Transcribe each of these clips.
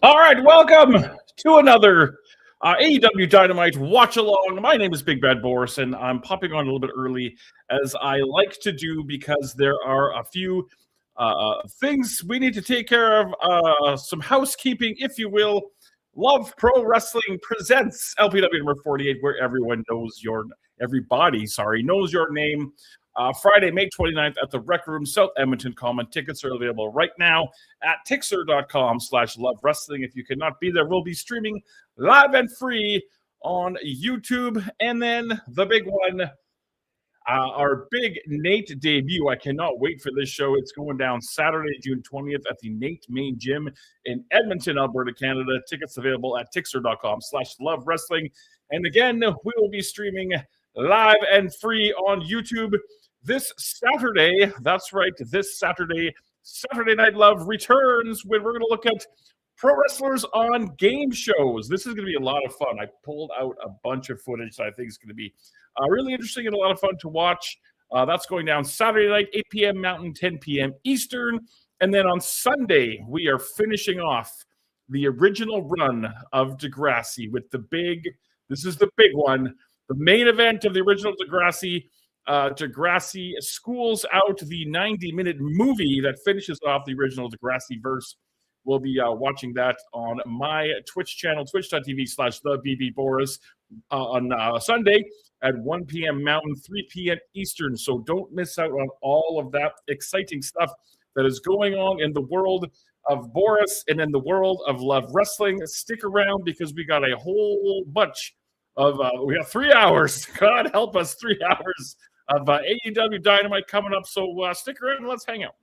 All right, welcome to another AEW Dynamite Watchalong. My name is Big Bad Boris, and I'm popping on a little bit early, as I like to do, because there are a few things we need to take care of, some housekeeping, if you will. Love Pro Wrestling presents LPW number 48, where everybody knows your name. Friday, May 29th at the Rec Room, South Edmonton Common. Tickets are available right now at Tixer.com/Love Wrestling. If you cannot be there, we'll be streaming live and free on YouTube. And then the big one, our big Nate debut. I cannot wait for this show. It's going down Saturday, June 20th at the Nate Main Gym in Edmonton, Alberta, Canada. Tickets available at Tixer.com/Love Wrestling. And again, we will be streaming live and free on YouTube this Saturday. That's right, this Saturday, Saturday Night Love returns, when we're going to look at pro wrestlers on game shows. This is going to be a lot of fun. I pulled out a bunch of footage that I think is going to be really interesting and a lot of fun to watch. That's going down Saturday night, 8 p.m. Mountain, 10 p.m. Eastern. And then on Sunday, we are finishing off the original run of Degrassi with this is the big one, the main event of the original Degrassi. Degrassi schools out the 90-minute movie that finishes off the original Degrassi verse. We'll be watching that on my Twitch channel, twitch.tv/TheBBBoris, on Sunday at 1 p.m. Mountain, 3 p.m. Eastern. So don't miss out on all of that exciting stuff that is going on in the world of Boris and in the world of Love Wrestling. Stick around, because we got a whole bunch of, we have 3 hours. God help us, 3 hours of AEW Dynamite coming up. So stick around and let's hang out.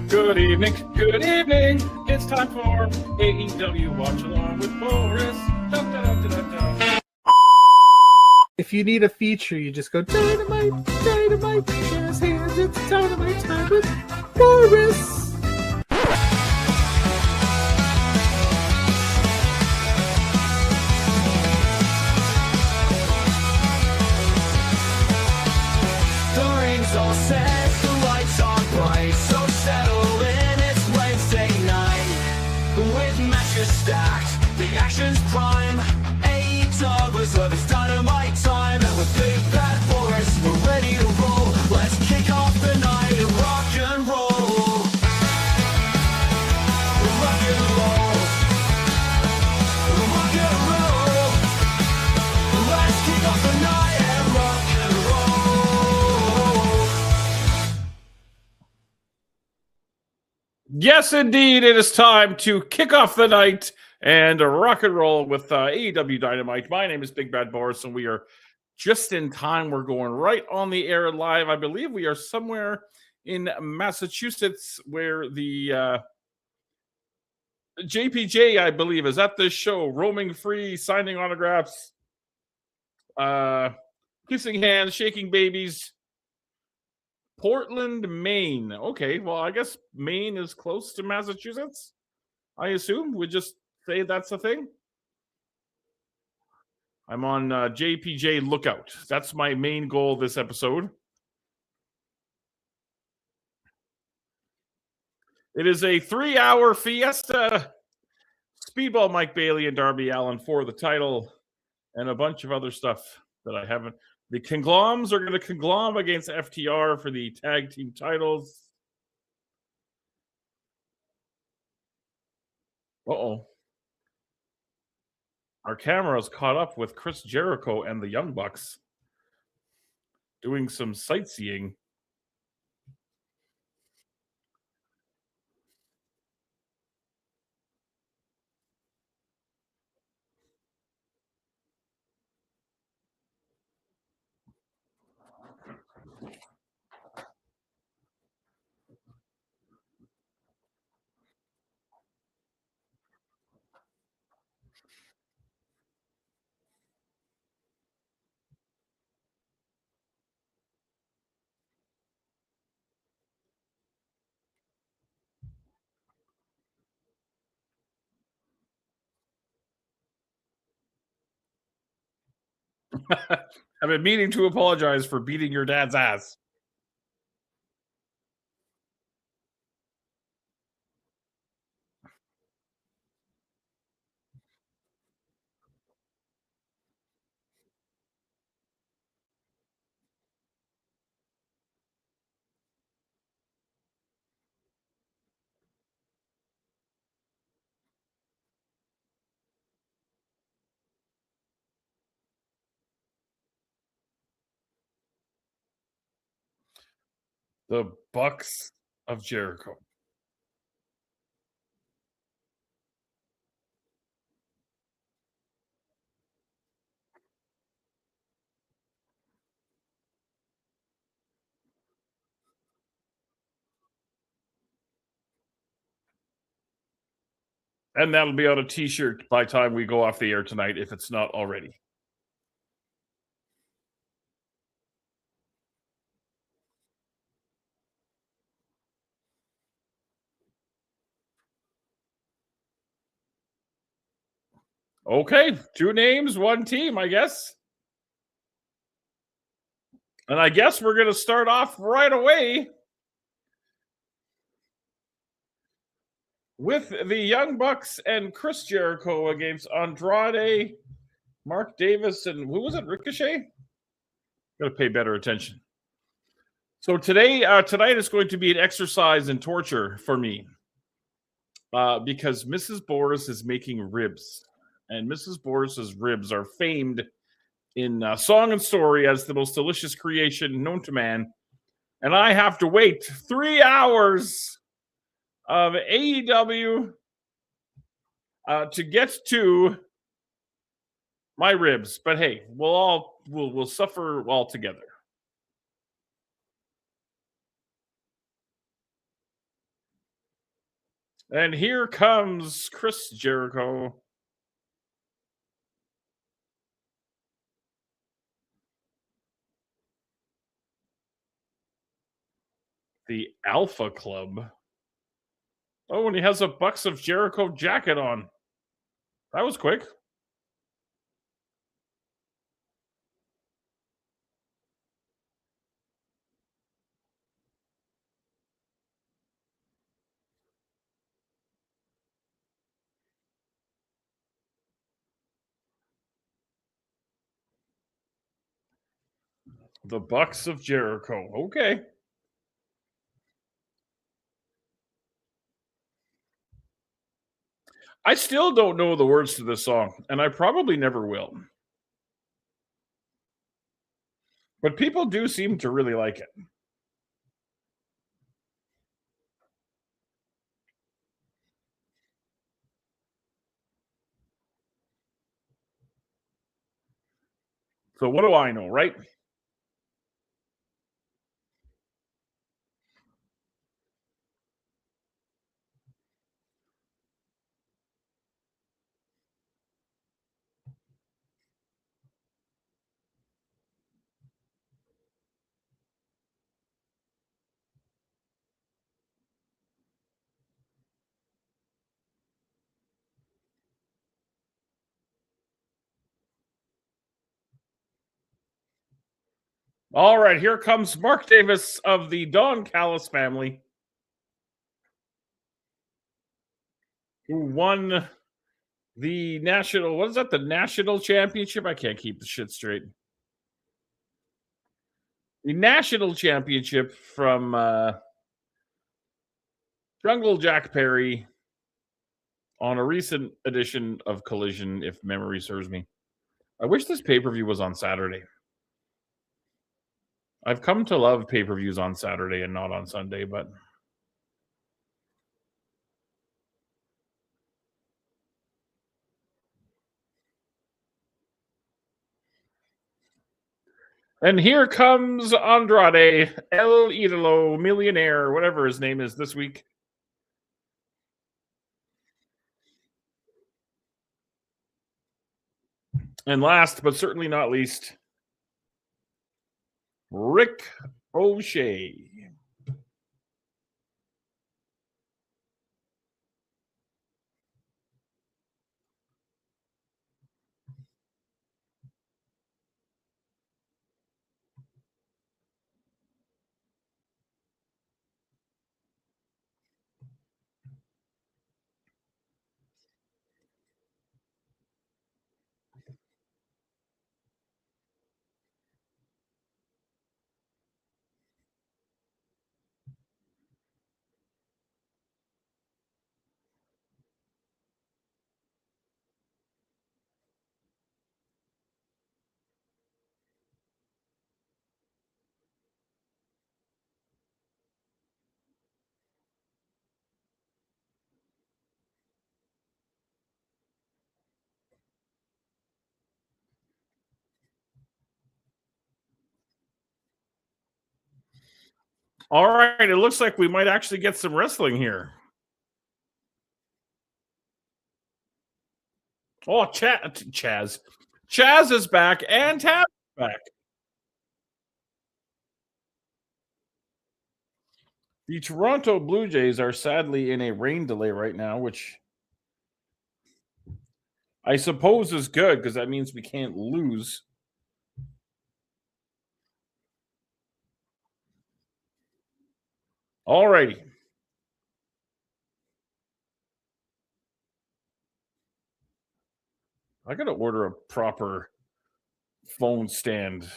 Good evening, good evening. It's time for AEW Watchalong with Boris. Dun, dun, dun, dun, dun. If you need a feature, you just go Dynamite, Dynamite, jazz hands, it's Dynamite time with Boris. All set, the lights on bright, so settle in, it's Wednesday night. With matches stacked, the action's prime. AEW love it's Dynamite time, and with Big Bad Boris, we're ready to roll. Let's kick off the night and rock and roll. Rock and roll. Rock and roll. Let's kick off the night and rock and roll. Yes, indeed, it is time to kick off the night and rock and roll with AEW Dynamite. My name is Big Bad Boris, and we are just in time. We're going right on the air live. I believe we are somewhere in Massachusetts where the JPJ, I believe, is at this show, roaming free, signing autographs, kissing hands, shaking babies. Portland, Maine. Okay, well, I guess Maine is close to Massachusetts. I assume we just say that's a thing. I'm on JPJ lookout. That's my main goal this episode. It is a 3-hour fiesta. Speedball Mike Bailey and Darby Allin for the title, and a bunch of other stuff that I haven't. The Congloms are going to conglom against FTR for the tag team titles. Uh-oh. Our camera's caught up with Chris Jericho and the Young Bucks doing some sightseeing. I've been meaning to apologize for beating your dad's ass. The Bucks of Jericho. And that'll be on a t-shirt by the time we go off the air tonight, if it's not already. Okay, 2 names, 1 team, I guess. And I guess we're going to start off right away with the Young Bucks and Chris Jericho against Andrade, Mark Davis, and who was it? Ricochet? Got to pay better attention. So tonight is going to be an exercise in torture for me because Mrs. Boris is making ribs. And Mrs. Boris's ribs are famed in song and story as the most delicious creation known to man. And I have to wait 3 hours of AEW to get to my ribs. But hey, we'll suffer all together. And here comes Chris Jericho. The Alpha Club. Oh, and he has a Bucks of Jericho jacket on. That was quick. The Bucks of Jericho. Okay. I still don't know the words to this song, and I probably never will. But people do seem to really like it. So what do I know, right? All right, here comes Mark Davis of the Don Callis family, who won the national, what is that, the national championship? I can't keep the shit straight. The national championship from Jungle Jack Perry on a recent edition of Collision, if memory serves me. I wish this pay-per-view was on Saturday. I've come to love pay-per-views on Saturday and not on Sunday, but and here comes Andrade El Idolo Millionaire, whatever his name is this week. And last but certainly not least, Rick O'Shea. All right, it looks like we might actually get some wrestling here. Oh, Chaz. Chaz is back and Tab is back. The Toronto Blue Jays are sadly in a rain delay right now, which I suppose is good because that means we can't lose. All righty. I got to order a proper phone stand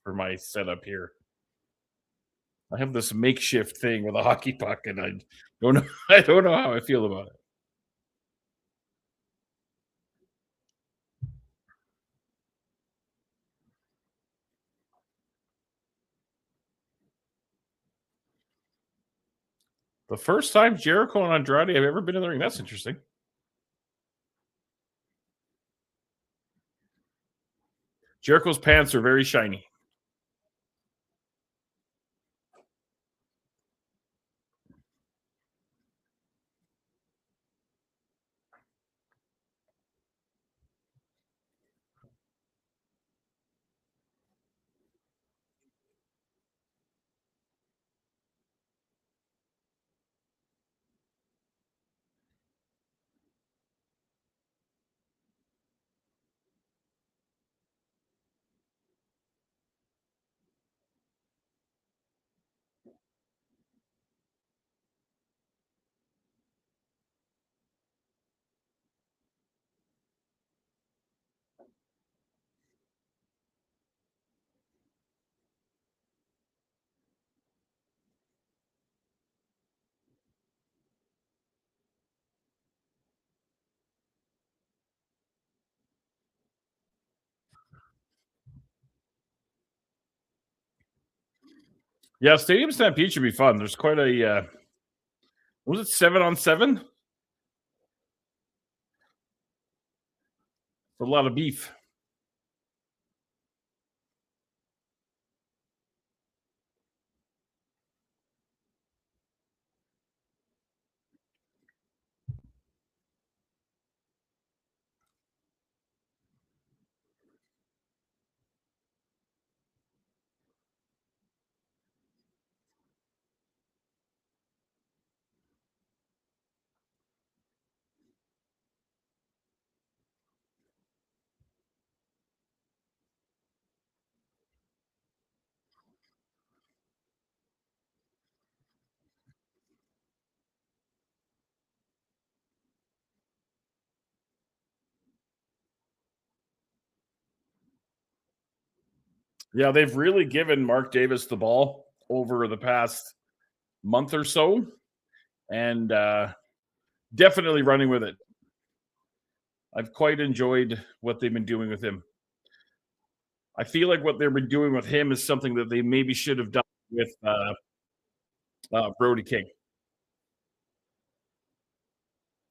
for my setup here. I have this makeshift thing with a hockey puck, and I don't know. I don't know how I feel about it. The first time Jericho and Andrade have ever been in the ring. That's interesting. Jericho's pants are very shiny. Yeah, Stadium Stampede should be fun. There's quite a was it 7-on-7? A lot of beef. Yeah, they've really given Mark Davis the ball over the past month or so, and definitely running with it. I've quite enjoyed what they've been doing with him. I feel like what they've been doing with him is something that they maybe should have done with Brody King.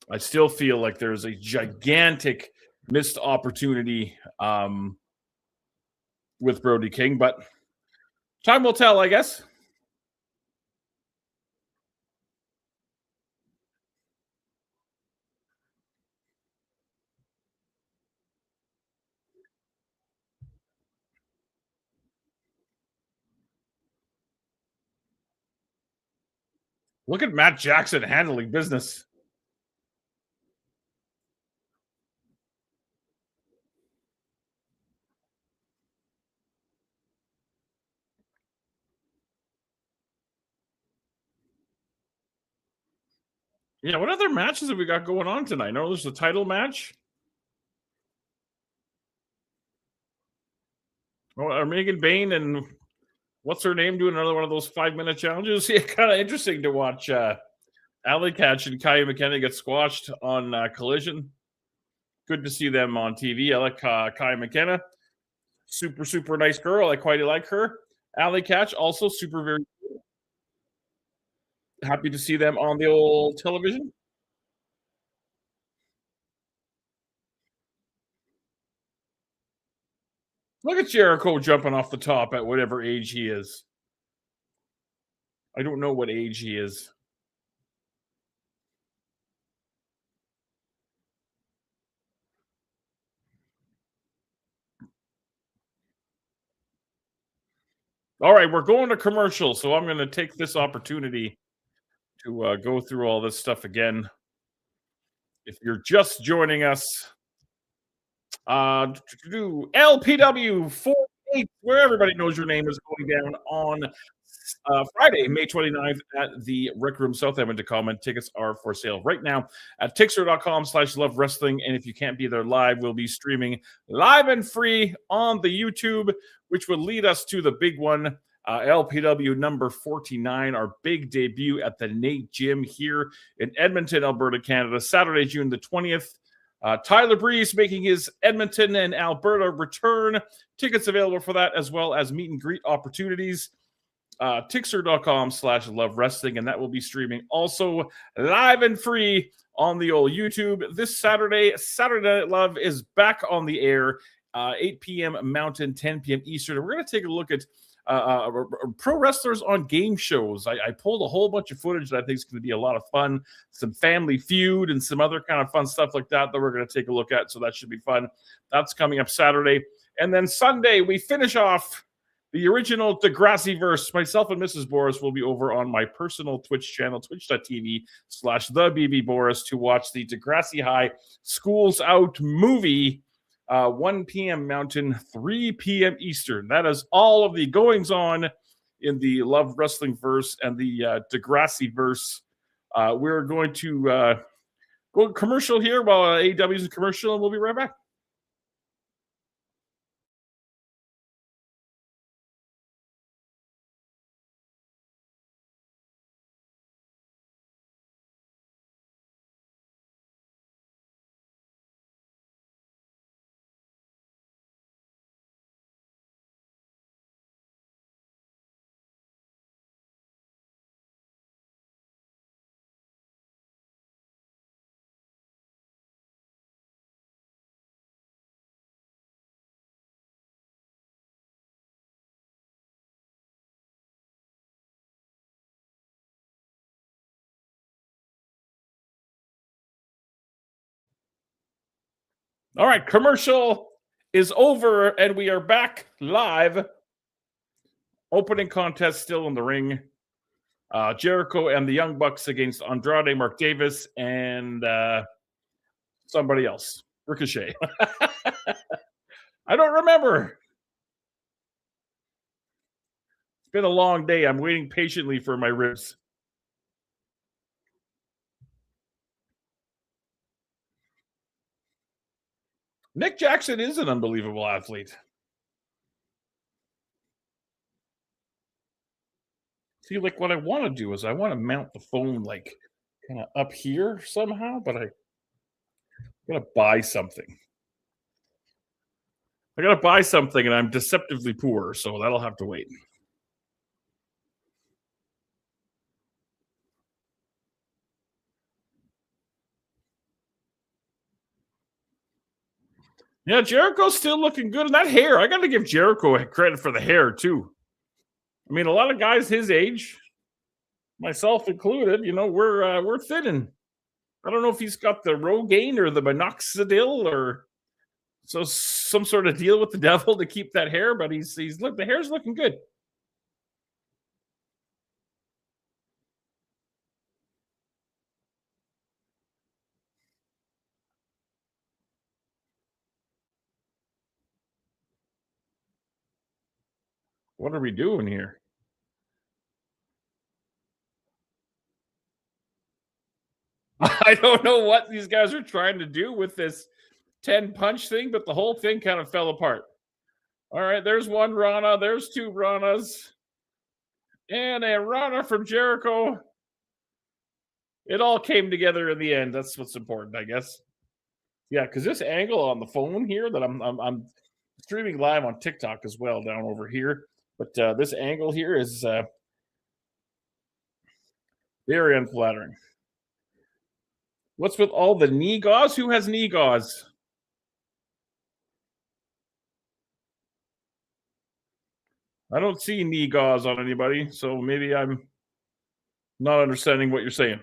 I still feel like there's a gigantic missed opportunity with Brody King, but time will tell, I guess. Look at Matt Jackson handling business. Yeah, what other matches have we got going on tonight? I know there's a title match. Oh, are Megan Bain and what's her name doing another one of those 5-minute challenges? Yeah, kind of interesting to watch Alley Catch and Kaya McKenna get squashed on Collision. Good to see them on TV. I like Kaya McKenna. Super, super nice girl. I quite like her. Alley Catch, also super, very happy to see them on the old television. Look at Jericho jumping off the top at whatever age he is. I don't know what age he is. All right, we're going to commercial, so I'm going to take this opportunity to go through all this stuff again. If you're just joining us, LPW 48, where everybody knows your name, is going down on Friday, May 29th at the Rec Room South Edmonton Common. Tickets are for sale right now at Tixer.com/Love Wrestling. And if you can't be there live, we'll be streaming live and free on the YouTube, which will lead us to the big one. LPW number 49, our big debut at the Nate Gym here in Edmonton, Alberta, Canada, Saturday, June the 20th. Tyler Breeze making his Edmonton and Alberta return. Tickets available for that, as well as meet and greet opportunities. Tixer.com/Love Wrestling, and that will be streaming also live and free on the old YouTube this Saturday. Saturday Night Love is back on the air, 8 p.m. Mountain, 10 p.m. Eastern. And we're going to take a look at pro wrestlers on game shows. I pulled a whole bunch of footage that I think is going to be a lot of fun, some Family Feud and some other kind of fun stuff like that we're going to take a look at, so that should be fun. That's coming up Saturday. And then Sunday, we finish off the original Degrassi-verse. Myself and Mrs. Boris will be over on my personal Twitch channel, twitch.tv/TheBBBoris, to watch the Degrassi High Schools Out movie, 1 p.m. Mountain, 3 p.m. Eastern. That is all of the goings-on in the Love Wrestling verse and the Degrassi verse. We're going to go commercial here while AEW is in commercial, and we'll be right back. All right, commercial is over, and we are back live. Opening contest still in the ring. Jericho and the Young Bucks against Andrade, Mark Davis, and somebody else. Ricochet. I don't remember. It's been a long day. I'm waiting patiently for my ribs. Nick Jackson is an unbelievable athlete. See, like what I want to do is I want to mount the phone like kind of up here somehow, but I gotta buy something. I gotta buy something, and I'm deceptively poor, so that'll have to wait. Yeah, Jericho's still looking good, and that hair. I got to give Jericho credit for the hair too. I mean, a lot of guys his age, myself included, we're thinning. I don't know if he's got the Rogaine or the minoxidil or some sort of deal with the devil to keep that hair, but he's look the hair's looking good. What are we doing here? I don't know what these guys are trying to do with this 10 punch thing, but the whole thing kind of fell apart. All right, there's one Rana, there's two Ranas, and a Rana from Jericho. It all came together in the end. That's what's important, I guess. Yeah, because this angle on the phone here that I'm streaming live on TikTok as well down over here, but this angle here is very unflattering. What's with all the knee gauze? Who has knee gauze? I don't see knee gauze on anybody, so maybe I'm not understanding what you're saying.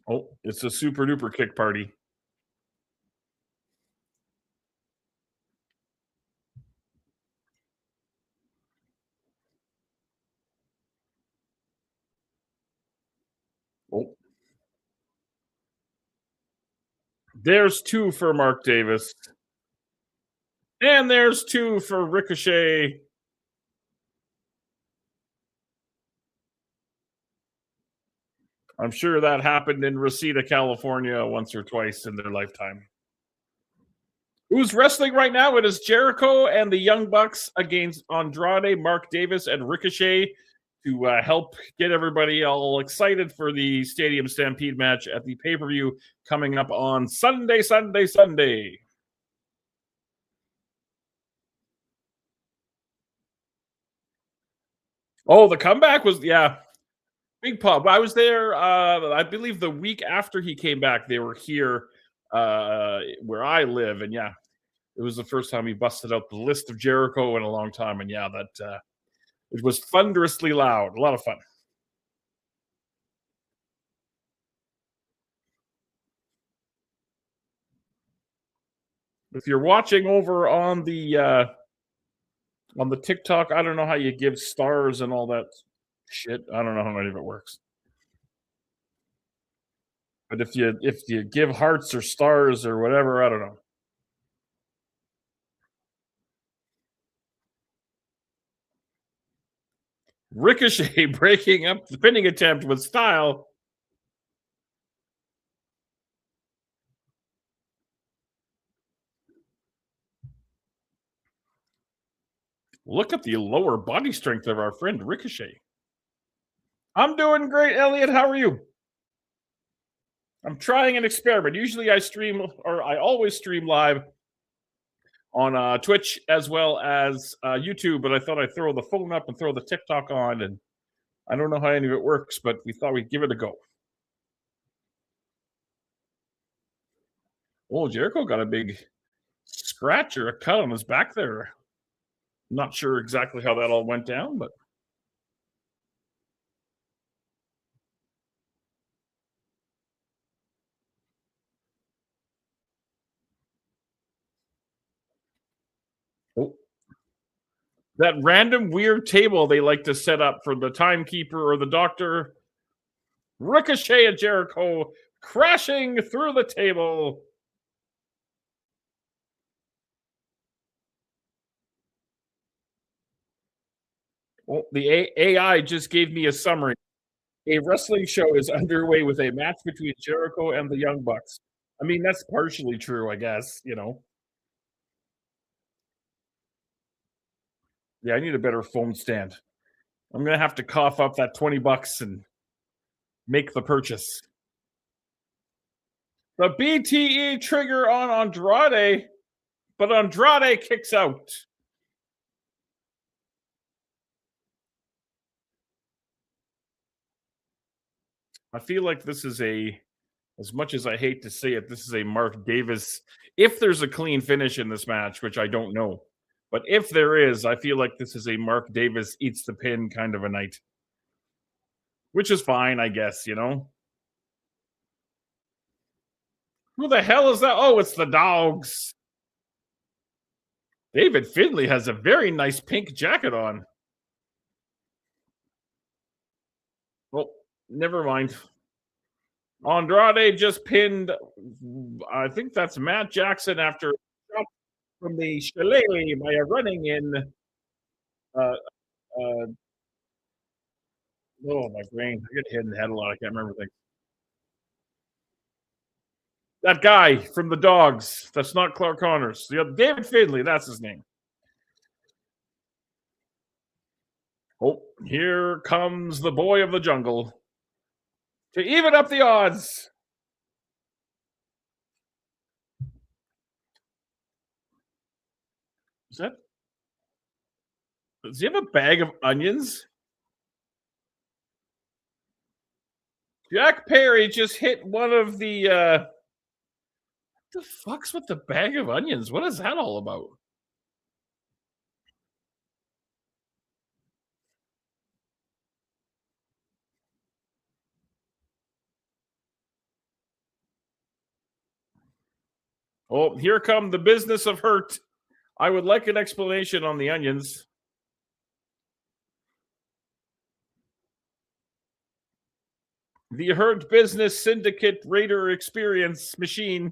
Oh, it's a super duper kick party. Oh. There's two for Mark Davis. And there's two for Ricochet. I'm sure that happened in Reseda, California once or twice in their lifetime. Who's wrestling right now? It is Jericho and the Young Bucks against Andrade, Mark Davis, and Ricochet to help get everybody all excited for the Stadium Stampede match at the pay-per-view coming up on Sunday. Oh, the comeback was, yeah, big pop. I was there, I believe the week after he came back, they were here where I live. And yeah, it was the first time he busted out the list of Jericho in a long time. And yeah, that it was thunderously loud. A lot of fun. If you're watching over on the TikTok, I don't know how you give stars and all that shit. I don't know how any of it works. But if you give hearts or stars or whatever, I don't know. Ricochet breaking up the pinning attempt with style. Look at the lower body strength of our friend Ricochet. I'm doing great, Elliot. How are you? I'm trying an experiment. Usually I always stream live on Twitch as well as YouTube, but I thought I'd throw the phone up and throw the TikTok on, and I don't know how any of it works, but we thought we'd give it a go. Oh, Jericho got a big scratch or a cut on his back there. Not sure exactly how that all went down, but oh, that random weird table they like to set up for the timekeeper or the doctor. Ricochet and Jericho crashing through the table. Well, the AI just gave me a summary. A wrestling show is underway with a match between Jericho and the Young Bucks. I mean, that's partially true, I guess, you know. Yeah, I need a better phone stand. I'm going to have to cough up that $20 and make the purchase. The BTE trigger on Andrade, but Andrade kicks out. I feel like this is as much as I hate to say it, this is a Mark Davis. If there's a clean finish in this match, which I don't know, but if there is, I feel like this is a Mark Davis eats the pin kind of a night, which is fine, I guess, you know. Who the hell is that? Oh, it's the Dogs. David Finlay has a very nice pink jacket on. Well, never mind. Andrade just pinned, I think that's Matt Jackson after a shot from the chalet by a running in. Oh, my brain. I get hit in the head a lot. I can't remember things. That guy from the Dogs. That's not Clark Connors. David Finlay, that's his name. Oh, here comes the boy of the jungle to even up the odds. Does he have a bag of onions? Jack Perry just hit one of the what the fuck's with the bag of onions? What is that all about? Oh, here come the business of hurt. I would like an explanation on the onions. The Hurt Business Syndicate Raider Experience machine.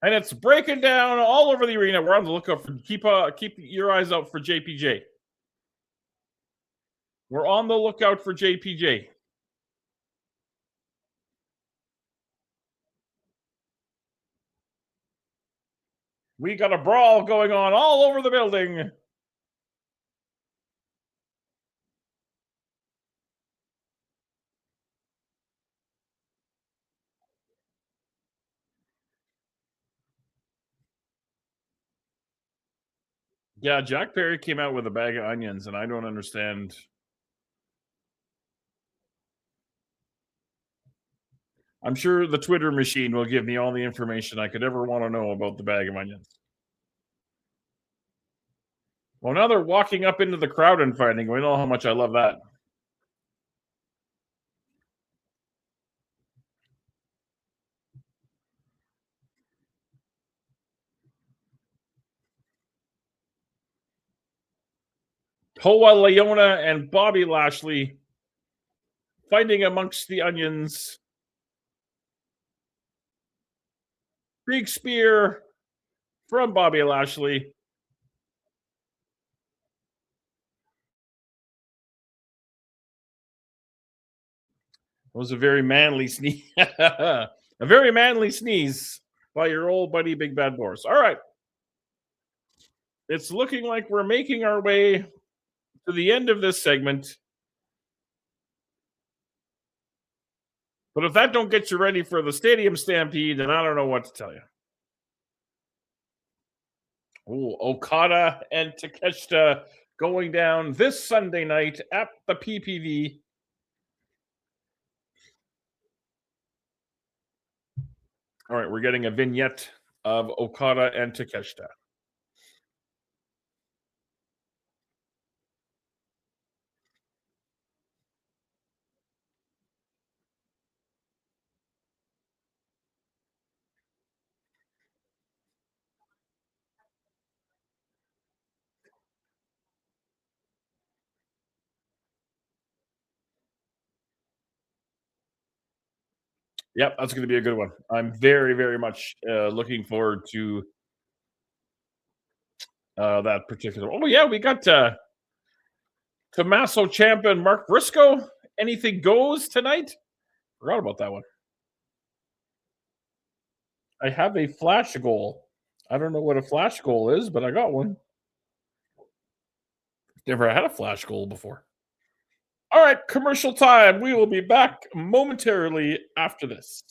And it's breaking down all over the arena. We're on the lookout for keep your eyes out for JPJ. We're on the lookout for JPJ. We got a brawl going on all over the building. Yeah, Jack Perry came out with a bag of onions, and I don't understand. I'm sure the Twitter machine will give me all the information I could ever want to know about the bag of onions. Well, now they're walking up into the crowd and fighting. We know how much I love that. Hoa Leona and Bobby Lashley fighting amongst the onions. Big spear from Bobby Lashley. It was a very manly sneeze. A very manly sneeze by your old buddy Big Bad Boris. All right. It's looking like we're making our way to the end of this segment. But if that don't get you ready for the Stadium Stampede, then I don't know what to tell you. Oh, Okada and Takeshita going down this Sunday night at the PPV. All right, we're getting a vignette of Okada and Takeshita. Yep, that's going to be a good one. I'm very, very much looking forward to that particular. Oh yeah, we got Tommaso Ciampa and Mark Briscoe. Anything goes tonight. Forgot about that one. I have a flash goal. I don't know what a flash goal is, but I got one. Never had a flash goal before. All right, commercial time. We will be back momentarily after this.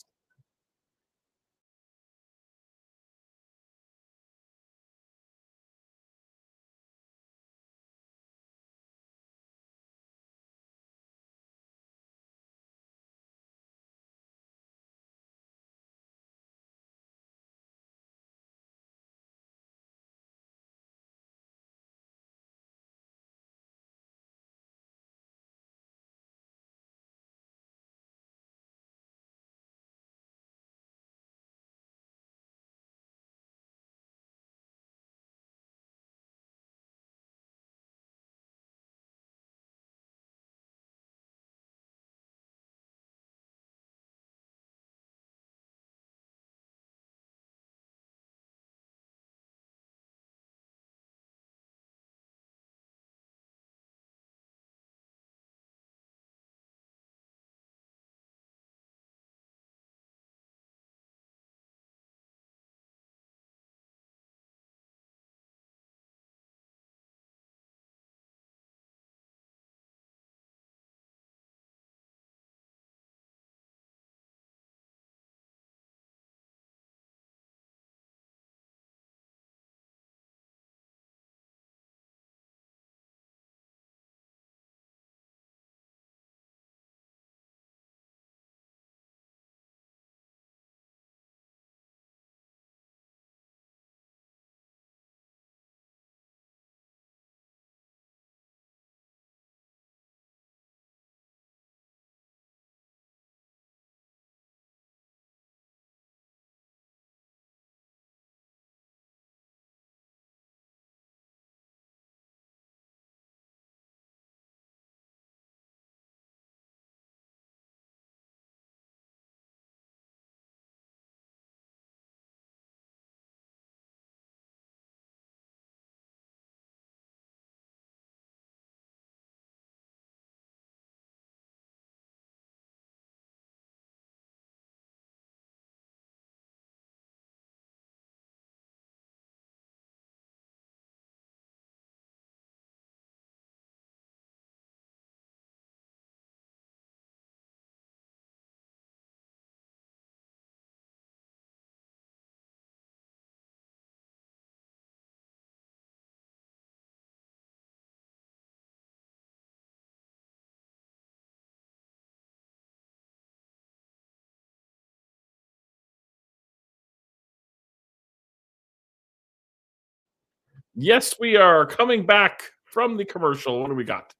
Yes, we are coming back from the commercial. What do we got?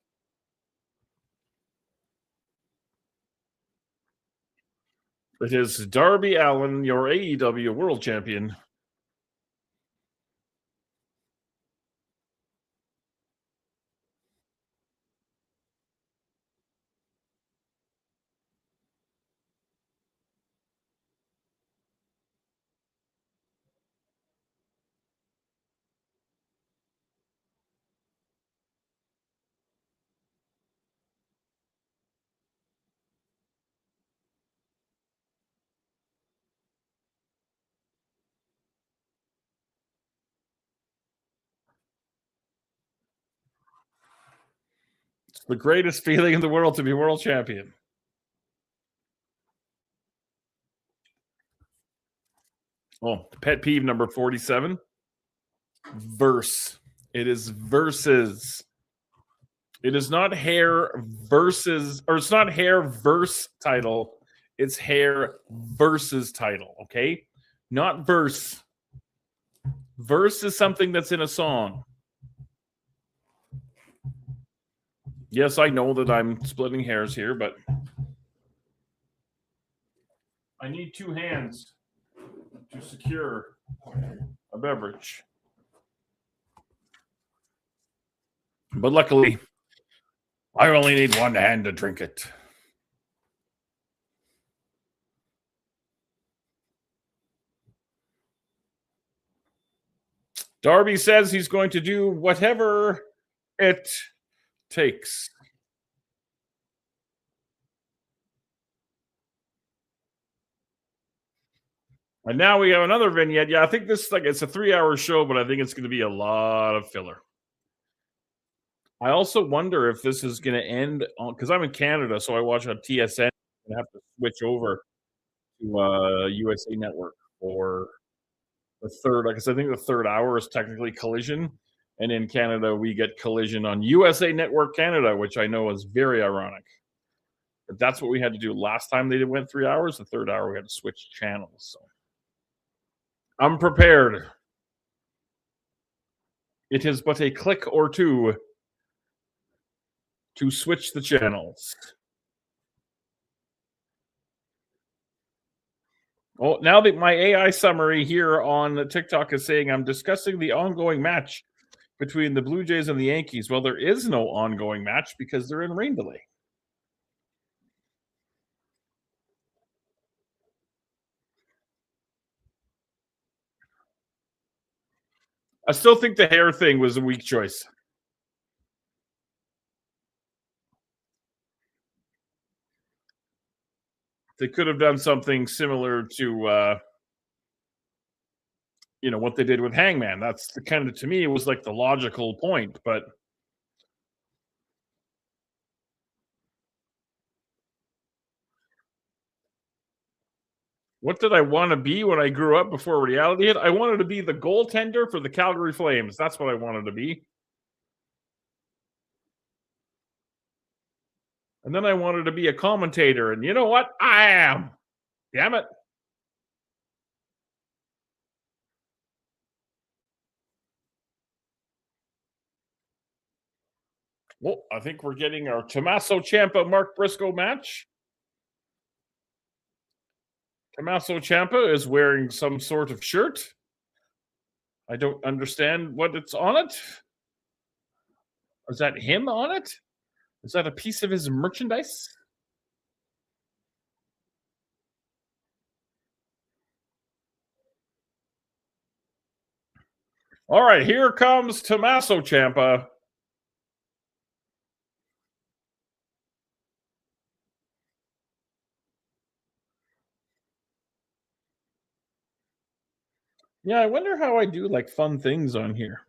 It is Darby Allin, your AEW World Champion. It's the greatest feeling in the world to be world champion. Oh, pet peeve number 47. Verse. It is verses. It is not hair versus, or it's not hair verse title. It's hair versus title, okay? Not verse. Verse is something that's in a song. Yes, I know that I'm splitting hairs here, but I need two hands to secure a beverage. But luckily, I only need one hand to drink it. Darby says he's going to do whatever it takes. And now we have another vignette. Yeah, I think this it's a 3-hour show, but I think it's going to be a lot of filler. I also wonder if this is going to end on, because I'm in Canada, so I watch on TSN and have to switch over to USA Network for the third, because I think the third hour is technically Collision, and in Canada we get Collision on USA Network Canada, which I know is very ironic. But that's what we had to do last time they went 3 hours. The third hour we had to switch channels. So I'm prepared. It is but a click or two to switch the channels. Well, now that my AI summary here on TikTok is saying I'm discussing the ongoing match between the Blue Jays and the Yankees. Well, there is no ongoing match because they're in rain delay. I still think the hair thing was a weak choice. They could have done something similar to what they did with Hangman. That's the kind of, to me, it was like the logical point. But what did I want to be when I grew up before reality hit? I wanted to be the goaltender for the Calgary Flames. That's what I wanted to be. And then I wanted to be a commentator. And you know what? I am. Damn it. Well, I think we're getting our Tommaso Ciampa Mark Briscoe match. Tommaso Ciampa is wearing some sort of shirt. I don't understand what it's on it. Is that him on it? Is that a piece of his merchandise? All right, here comes Tommaso Ciampa. Yeah, I wonder how I do like fun things on here.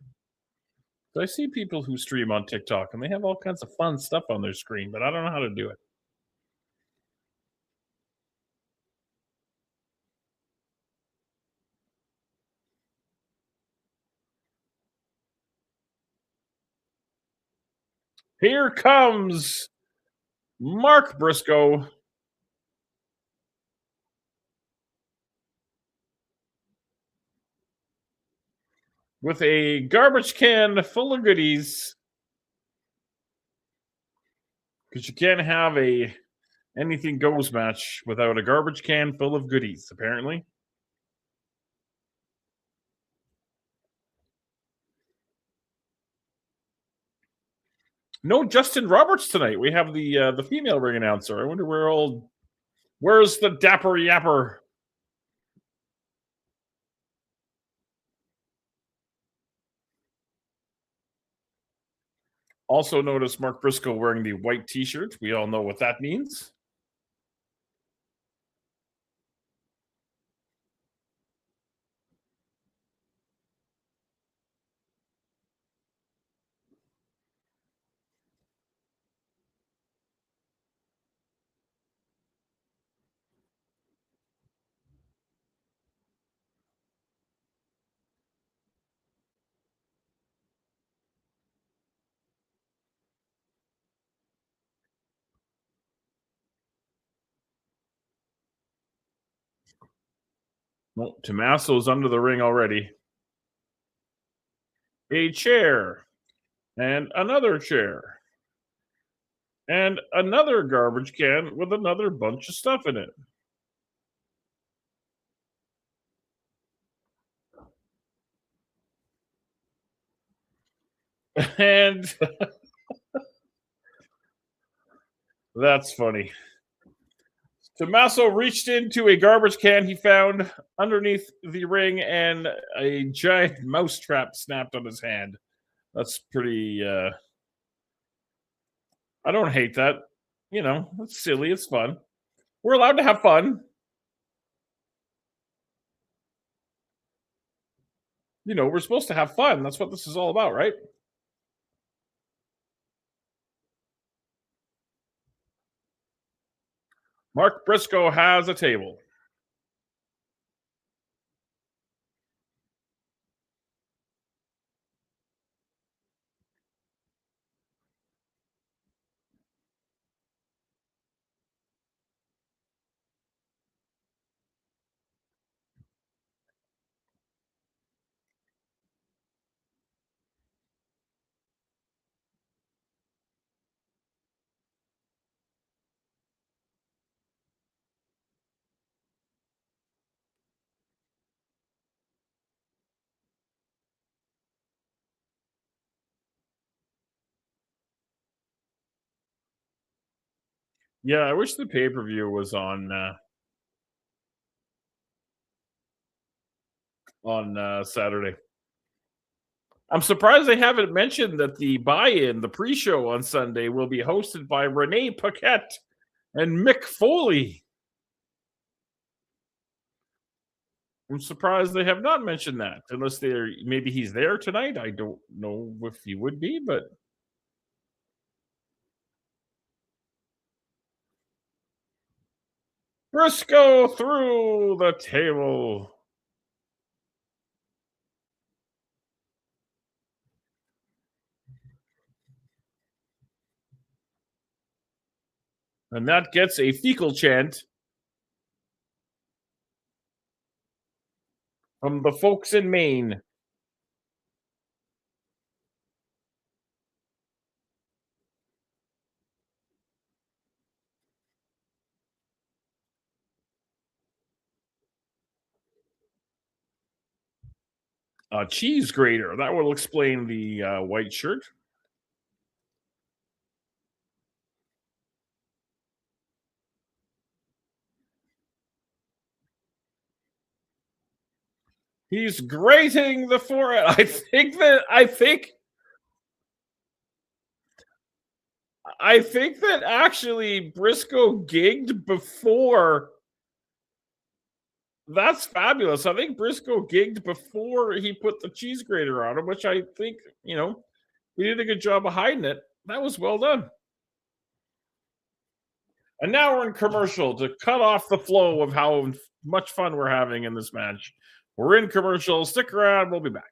I see people who stream on TikTok and they have all kinds of fun stuff on their screen, but I don't know how to do it. Here comes Mark Briscoe with a garbage can full of goodies. Because you can't have a anything goes match without a garbage can full of goodies, apparently. No Justin Roberts tonight. We have the female ring announcer. I wonder where's the dapper yapper? Also notice Mark Briscoe wearing the white t-shirt. We all know what that means. Well, Tommaso's under the ring already. A chair. And another chair. And another garbage can with another bunch of stuff in it. And that's funny. Tommaso reached into a garbage can he found underneath the ring, and a giant mousetrap snapped on his hand. That's pretty. I don't hate that. You know, it's silly. It's fun. We're allowed to have fun. You know, we're supposed to have fun. That's what this is all about, right? Mark Briscoe has a table. Yeah, I wish the pay-per-view was on Saturday. I'm surprised they haven't mentioned that the buy-in, the pre-show on Sunday, will be hosted by Renee Paquette and Mick Foley. I'm surprised they have not mentioned that, unless maybe he's there tonight. I don't know if he would be, but Briscoe through the table. And that gets a fecal chant from the folks in Maine. A cheese grater. That will explain the white shirt. He's grating the forehead. I think that actually Briscoe gigged before. That's fabulous. I think Briscoe gigged before he put the cheese grater on him, which I think, he did a good job of hiding it. That was well done. And now we're in commercial to cut off the flow of how much fun we're having in this match. We're in commercial. Stick around. We'll be back.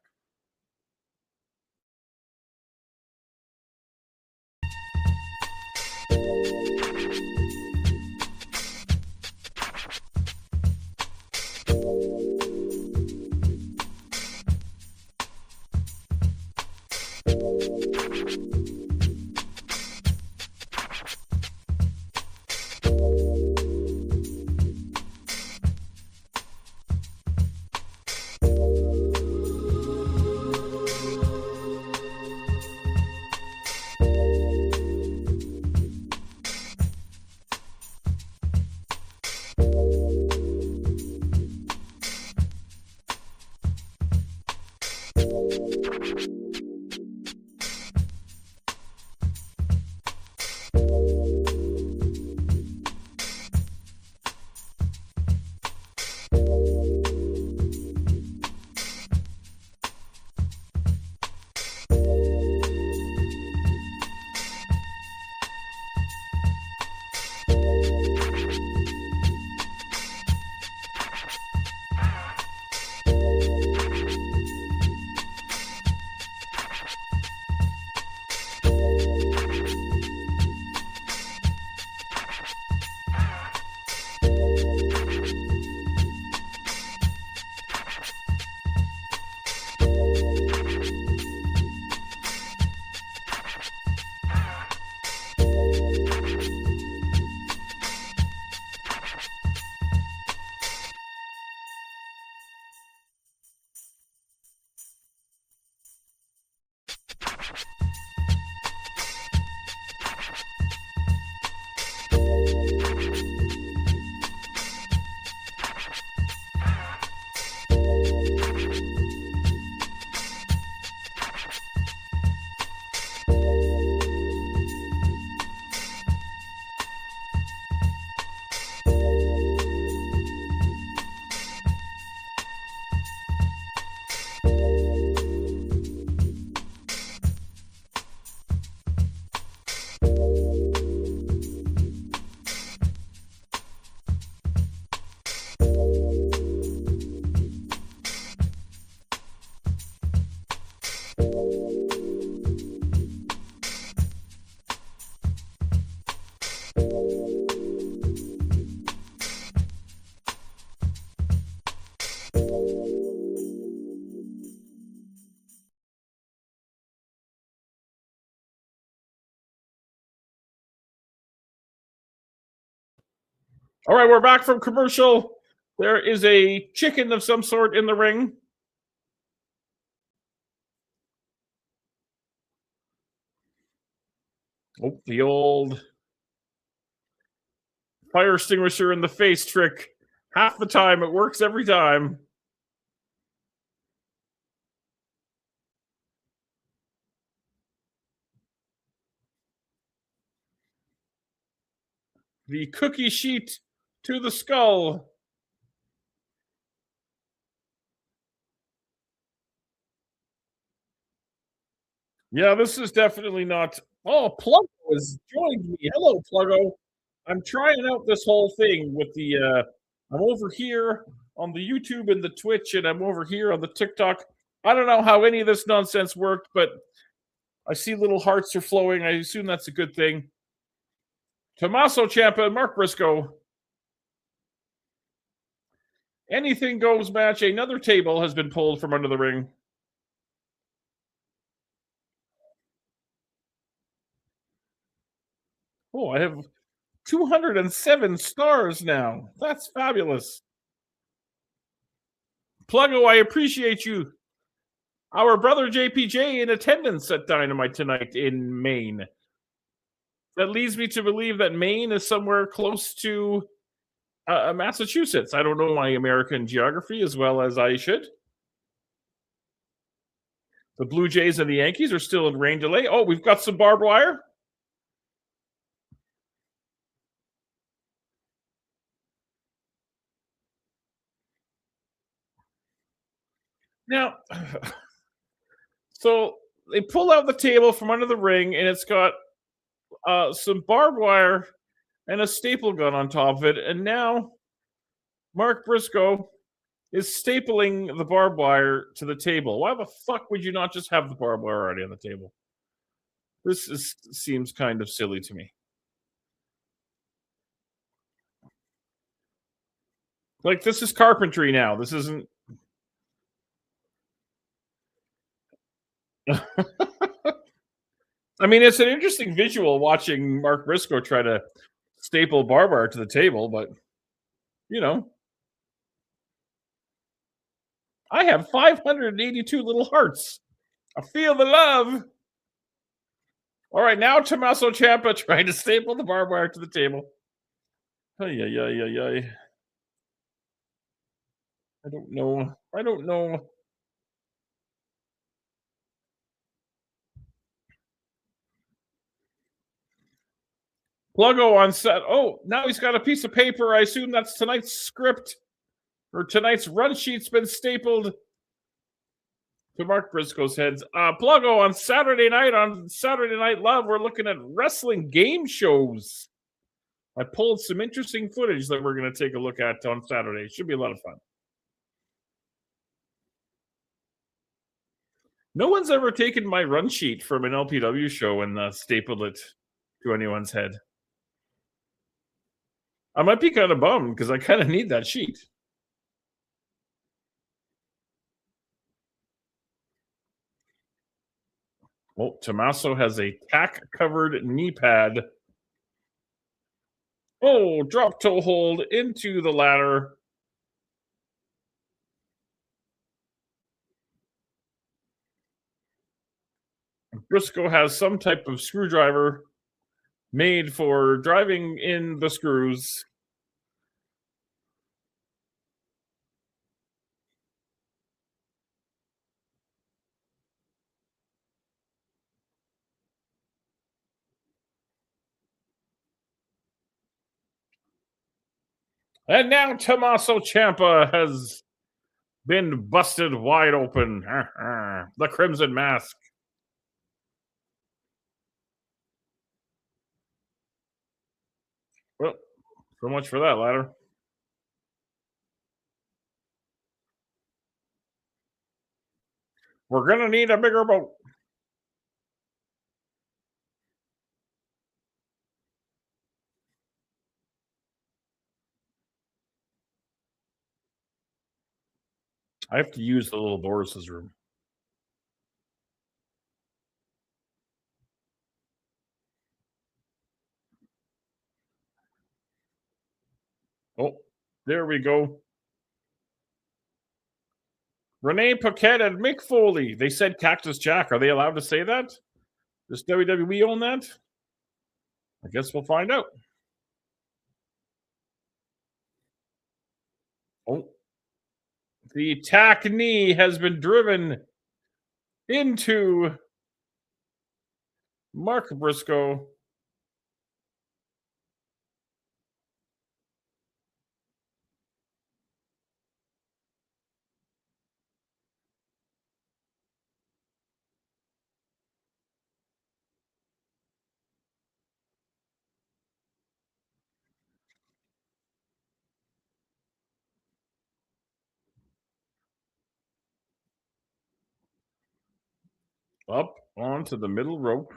All right, we're back from commercial. There is a chicken of some sort in the ring. Oh, the old fire extinguisher in the face trick. Half the time, it works every time. The cookie sheet to the skull. Yeah, this is definitely not. Oh, Pluggo has joined me. Hello, Pluggo. I'm trying out this whole thing with the. I'm over here on the YouTube and the Twitch, and I'm over here on the TikTok. I don't know how any of this nonsense worked, but I see little hearts are flowing. I assume that's a good thing. Tommaso Ciampa and Mark Briscoe. Anything goes match. Another table has been pulled from under the ring. Oh, I have 207 stars now. That's fabulous. Pluggo, I appreciate you. Our brother JPJ in attendance at Dynamite tonight in Maine. That leads me to believe that Maine is somewhere close to Massachusetts. I don't know my American geography as well as I should. The Blue Jays and the Yankees are still in rain delay. Oh, we've got some barbed wire. Now, so they pull out the table from under the ring, and it's got some barbed wire and a staple gun on top of it. And now Mark Briscoe is stapling the barbed wire to the table. Why the fuck would you not just have the barbed wire already on the table? Seems kind of silly to me. Like, this is carpentry now. This isn't. I mean, it's an interesting visual watching Mark Briscoe try to staple barbed wire to the table, but you know, I have 582 little hearts. I feel the love. All right, now Tommaso Ciampa trying to staple the barbed wire to the table. Ay, ay, ay, ay, ay. I don't know. I don't know. Pluggo on set. Oh, now he's got a piece of paper. I assume that's tonight's script or tonight's run sheet's been stapled to Mark Briscoe's heads. Pluggo on Saturday Night Love, we're looking at wrestling game shows. I pulled some interesting footage that we're going to take a look at on Saturday. It should be a lot of fun. No one's ever taken my run sheet from an LPW show and stapled it to anyone's head. I might be kind of bummed because I kind of need that sheet. Well, Tommaso has a tack-covered knee pad. Oh, drop toe hold into the ladder. Briscoe has some type of screwdriver made for driving in the screws. And now Tommaso Ciampa has been busted wide open. The Crimson Mask. Well, so much for that ladder. We're going to need a bigger boat. I have to use the little Boris's room. There we go. Renee Paquette and Mick Foley. They said Cactus Jack. Are they allowed to say that? Does WWE own that? I guess we'll find out. Oh, the tack knee has been driven into Mark Briscoe. Up onto the middle rope.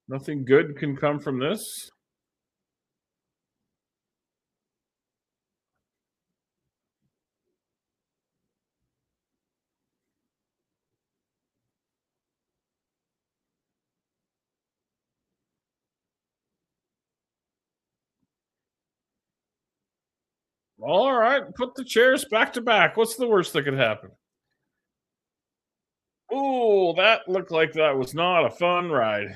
Nothing good can come from this. All right, put the chairs back to back. What's the worst that could happen? Oh, that looked like that was not a fun ride.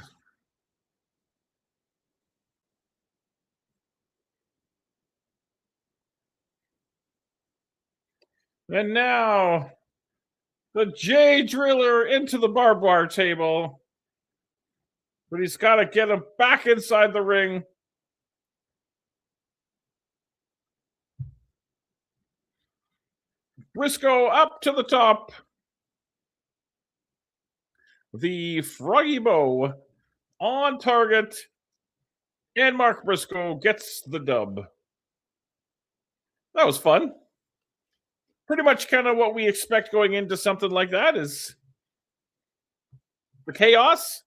And now the J Driller into the barbed wire table. But he's got to get him back inside the ring. Briscoe up to the top. The Froggy Bow on target. And Mark Briscoe gets the dub. That was fun. Pretty much kind of what we expect going into something like that is the chaos.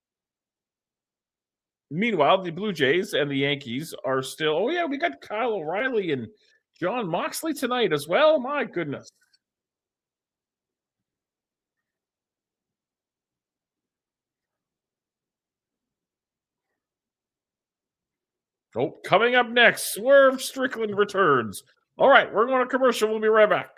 Meanwhile, the Blue Jays and the Yankees are still. Oh, yeah, we got Kyle O'Reilly and John Moxley tonight as well. My goodness. Oh, coming up next, Swerve Strickland returns. All right, we're going to commercial. We'll be right back.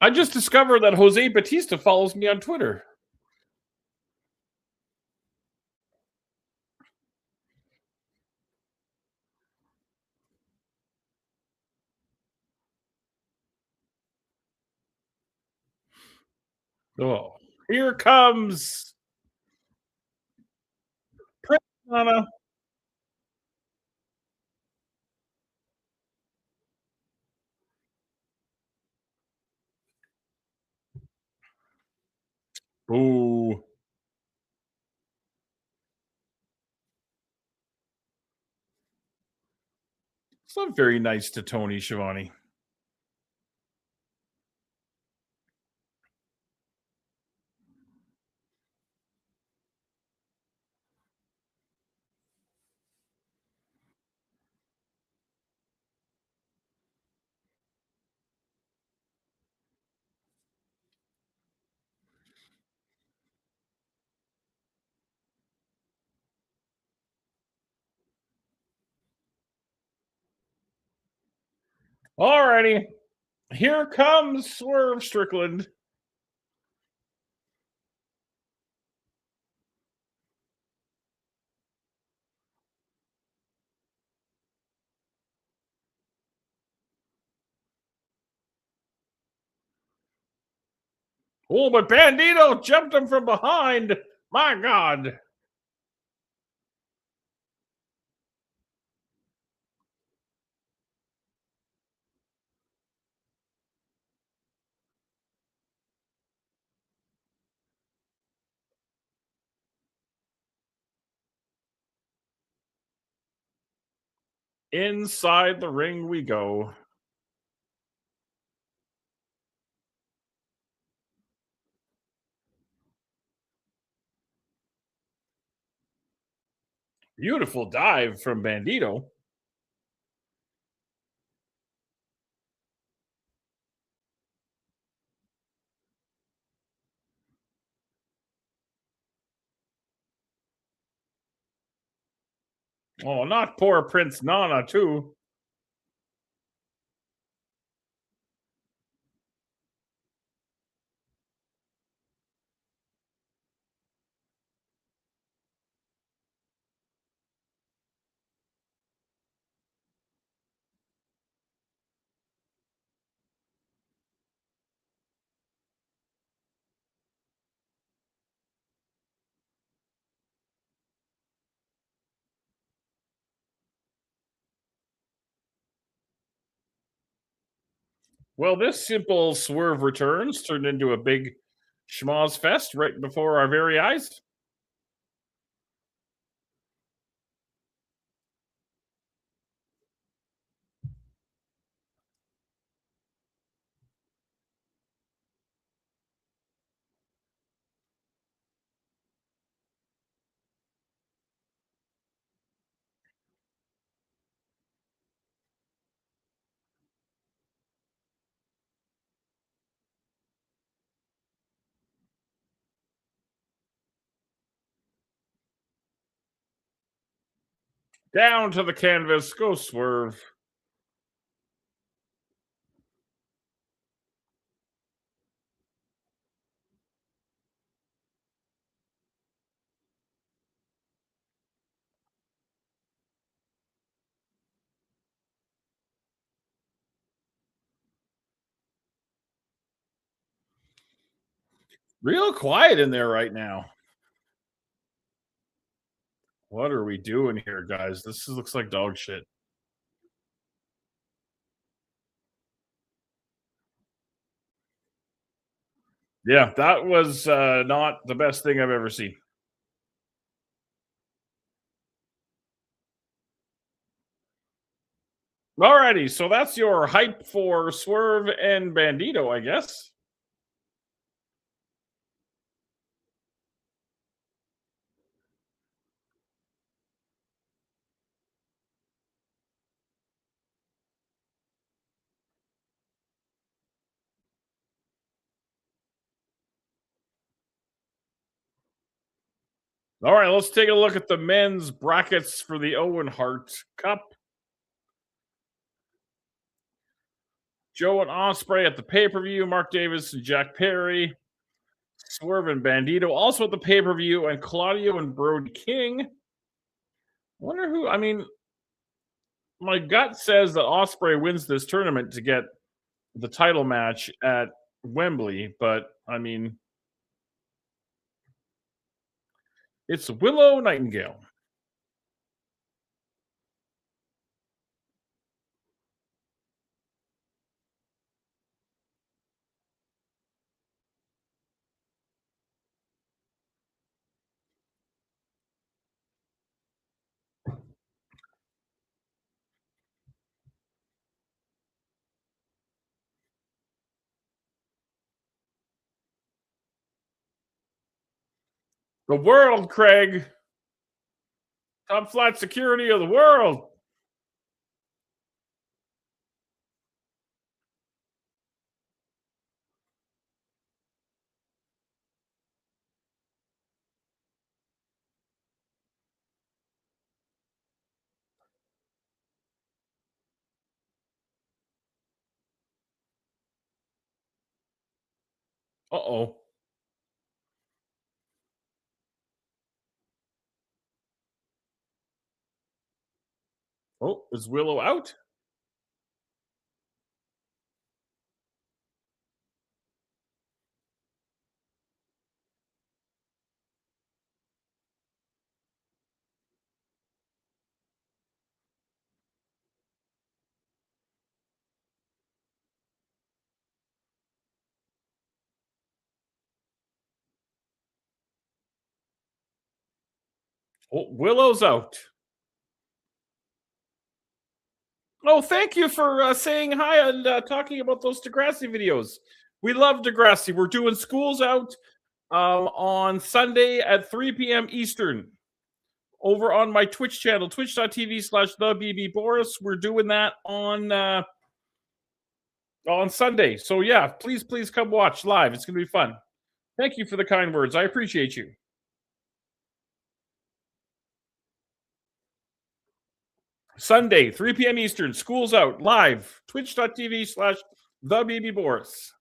I just discovered that Jose Batista follows me on Twitter. Oh, here comes Prince Nana. Boo. It's not very nice to Tony Schiavone. Alrighty. Here comes Swerve Strickland. Oh, but Bandito jumped him from behind. My God. Inside the ring we go. Beautiful dive from Bandito. Oh, not poor Prince Nana, too. Well, this simple swerve returns turned into a big schmoz fest right before our very eyes. Down to the canvas, go Swerve. Real quiet in there right now. What are we doing here, guys? This looks like dog shit. Yeah, that was not the best thing I've ever seen. Alrighty, so that's your hype for Swerve and Bandito, I guess. All right, let's take a look at the men's brackets for the Owen Hart Cup. Joe and Ospreay at the pay-per-view. Mark Davis and Jack Perry. Swerve and Bandito also at the pay-per-view. And Claudio and Brody King. Wonder who, I mean, my gut says that Ospreay wins this tournament to get the title match at Wembley, but I mean, it's Willow Nightingale. The world, Craig. Top flight security of the world. Uh-oh. Oh, is Willow out? Oh, Willow's out. Oh, thank you for saying hi and talking about those Degrassi videos. We love Degrassi. We're doing Schools Out on Sunday at 3 p.m. Eastern over on my Twitch channel, twitch.tv/thebboris. We're doing that on Sunday. So yeah, please come watch live. It's going to be fun. Thank you for the kind words. I appreciate you. Sunday, 3 p.m. Eastern, School's Out, live, twitch.tv/thebboris.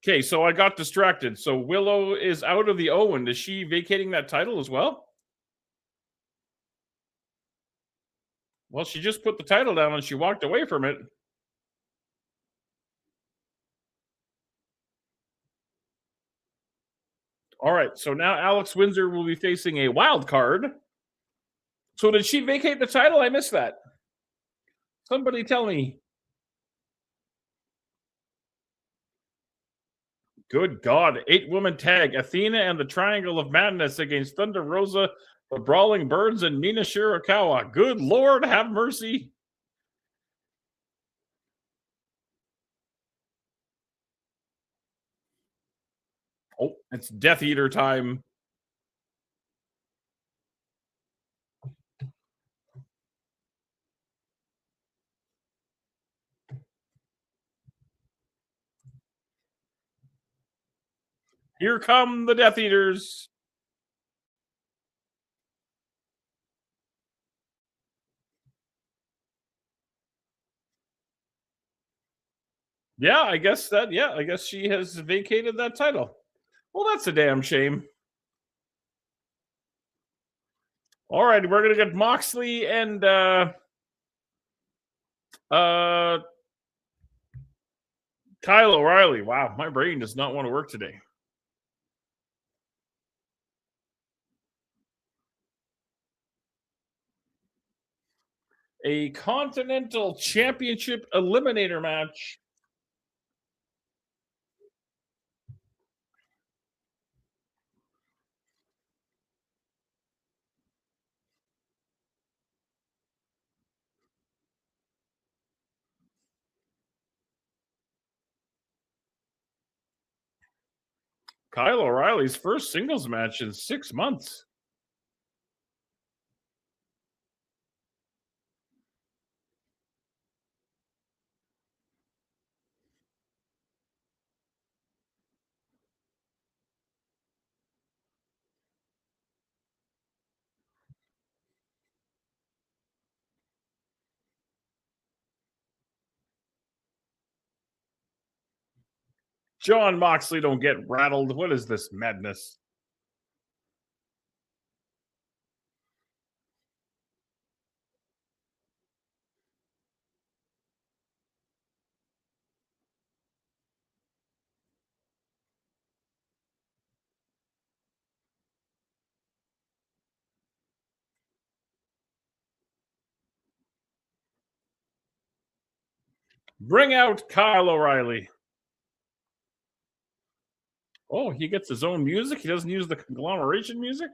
Okay, so I got distracted. So Willow is out of the Owen. Is she vacating that title as well? Well, she just put the title down and she walked away from it. All right, so now Alex Windsor will be facing a wild card. So did she vacate the title? I missed that. Somebody tell me. Good God. 8-woman tag. Athena and the Triangle of Madness against Thunder Rosa, the Brawling Birds, and Nina Shirakawa. Good Lord, have mercy. Oh, it's Death Eater time. Here come the Death Eaters. Yeah, I guess she has vacated that title. Well, that's a damn shame. All right, we're gonna get Moxley and Kyle O'Reilly. Wow, my brain does not want to work today. A Continental Championship Eliminator match. Kyle O'Reilly's first singles match in 6 months. John Moxley, don't get rattled. What is this madness? Bring out Kyle O'Reilly. Oh, he gets his own music. He doesn't use the conglomeration music.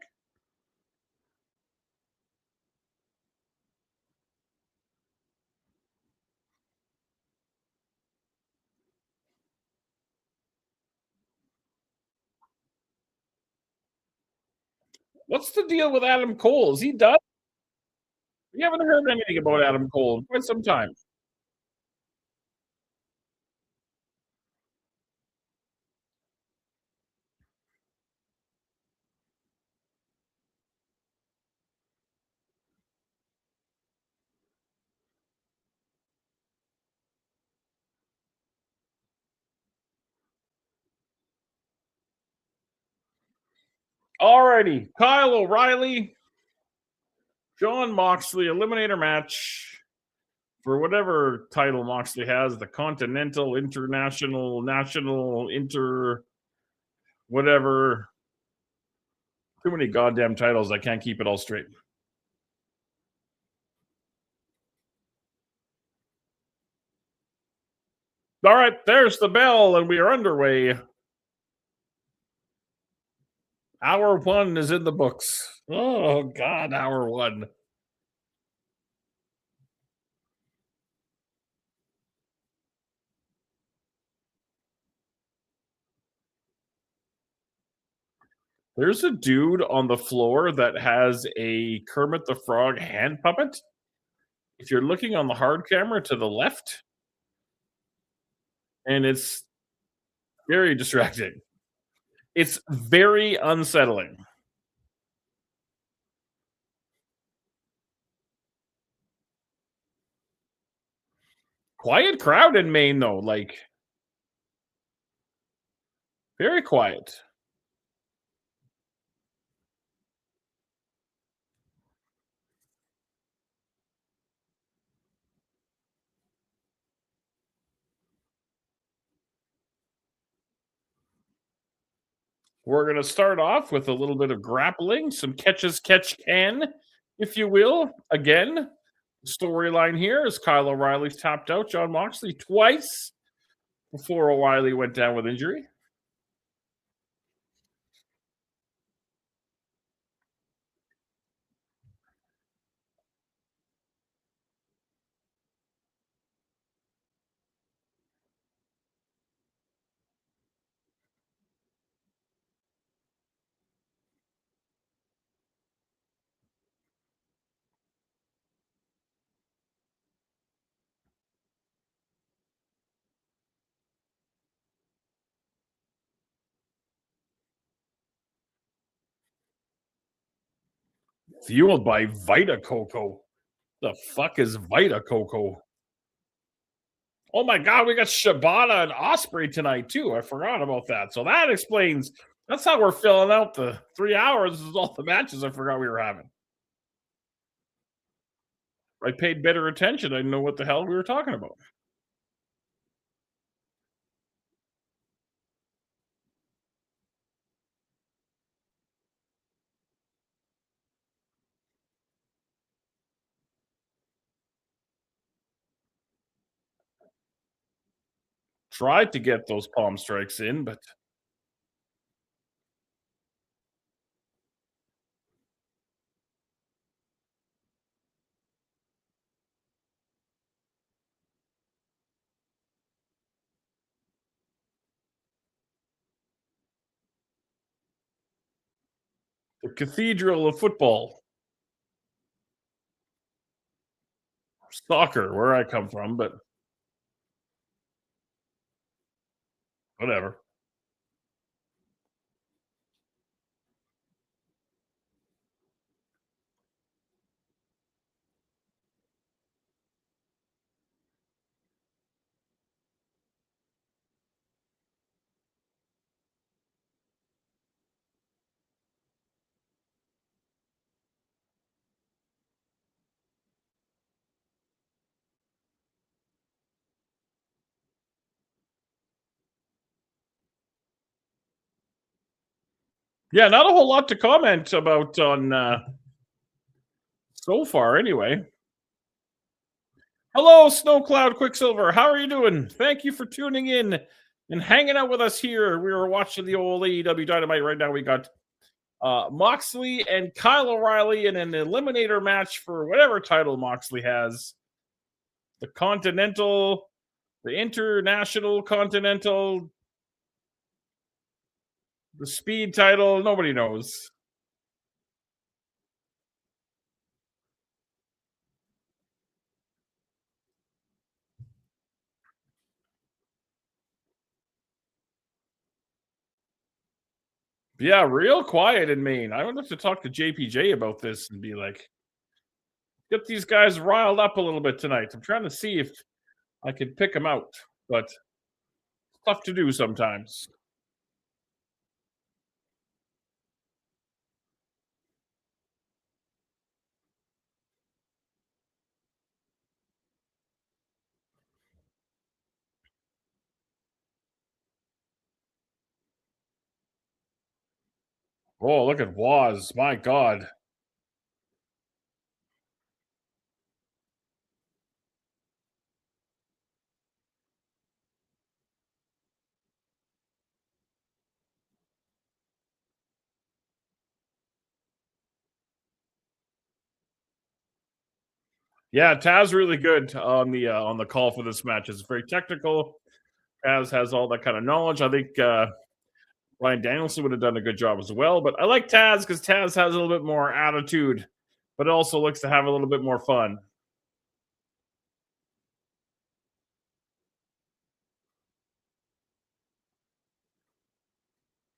What's the deal with Adam Cole? Is he done? We haven't heard anything about Adam Cole in quite some time. Alrighty, Kyle O'Reilly, John Moxley, eliminator match for whatever title Moxley has, the Continental, International, National, whatever. Too many goddamn titles. I can't keep it all straight. All right, there's the bell, and we are underway. Hour one is in the books. Oh, God, hour one. There's a dude on the floor that has a Kermit the Frog hand puppet. If you're looking on the hard camera to the left, and it's very distracting. It's very unsettling. Quiet crowd in Maine, though. Like, very quiet. We're going to start off with a little bit of grappling, some catch can, if you will. Again, storyline here is Kyle O'Reilly's tapped out John Moxley twice before O'Reilly went down with injury. Fueled by Vita Coco. The fuck is Vita Coco? Oh my God, we got Shibata and Osprey tonight too. I forgot about that. So that explains. That's how we're filling out the 3 hours. This is all the matches I forgot we were having. I paid better attention. I didn't know what the hell we were talking about. Tried to get those palm strikes in, but the cathedral of football, soccer, where I come from, but whatever. Yeah, not a whole lot to comment about on so far, anyway. Hello, Snow Cloud Quicksilver. How are you doing? Thank you for tuning in and hanging out with us here. We were watching the old AEW Dynamite. Right now, we got Moxley and Kyle O'Reilly in an eliminator match for whatever title Moxley has. The Continental, the International Continental, the Speed title. Nobody knows. Yeah, real quiet in Maine. I would have to talk to JPJ about this and be like, get these guys riled up a little bit tonight. I'm trying to see if I could pick them out, but it's tough to do sometimes. Oh, look at Waz. My God. Yeah, Taz really good on the call for this match. It's very technical. Taz has all that kind of knowledge. I think Ryan Danielson would have done a good job as well. But I like Taz because Taz has a little bit more attitude, but also looks to have a little bit more fun.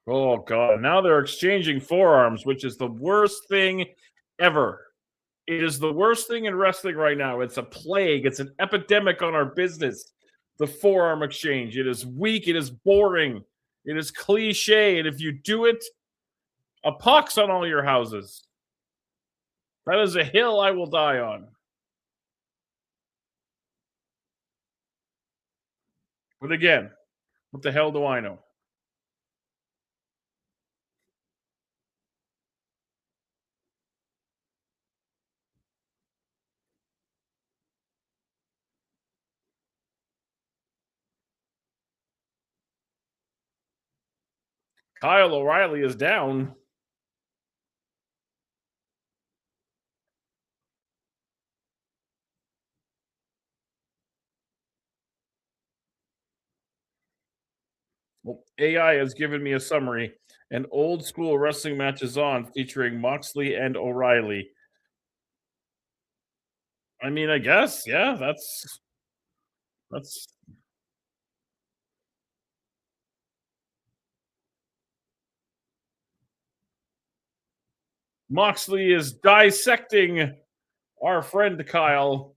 Oh God! Now they're exchanging forearms, which is the worst thing ever. It is the worst thing in wrestling right now. It's a plague. It's an epidemic on our business. The forearm exchange. It is weak. It is boring. It is cliche. And if you do it, a pox on all your houses. That is a hill I will die on. But again, what the hell do I know? Kyle O'Reilly is down. Well, AI has given me a summary. An old school wrestling match is on featuring Moxley and O'Reilly. I mean, I guess, yeah, that's Moxley is dissecting our friend Kyle.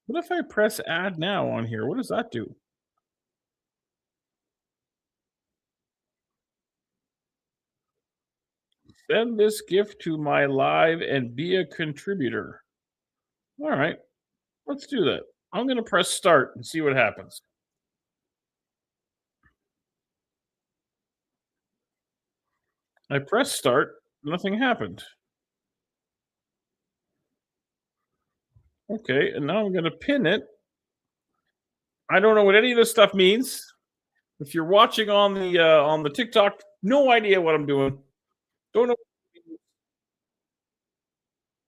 What if I press add now on here? What does that do? Send this gift to my live and be a contributor. All right, let's do that. I'm going to press start and see what happens. I pressed start, nothing happened. Okay, and now I'm going to pin it. I don't know what any of this stuff means. If you're watching on the TikTok, no idea what I'm doing. Don't know.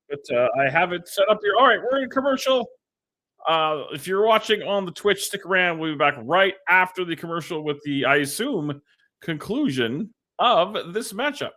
But I have it set up here. All right, we're in commercial. If you're watching on the Twitch, stick around. We'll be back right after the commercial with the, I assume, conclusion of this matchup.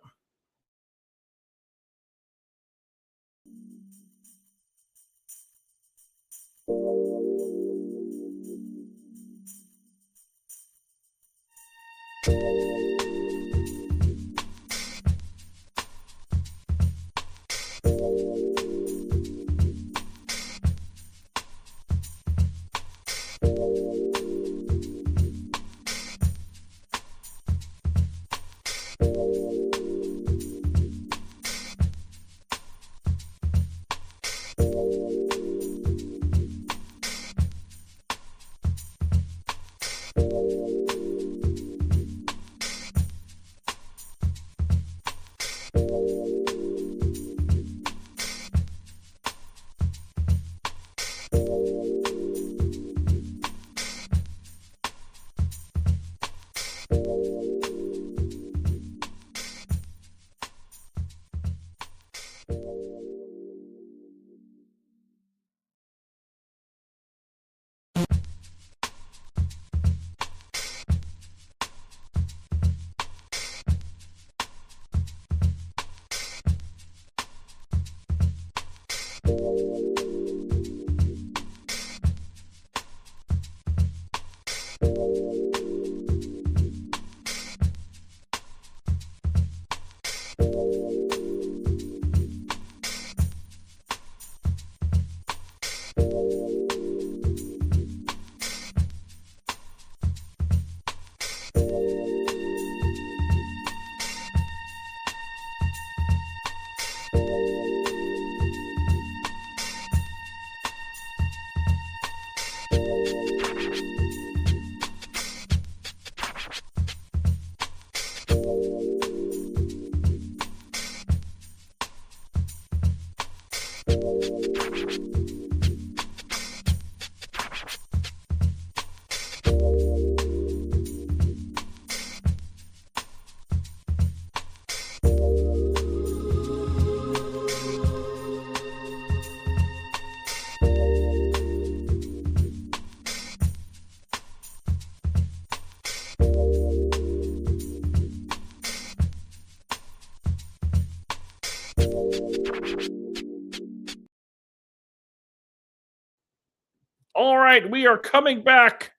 All right, we are coming back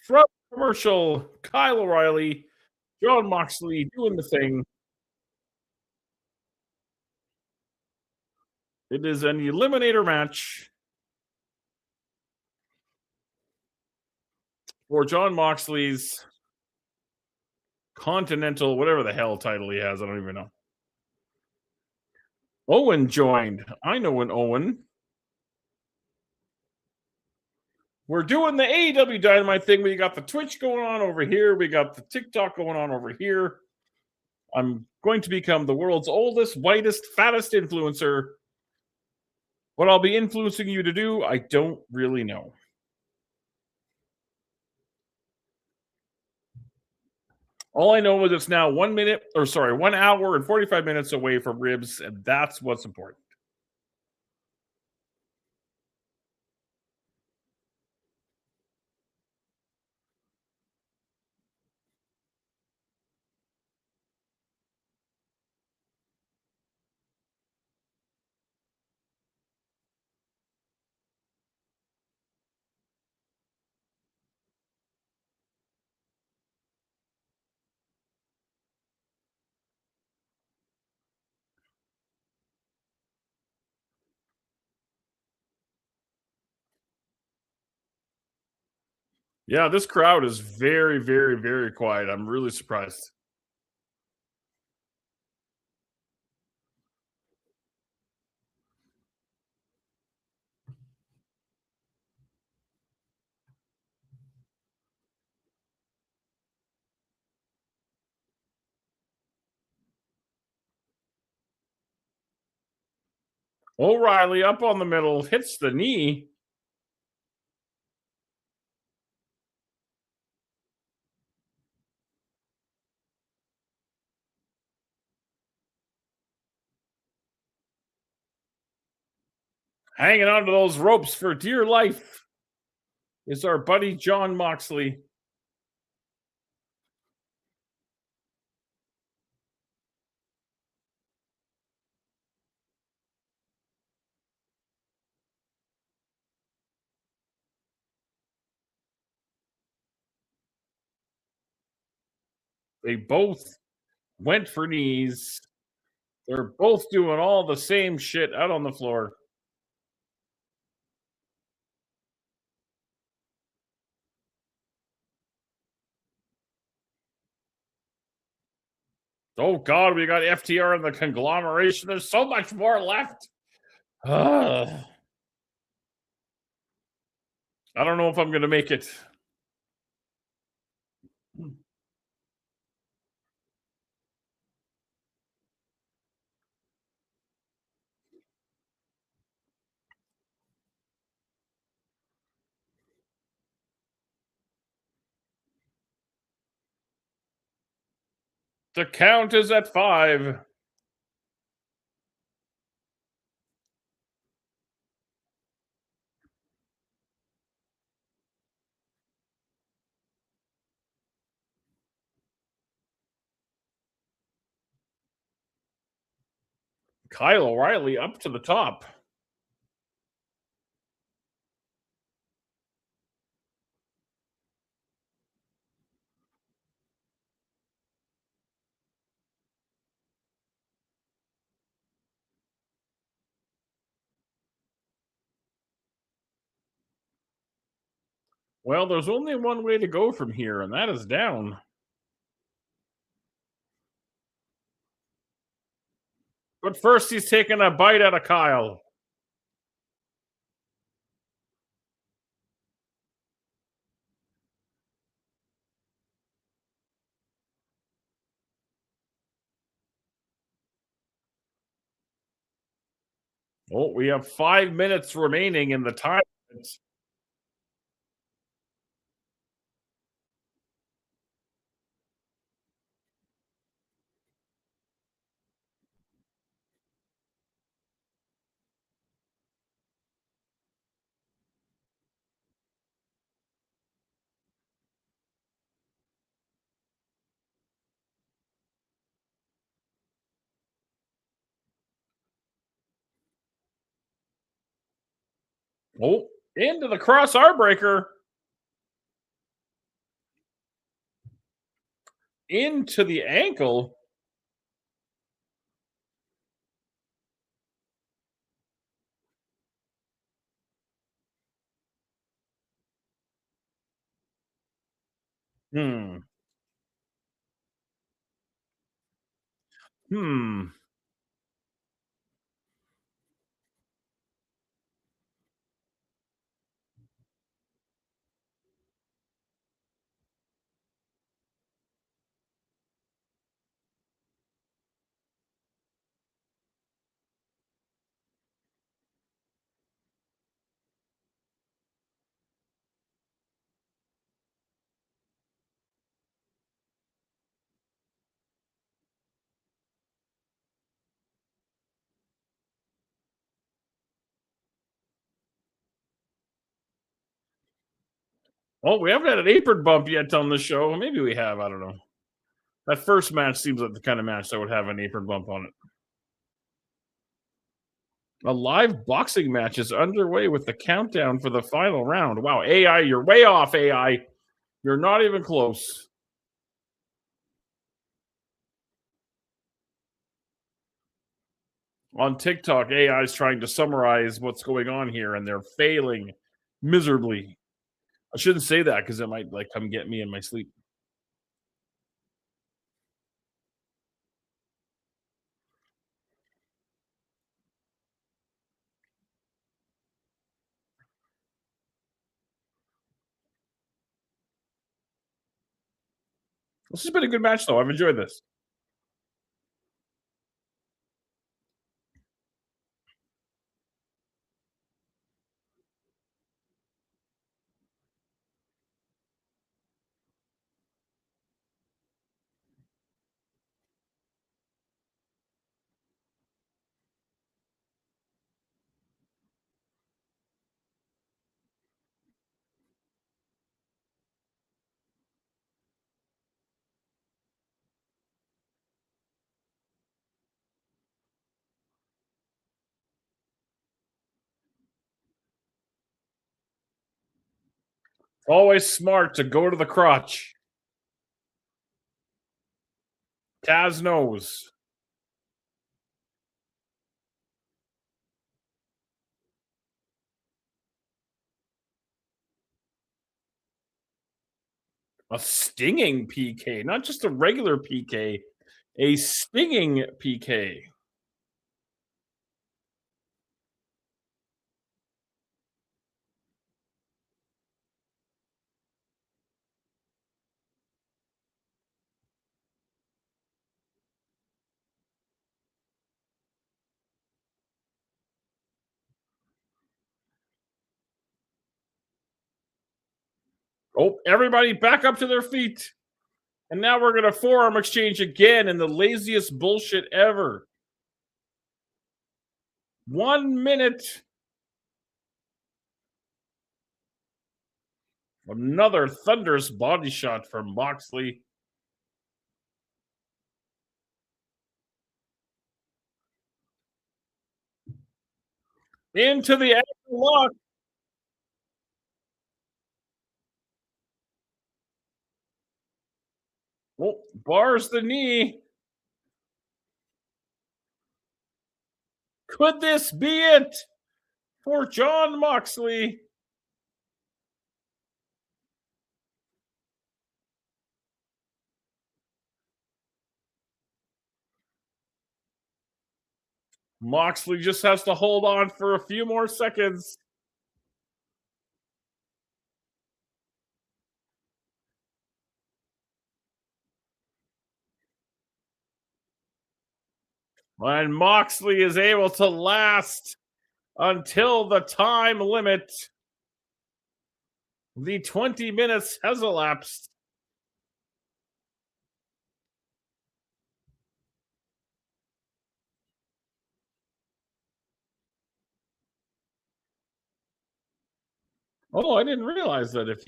from commercial. Kyle O'Reilly, John Moxley doing the thing. It is an eliminator match for John Moxley's Continental, whatever the hell title he has. I don't even know. Owen joined. I know an Owen. We're doing the AEW Dynamite thing. We got the Twitch going on over here. We got the TikTok going on over here. I'm going to become the world's oldest, whitest, fattest influencer. What I'll be influencing you to do, I don't really know. All I know is it's now 1 hour and 45 minutes away from ribs, and that's what's important. Yeah, this crowd is very, very, very quiet. I'm really surprised. O'Reilly up on the middle, hits the knee. Hanging onto those ropes for dear life is our buddy John Moxley. They both went for knees. They're both doing all the same shit out on the floor. Oh, God, we got FTR in the conglomeration. There's so much more left. I don't know if I'm going to make it. The count is at 5. Kyle O'Reilly up to the top. Well, there's only one way to go from here, and that is down. But first, he's taking a bite out of Kyle. Oh, we have 5 minutes remaining in the time. Oh, into the cross arm breaker. Into the ankle. Hmm. Hmm. Oh, we haven't had an apron bump yet on the show. Maybe we have. I don't know. That first match seems like the kind of match that would have an apron bump on it. A live boxing match is underway with the countdown for the final round. Wow, AI, you're way off, AI. You're not even close. On TikTok, AI is trying to summarize what's going on here, and they're failing miserably. I shouldn't say that because it might like come get me in my sleep. This has been a good match, though. I've enjoyed this. Always smart to go to the crotch. Taz knows. A stinging PK, not just a regular PK, a stinging PK. Oh, everybody back up to their feet. And now we're going to forearm exchange again in the laziest bullshit ever. 1 minute. Another thunderous body shot from Moxley. Into the ankle lock. Oh, bars the knee. Could this be it for John Moxley? Moxley just has to hold on for a few more seconds. And Moxley is able to last until the time limit. The 20 minutes has elapsed. Oh, I didn't realize that if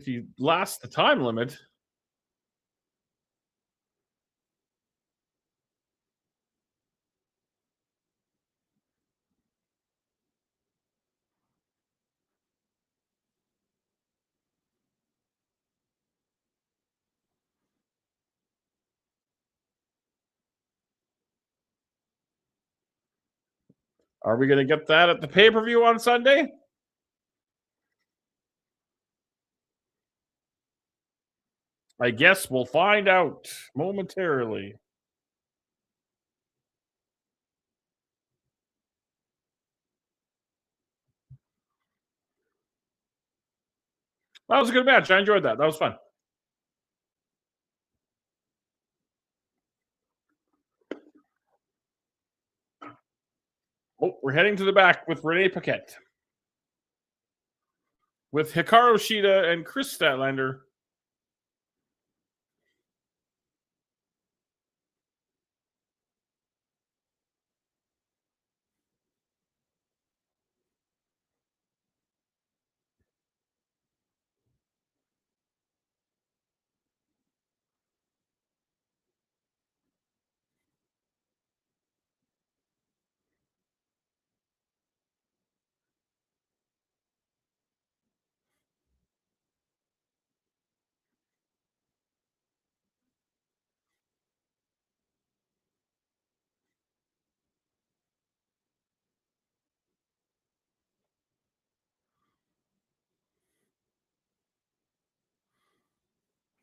he lasts the time limit. Are we going to get that at the pay-per-view on Sunday? I guess we'll find out momentarily. That was a good match. I enjoyed that. That was fun. Oh, we're heading to the back with Renee Paquette. With Hikaru Shida and Chris Statlander.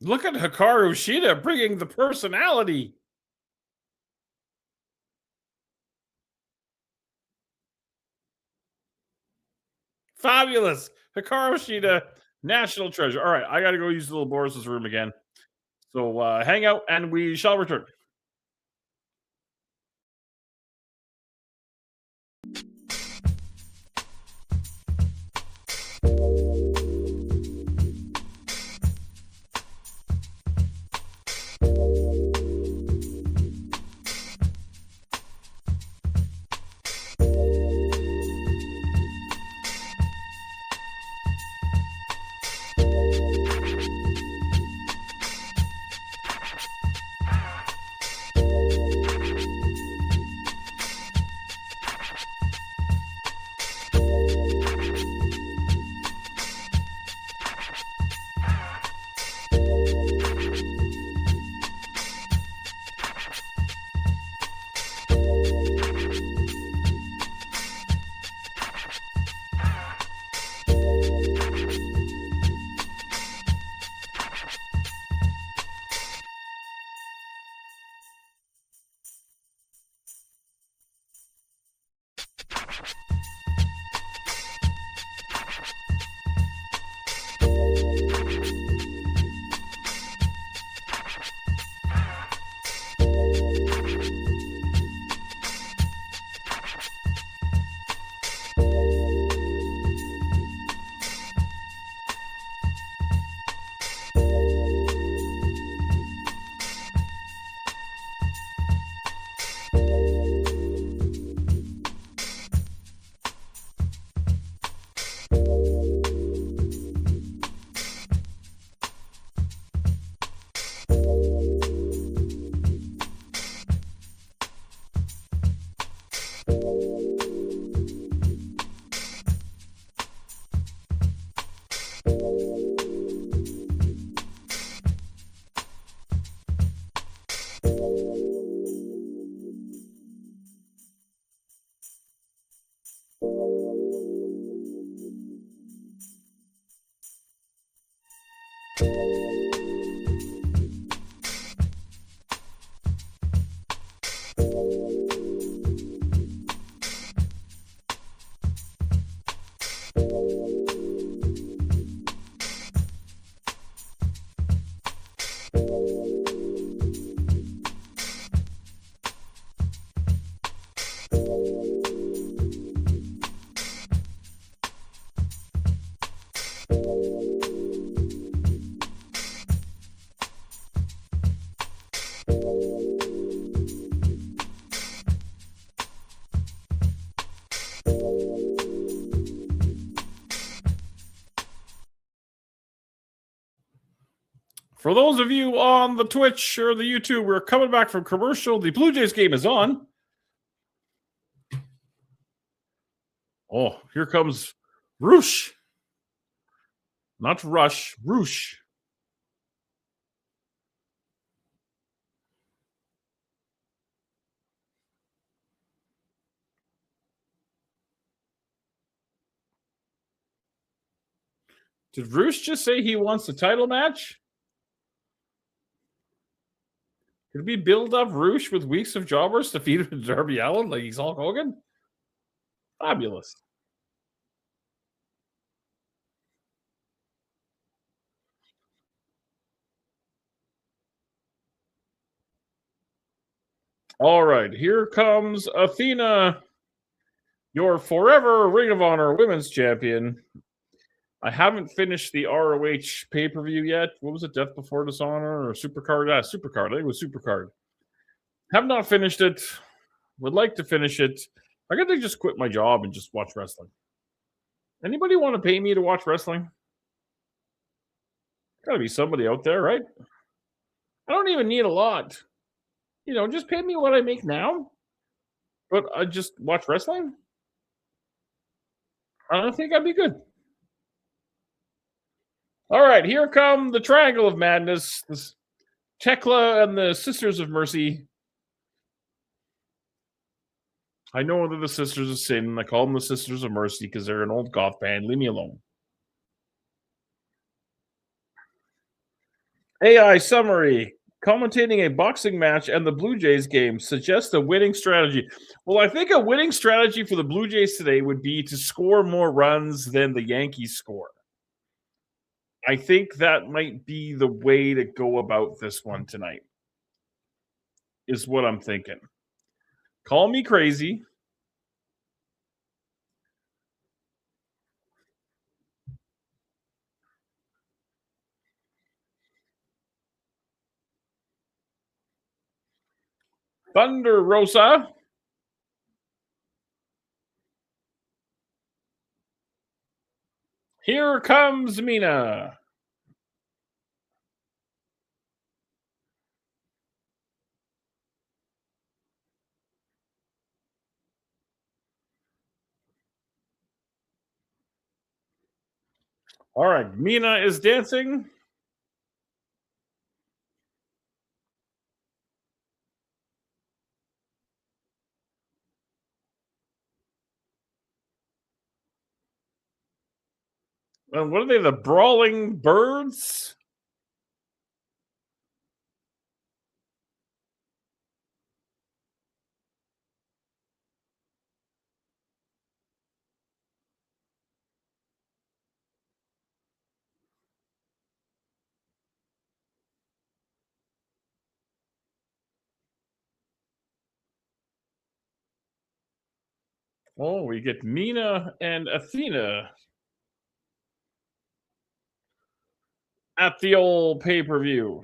Look at Hikaru Shida bringing the personality. Fabulous. Hikaru Shida, national treasure. All right, I got to go use little Boris's room again. So hang out and we shall return. For those of you on the Twitch or the YouTube, we're coming back from commercial. The Blue Jays game is on. Oh, here comes Roosh. Not Rush, Roosh. Did Roosh just say he wants a title match? Could we build up Roosh with weeks of jobbers to feed him to Darby Allin like he's Hulk Hogan? Fabulous. All right, here comes Athena, your forever Ring of Honor Women's Champion. I haven't finished the ROH pay-per-view yet. What was it, Death Before Dishonor or Supercard? Supercard. I think it was Supercard. Have not finished it. Would like to finish it. I got to just quit my job and just watch wrestling. Anybody want to pay me to watch wrestling? Got to be somebody out there, right? I don't even need a lot. You know, just pay me what I make now. But I just watch wrestling? I don't think I'd be good. All right, here come the Triangle of Madness. This Tekla and the Sisters of Mercy. I know they're the Sisters of Sin. I call them the Sisters of Mercy because they're an old goth band. Leave me alone. AI summary. Commentating a boxing match and the Blue Jays game suggests a winning strategy. Well, I think a winning strategy for the Blue Jays today would be to score more runs than the Yankees score. I think that might be the way to go about this one tonight, is what I'm thinking. Call me crazy. Thunder Rosa. Here comes Mina. All right, Mina is dancing. And what are they, the Brawling Birds? Oh, we get Mina and Athena at the old pay-per-view.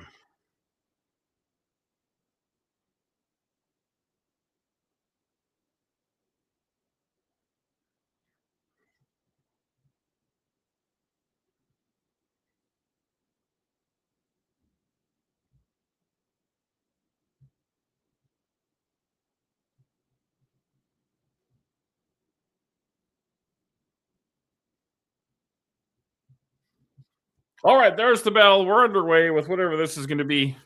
All right, there's the bell. We're underway with whatever this is going to be.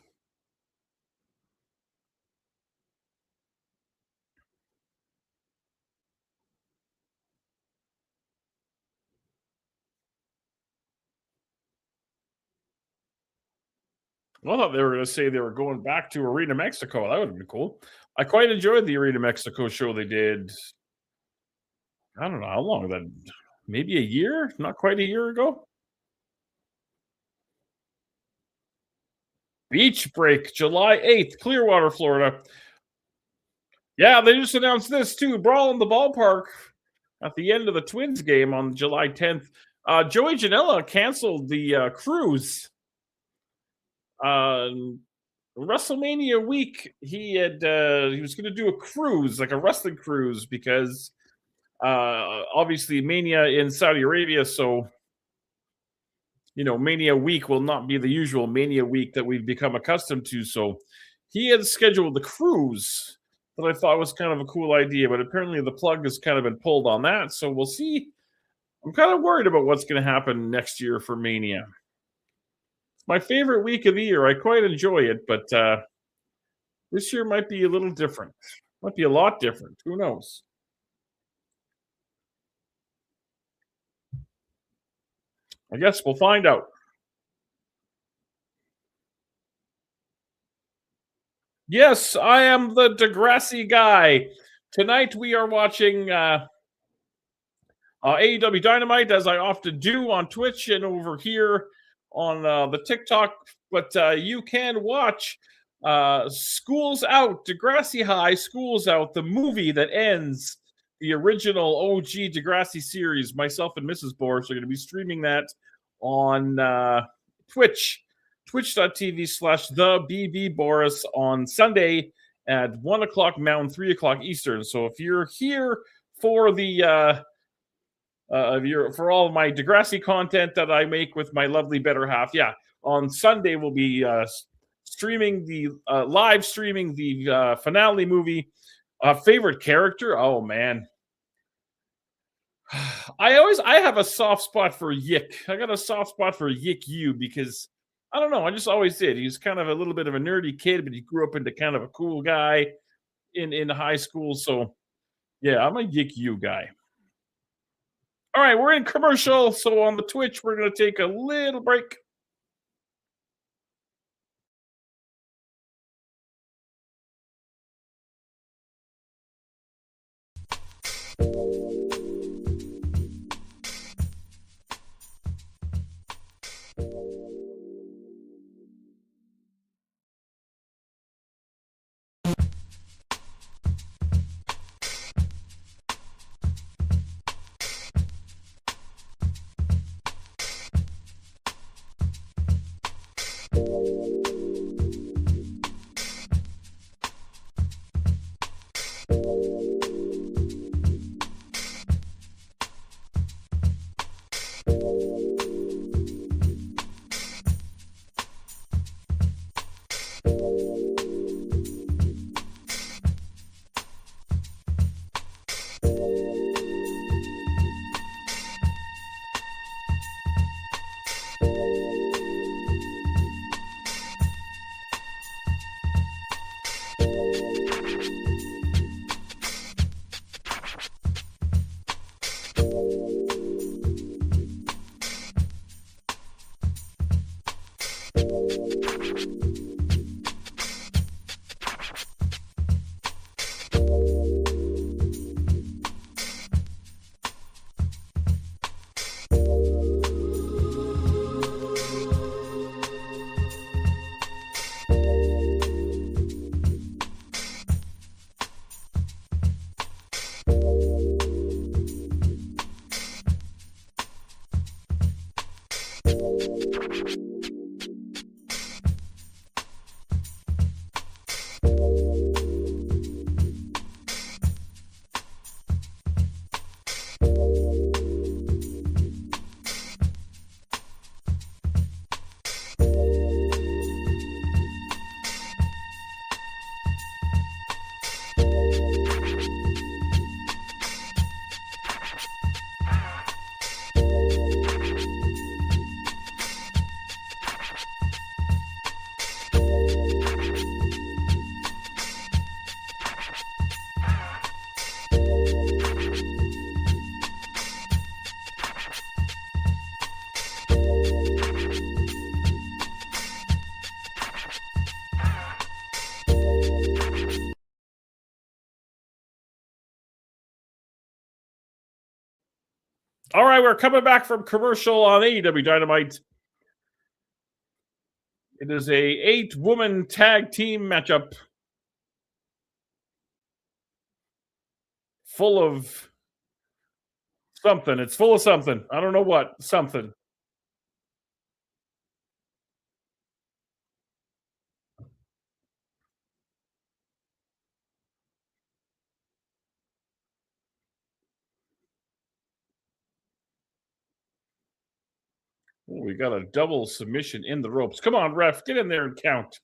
Well, I thought they were going to say they were going back to Arena Mexico. That would have been cool. I quite enjoyed the Arena Mexico show they did. I don't know how long that, maybe a year, not quite a year ago. Beach break, July 8th, Clearwater, Florida. Yeah, they just announced this too. Brawl in the Ballpark at the end of the Twins game on July 10th. Joey Janela canceled the cruise. WrestleMania week, he was going to do a cruise, like a wrestling cruise, because obviously Mania in Saudi Arabia, so Mania week will not be the usual Mania week that we've become accustomed to. So he had scheduled the cruise that I thought was kind of a cool idea, but apparently the plug has kind of been pulled on that. So we'll see. I'm kind of worried about what's going to happen next year for Mania. It's my favorite week of the year. I quite enjoy it, but this year might be a little different. Might be a lot different. Who knows? I guess we'll find out. Yes, I am the Degrassi guy. Tonight we are watching AEW Dynamite, as I often do on Twitch and over here on the TikTok. But you can watch School's Out, Degrassi High, School's Out, the movie that ends the original OG Degrassi series. Myself and Mrs. Boris are going to be streaming that on Twitch, twitch.tv/the BB on Sunday at 1 o'clock Mountain, 3 o'clock Eastern. So if you're here for the for all of my Degrassi content that I make with my lovely better half, yeah, on Sunday we'll be streaming the live streaming the finale movie. Favorite character? Oh man, I have a soft spot for Yick. I got a soft spot for Yick Yu because I don't know. I just always did. He's kind of a little bit of a nerdy kid, but he grew up into kind of a cool guy in high school. So yeah, I'm a Yick Yu guy. All right, we're in commercial. So on the Twitch, we're going to take a little break. All right, we're coming back from commercial on AEW Dynamite. It is a 8-woman tag team matchup full of something. It's full of something. I don't know what. Something. Ooh, we got a double submission in the ropes. Come on, ref, get in there and count.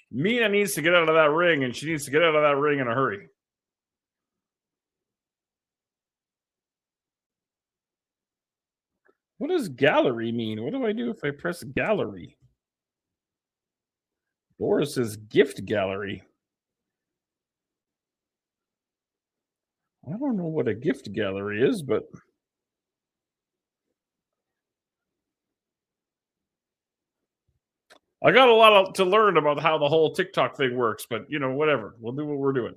Mina needs to get out of that ring, and she needs to get out of that ring in a hurry. What does gallery mean? What do I do if I press gallery? Boris's gift gallery. I don't know what a gift gallery is, but I got a lot to learn about how the whole TikTok thing works. But whatever. We'll do what we're doing.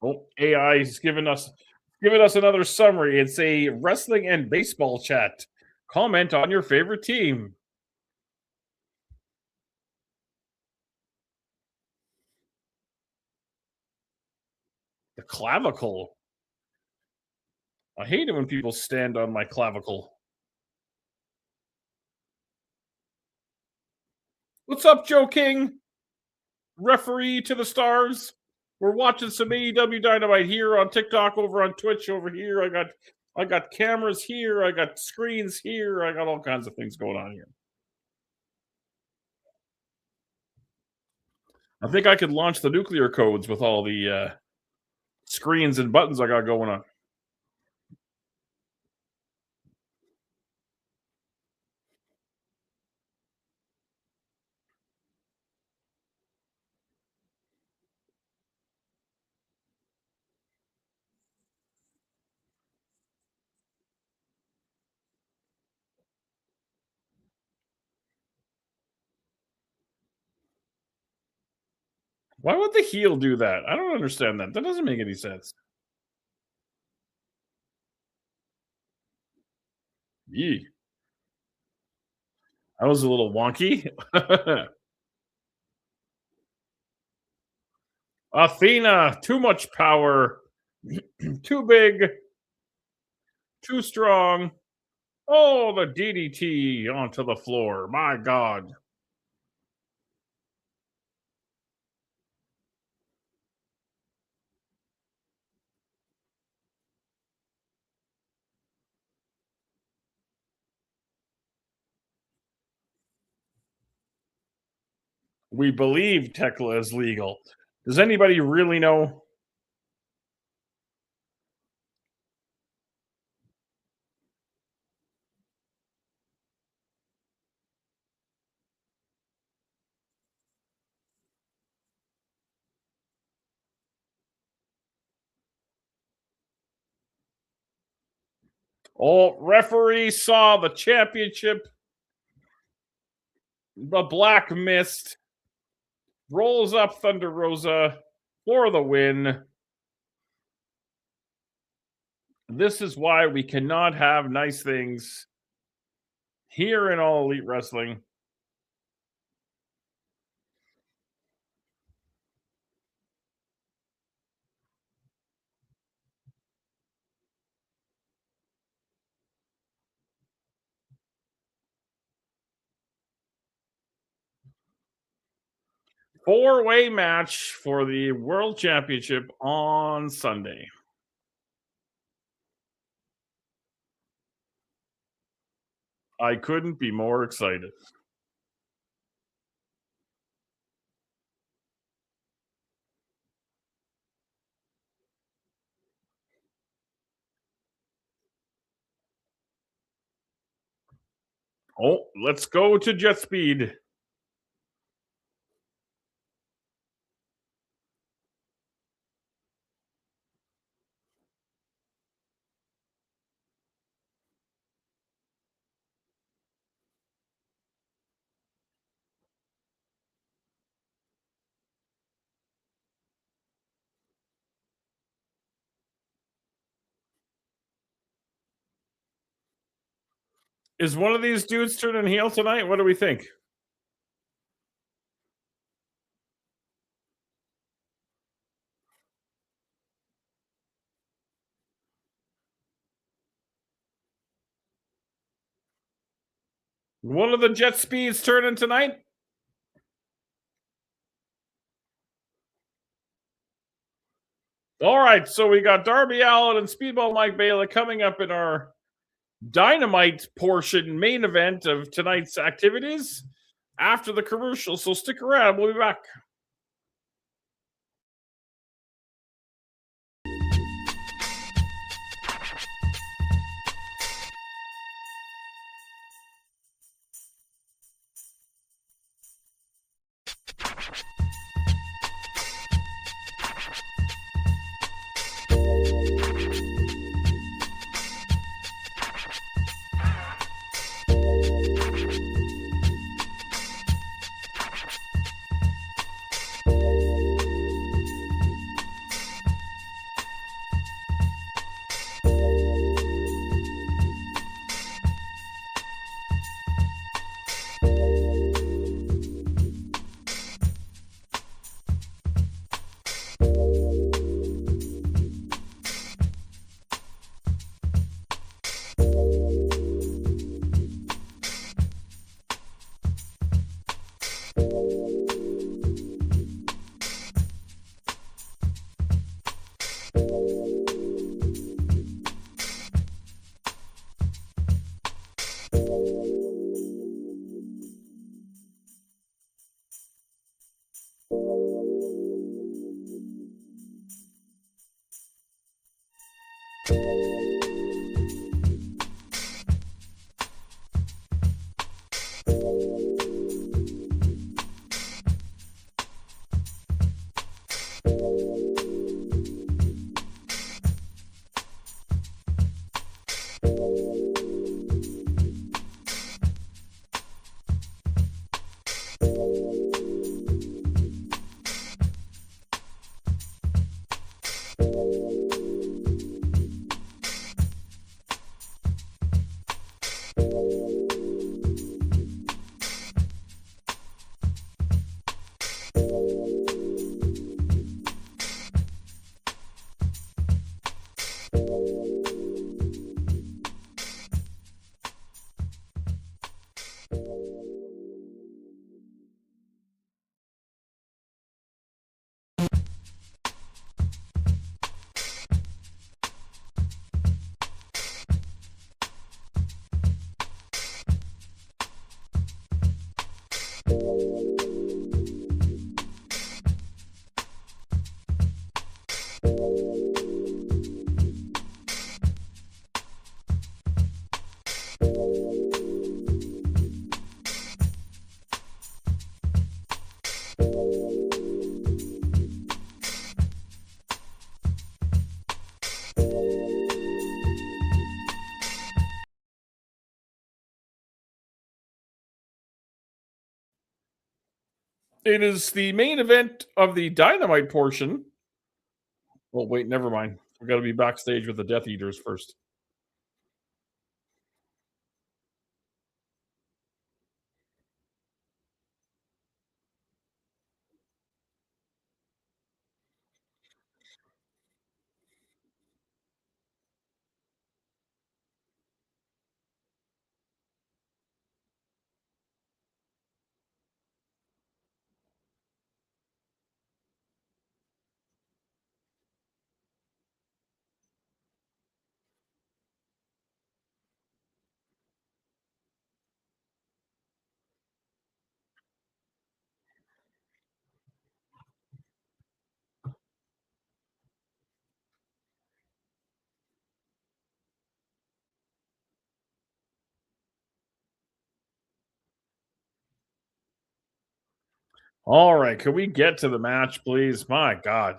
Oh, AI is giving us another summary. It's a wrestling and baseball chat. Comment on your favorite team. The clavicle. I hate it when people stand on my clavicle. What's up, Joe King? Referee to the stars. We're watching some AEW Dynamite here on TikTok, over on Twitch, over here. I got cameras here. I got screens here. I got all kinds of things going on here. I think I could launch the nuclear codes with all the screens and buttons I got going on. Why would the heel do that? I don't understand that. That doesn't make any sense. Yee. That was a little wonky. Athena, too much power, too big, too strong. Oh, the DDT onto the floor. My God. We believe Tekla is legal. Does anybody really know? Oh, referee saw the championship. The black mist rolls up Thunder Rosa for the win. This is why we cannot have nice things here in All Elite Wrestling. Four-way match for the World Championship on Sunday. I couldn't be more excited. Oh, let's go to jet speed. Is one of these dudes turning heel tonight? What do we think? One of the Jet Speeds turning tonight? All right, so we got Darby Allin and Speedball Mike Bailey coming up in our Dynamite portion main event of tonight's activities after the commercial. So stick around. We'll be back. It is the main event of the Dynamite portion. Oh, wait, never mind. We got to be backstage with the Death Eaters first. All right, can we get to the match, please? My God.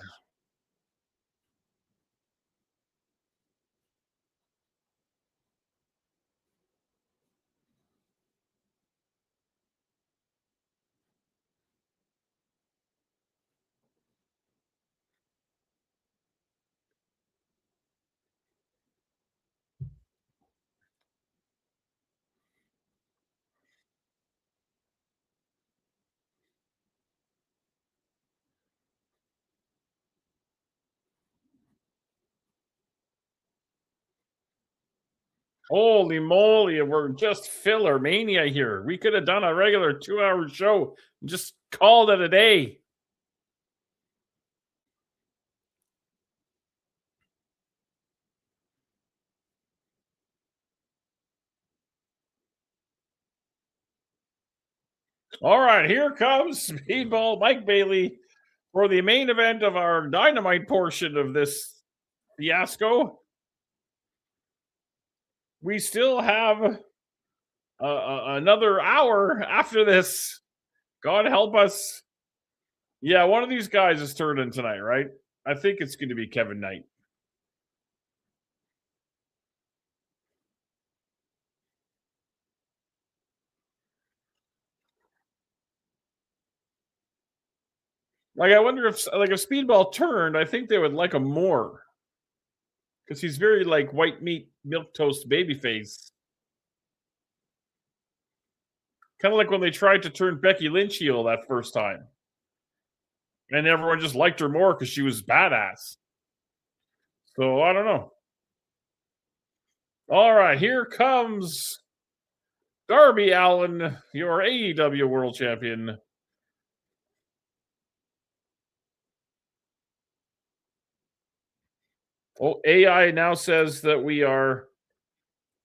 Holy moly, we're just filler mania here. We could have done a regular 2-hour show and just called it a day. All right, here comes Speedball Mike Bailey for the main event of our Dynamite portion of this fiasco. We still have another hour after this. God help us. Yeah, one of these guys is turning tonight, right? I think it's going to be Kevin Knight. Like, I wonder if Speedball turned, I think they would like him more because he's very like white meat, milk toast, baby face. Kind of like when they tried to turn Becky Lynch heel that first time, and everyone just liked her more because she was badass. So I don't know. All right, here comes Darby Allin, your AEW World Champion. Oh, AI now says that we are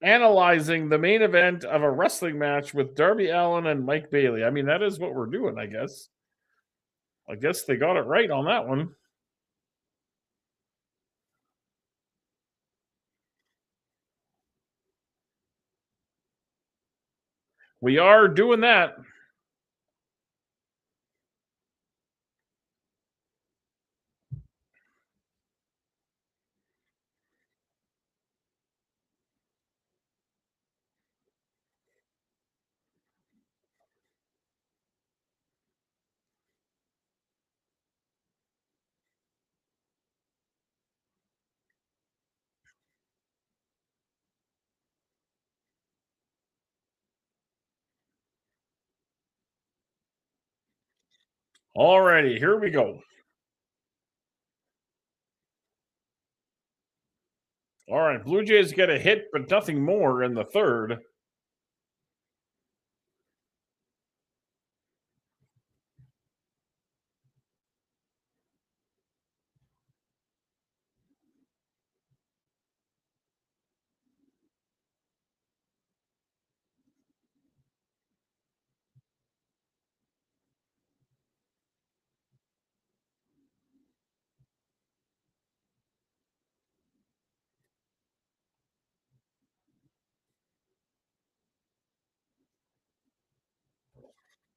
analyzing the main event of a wrestling match with Darby Allin and Mike Bailey. I mean, that is what we're doing, I guess. I guess they got it right on that one. We are doing that. Alrighty, here we go. All right, Blue Jays get a hit, but nothing more in the third.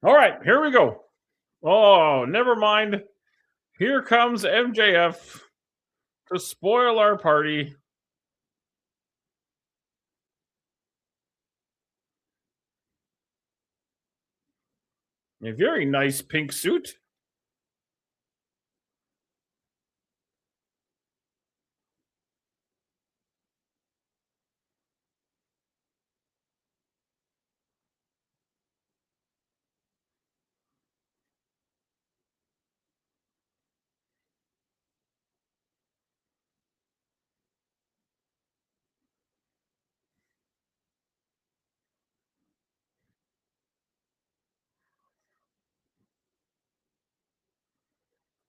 All right, here we go. Oh, never mind. Here comes MJF to spoil our party. A very nice pink suit.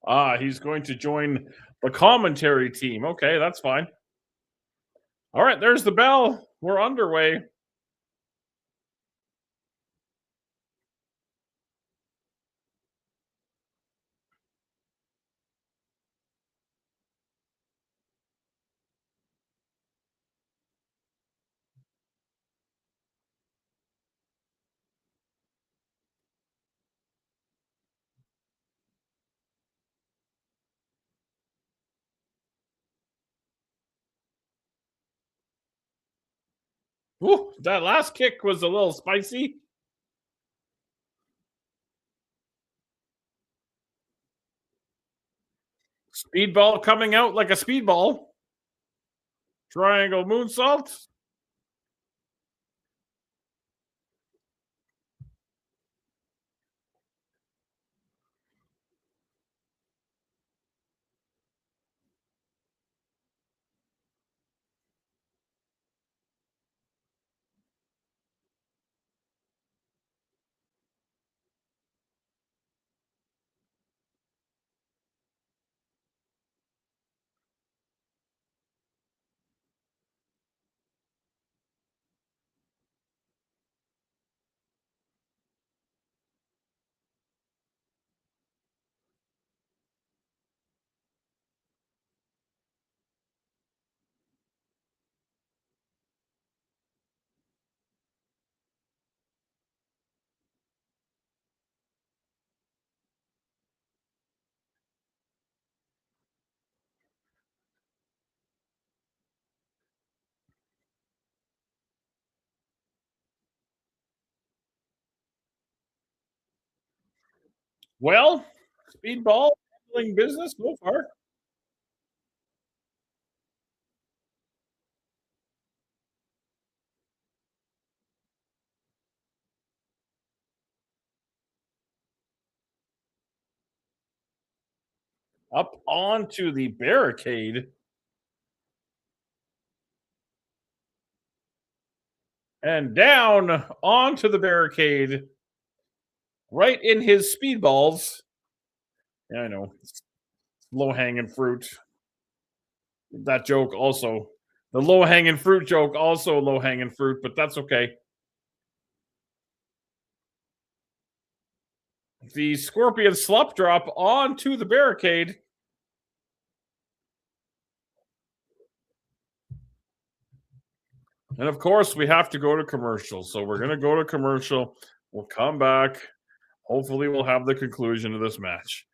Ah, he's going to join the commentary team. Okay, that's fine. All right, there's the bell. We're underway. Ooh, that last kick was a little spicy. Speedball coming out like a speedball. Triangle moonsault. Well, Speedball handling business so far. Up onto the barricade. And down onto the barricade. Right in his speedballs. Yeah, I know. Low hanging fruit. That joke also. The low hanging fruit joke also low hanging fruit, but that's okay. The scorpion slop drop onto the barricade. And of course, we have to go to commercial. So we're going to go to commercial. We'll come back. Hopefully, we'll have the conclusion of this match.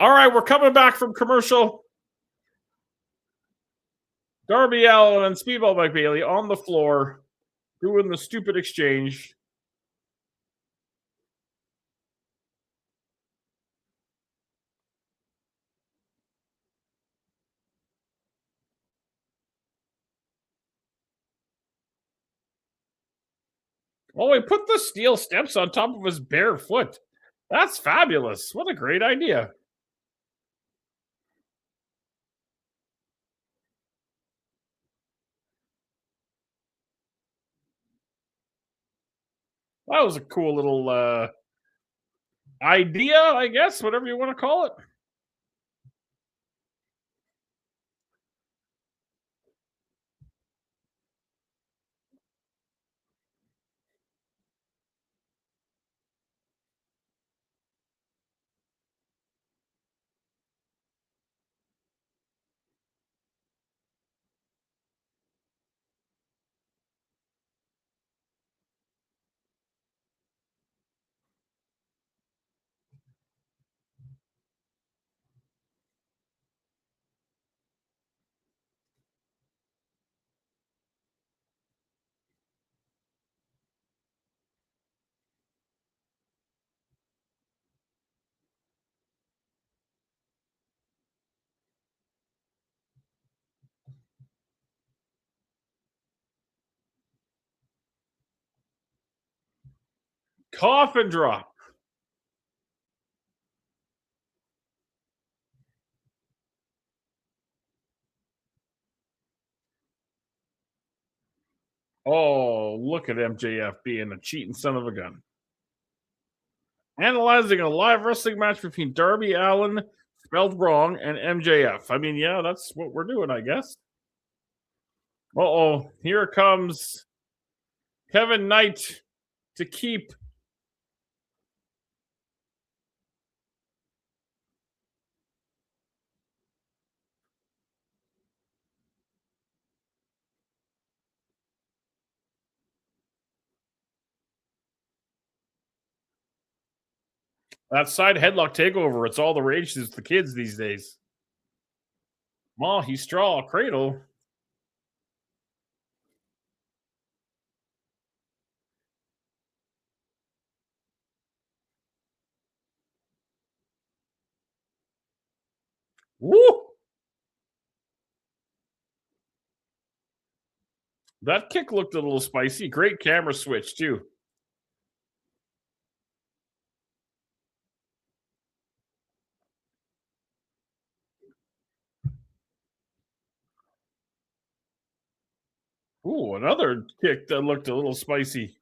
All right, we're coming back from commercial. Darby Allin and Speedball Mike Bailey on the floor doing the stupid exchange. Oh, he put the steel steps on top of his bare foot. That's fabulous. What a great idea. That was a cool little idea, I guess, whatever you want to call it. coffin drop. Oh, look at MJF being a cheating son of a gun. Analyzing a live wrestling match between Darby Allin, spelled wrong, and MJF. I mean, yeah, that's what we're doing, I guess. Uh-oh, here comes Kevin Knight to keep. That side headlock takeover, it's all the rage to the kids these days. Well, he straw a cradle. Woo! That kick looked a little spicy. Great camera switch, too. Ooh, another kick that looked a little spicy.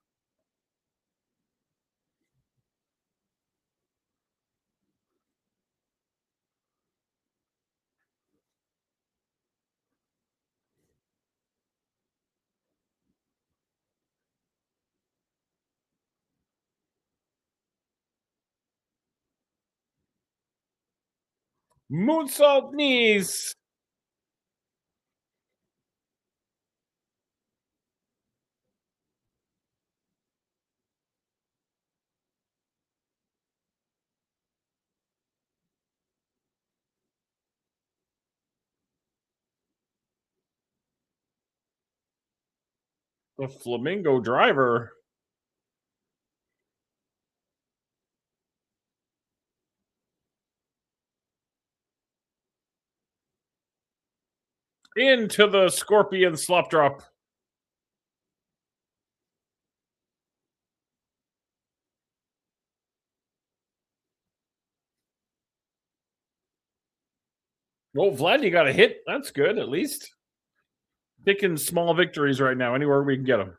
Moonsault knees. The flamingo driver. Into the scorpion slop drop. Well, Vlad, you got a hit. That's good, at least. Picking small victories right now, anywhere we can get them.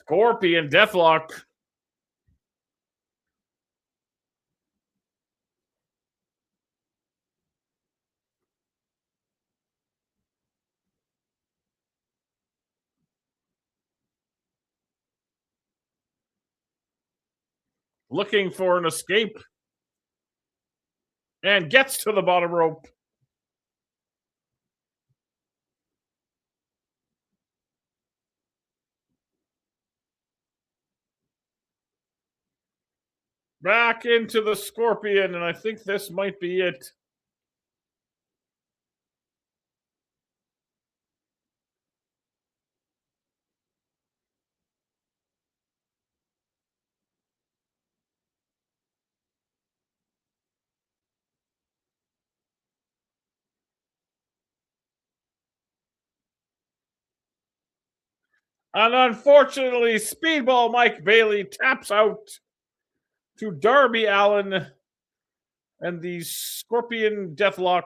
Scorpion Deathlock. Looking for an escape. And gets to the bottom rope. Back into the scorpion, and I think this might be it. And unfortunately, Speedball Mike Bailey taps out to Darby Allin and the Scorpion Deathlock.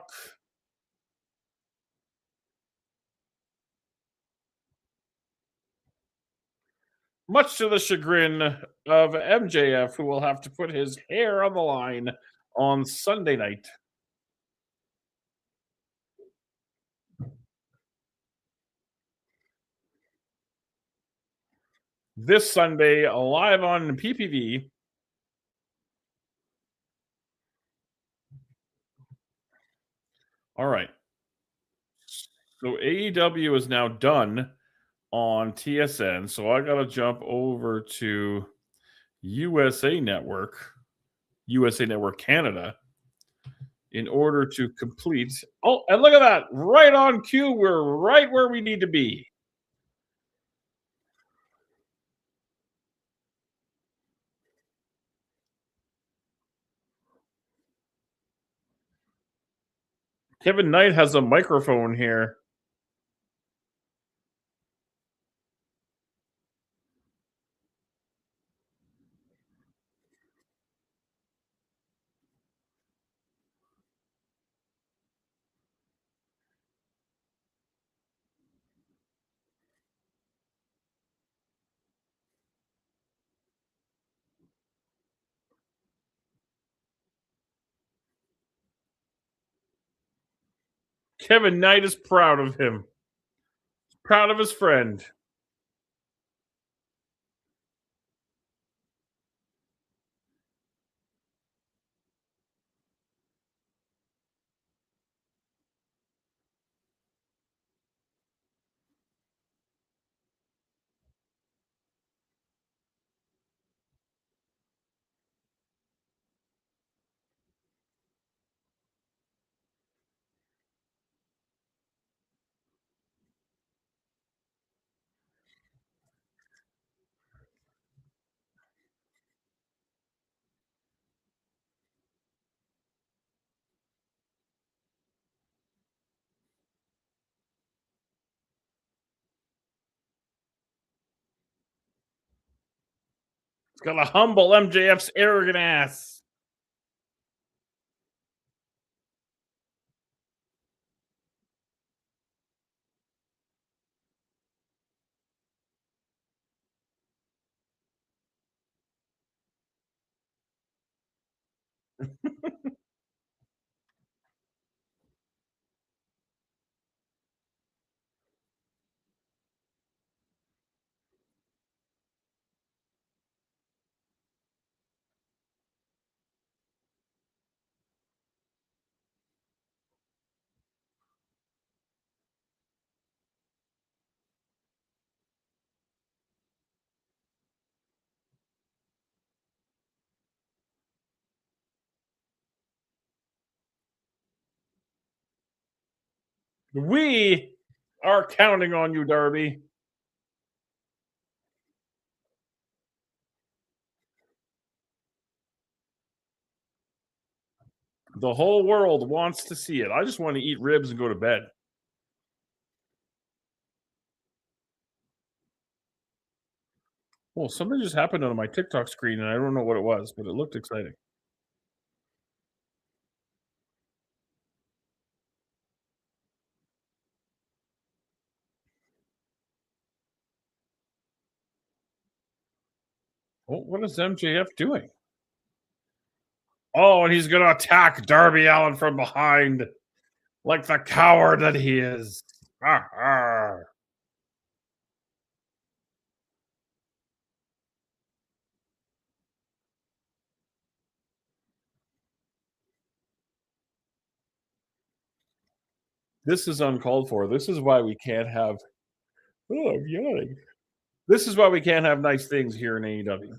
Much to the chagrin of MJF, who will have to put his hair on the line on Sunday night. This Sunday, live on PPV. All right. So AEW is now done on TSN. So I got to jump over to USA Network Canada. in order to complete. Oh, and look at that. Right on cue. We're right where we need to be. Kevin Knight has a microphone here. Kevin Knight is proud of him, proud of his friend. It's got to humble MJF's arrogant ass. We are counting on you, Darby. The whole world wants to see it. I just want to eat ribs and go to bed. Well, something just happened on my TikTok screen, and I don't know what it was, but it looked exciting. Well, what is MJF doing? Oh, and he's going to attack Darby Allin from behind like the coward that he is. This is uncalled for. This is why we can't have. Oh, I'm yawning. This is why we can't have nice things here in AEW.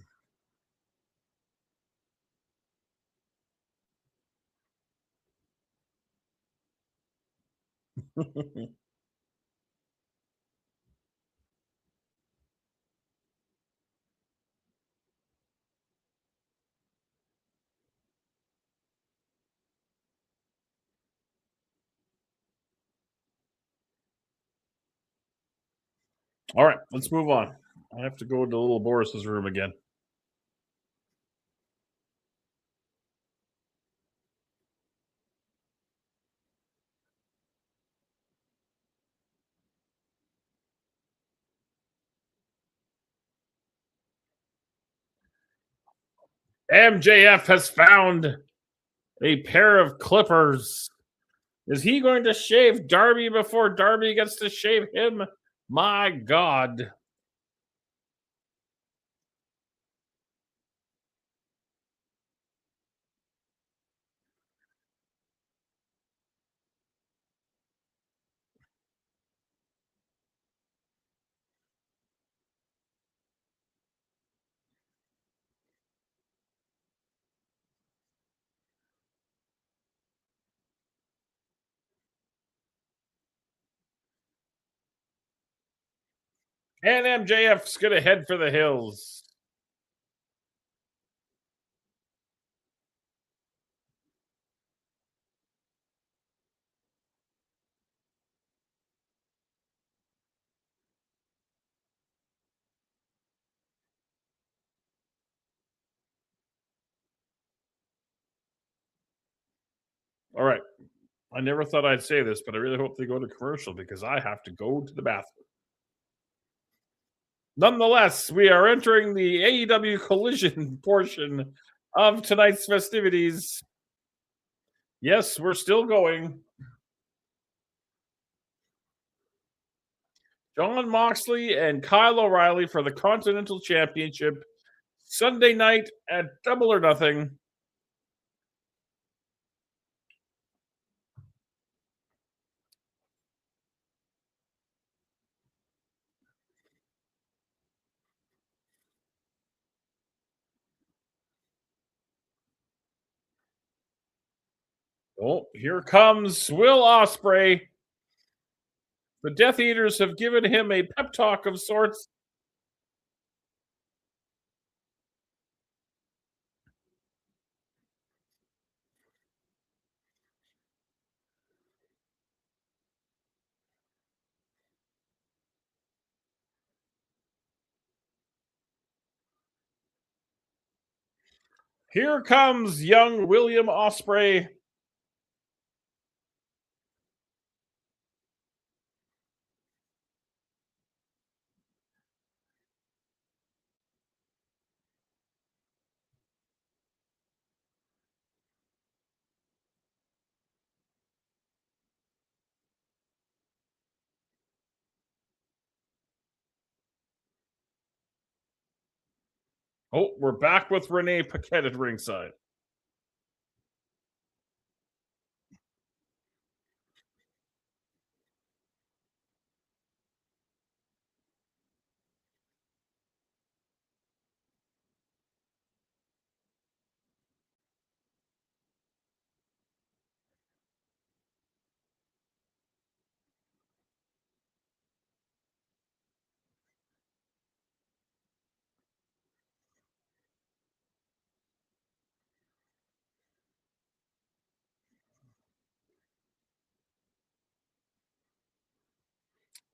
All right, let's move on. I have to go into little Boris's room again. MJF has found a pair of clippers. Is he going to shave Darby before Darby gets to shave him? My God. And MJF's going to head for the hills. All right. I never thought I'd say this, but I really hope they go to commercial because I have to go to the bathroom. Nonetheless, we are entering the AEW collision portion of tonight's festivities. Yes, we're still going. Jon Moxley and Kyle O'Reilly for the Continental Championship Sunday night at Double or Nothing. Oh, here comes Will Ospreay. The Death Eaters have given him a pep talk of sorts. Here comes young William Ospreay. Oh, we're back with Renee Paquette at ringside.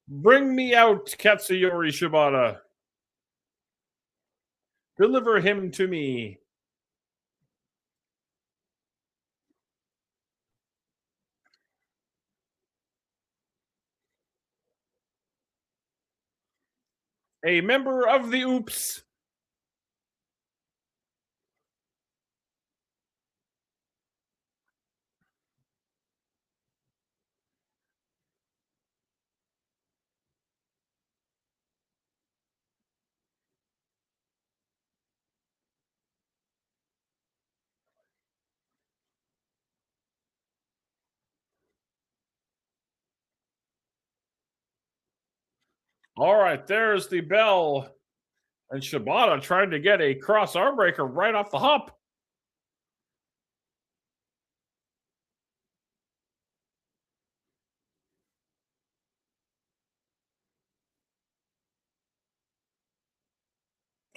Bring me out Katsuyori Shibata. Deliver him to me. A member of the Oops. All right, there's the bell. And Shibata trying to get a cross arm breaker right off the hop.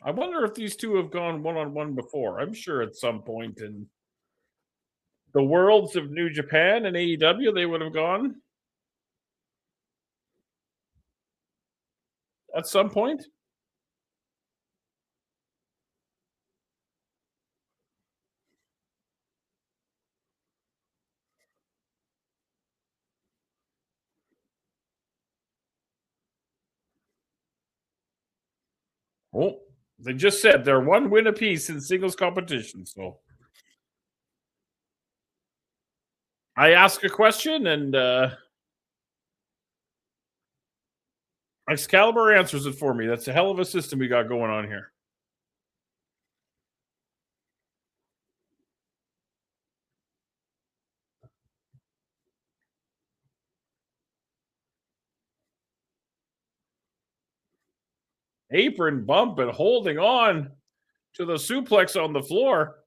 I wonder if these two have gone one-on-one before. I'm sure at some point in the worlds of New Japan and AEW they would have gone at some point. Oh, they just said they're one win apiece in singles competition. So I ask a question and Excalibur answers it for me. That's a hell of a system we got going on here. Apron bump and holding on to the suplex on the floor.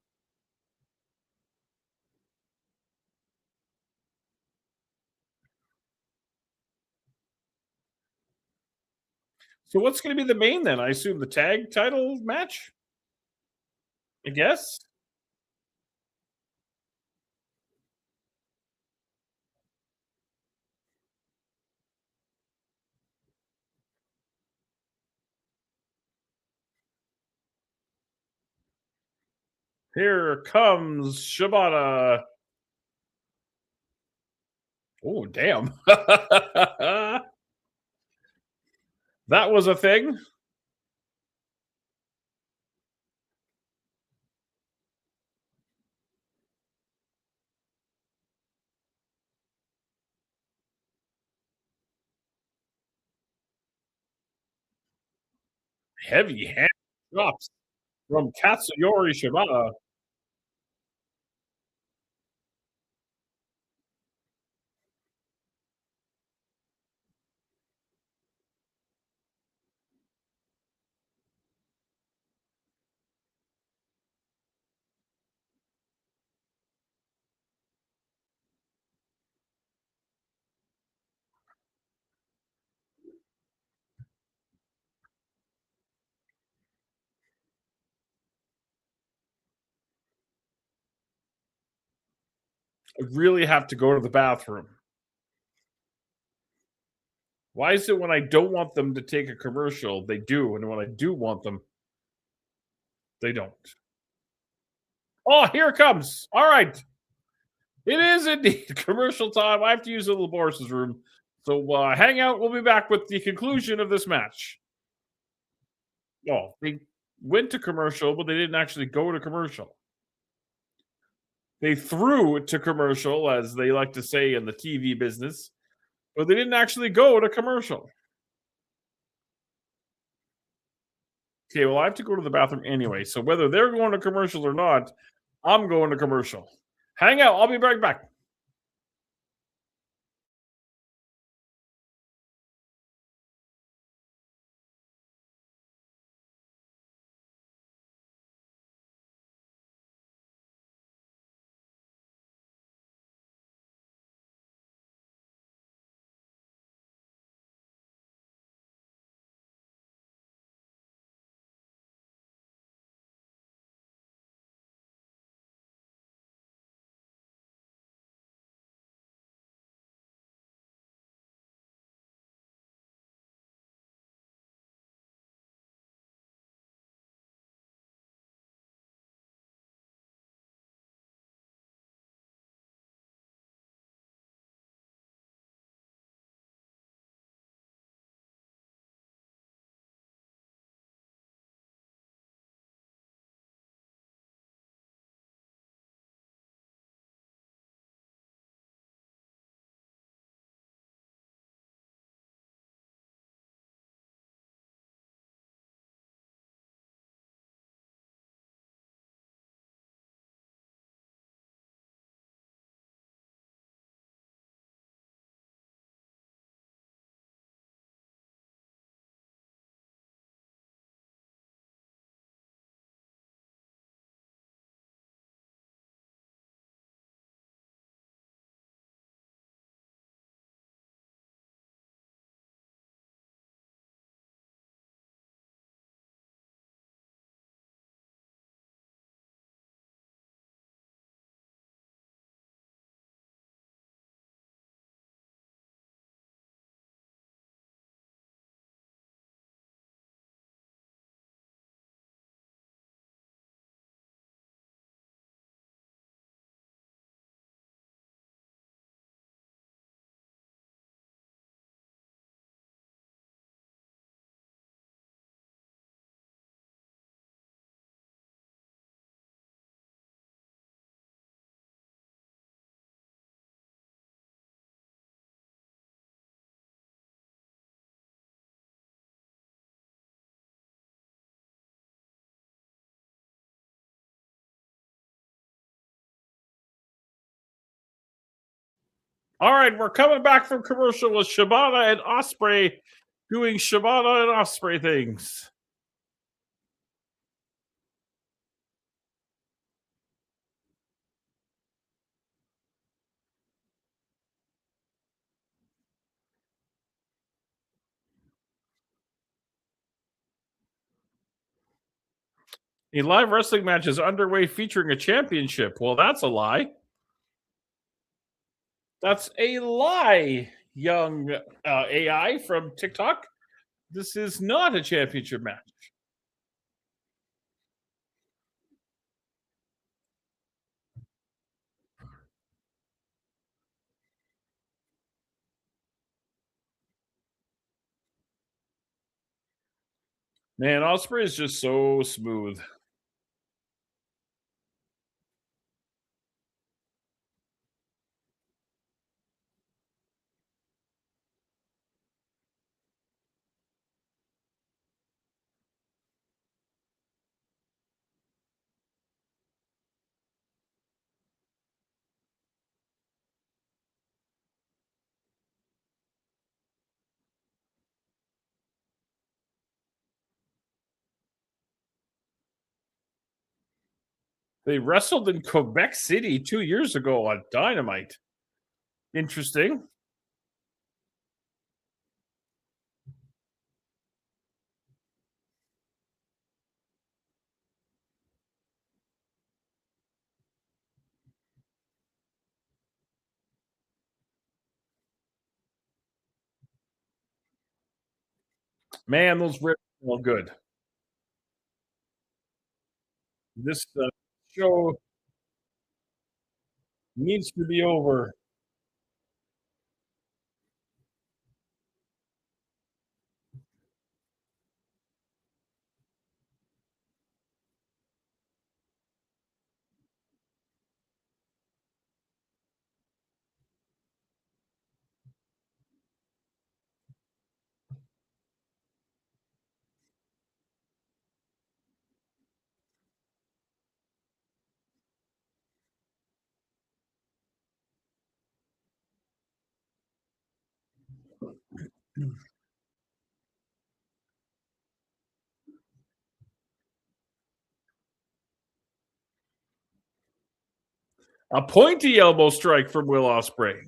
So what's going to be the main then? I assume the tag title match. I guess. Here comes Shibata. Oh, damn. That was a thing. Heavy hand drops from Katsuyori Shibata. I really have to go to the bathroom. Why is it when I don't want them to take a commercial, they do, and when I do want them, they don't? Oh, here it comes. All right. It is indeed commercial time. I have to use a little Boris's room. So hang out. We'll be back with the conclusion of this match. Oh, they went to commercial, but they didn't actually go to commercial. They threw it to commercial, as they like to say in the TV business, but they didn't actually go to commercial. Okay, well, I have to go to the bathroom anyway. So whether they're going to commercial or not, I'm going to commercial. Hang out. I'll be right back. All right, we're coming back from commercial with Shibata and Osprey doing Shibata and Osprey things. A live wrestling match is underway featuring a championship. Well, that's a lie. That's a lie, young AI from TikTok. This is not a championship match. Man, Osprey is just so smooth. They wrestled in Quebec City 2 years ago on Dynamite. Interesting. Man, those ribs smell good. This show needs to be over. A pointy elbow strike from Will Ospreay.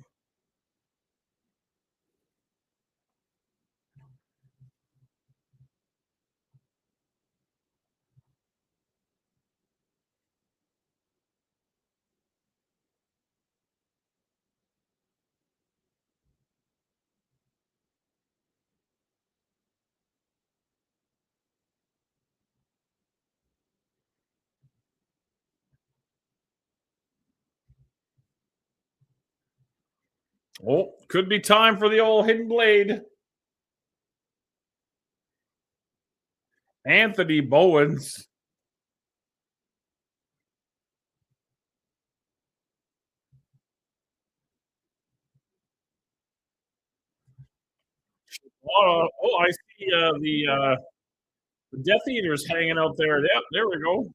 Oh, could be time for the old hidden blade. Anthony Bowens. Oh, I see the Death Eaters hanging out there. Yep, there we go.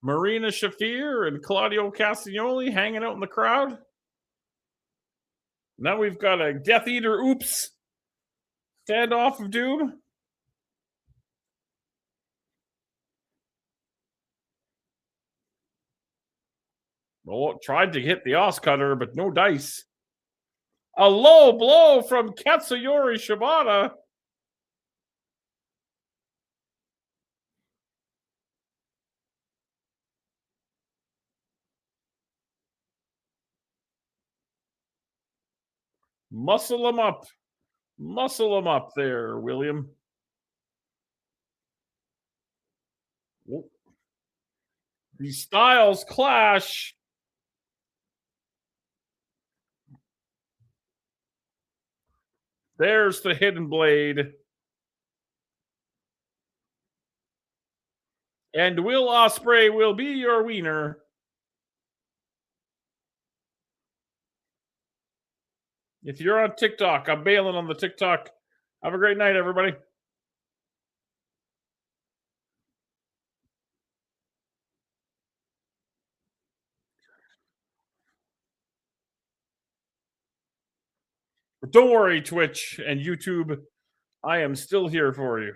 Marina Shafir and Claudio Castagnoli hanging out in the crowd. Now we've got a Death Eater oops standoff of doom. Oh, tried to hit the Os cutter, but no dice. A low blow from Katsuyori Shibata. Muscle him up. Muscle him up there, William. Oh. The styles clash. There's the hidden blade. And Will Ospreay will be your wiener. If you're on TikTok, I'm bailing on the TikTok. Have a great night, everybody. But don't worry, Twitch and YouTube. I am still here for you.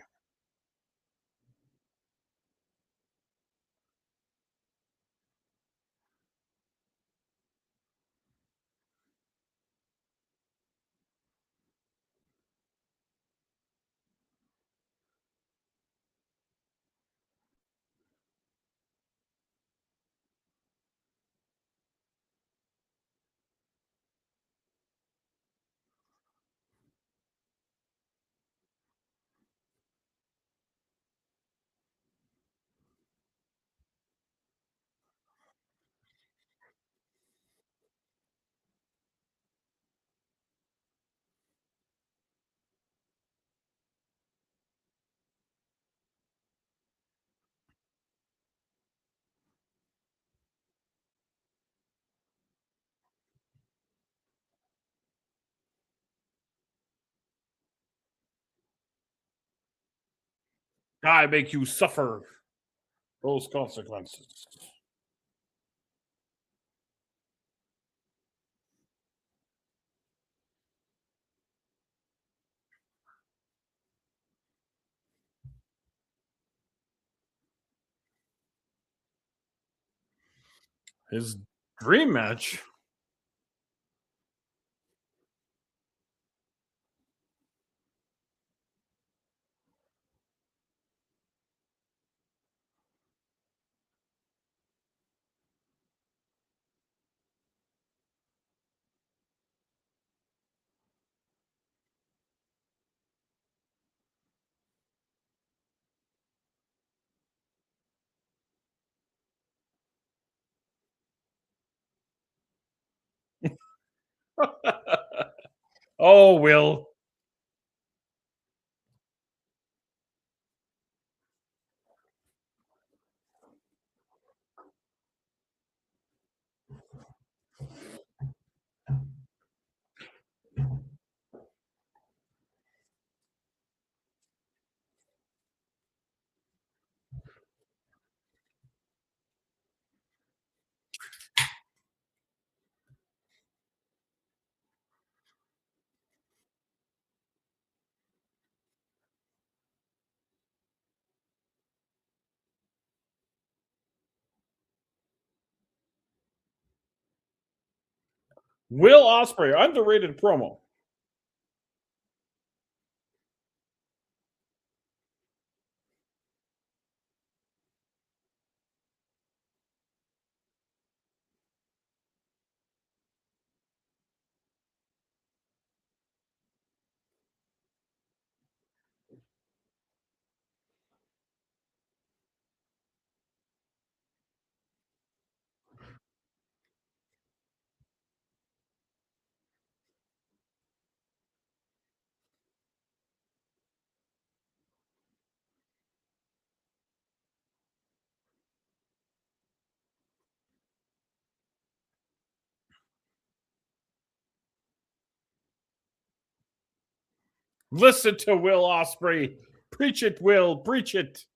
I make you suffer those consequences. His dream match. Oh, Will. Will Ospreay, underrated promo. Listen to Will Ospreay. Preach it, Will. Preach it.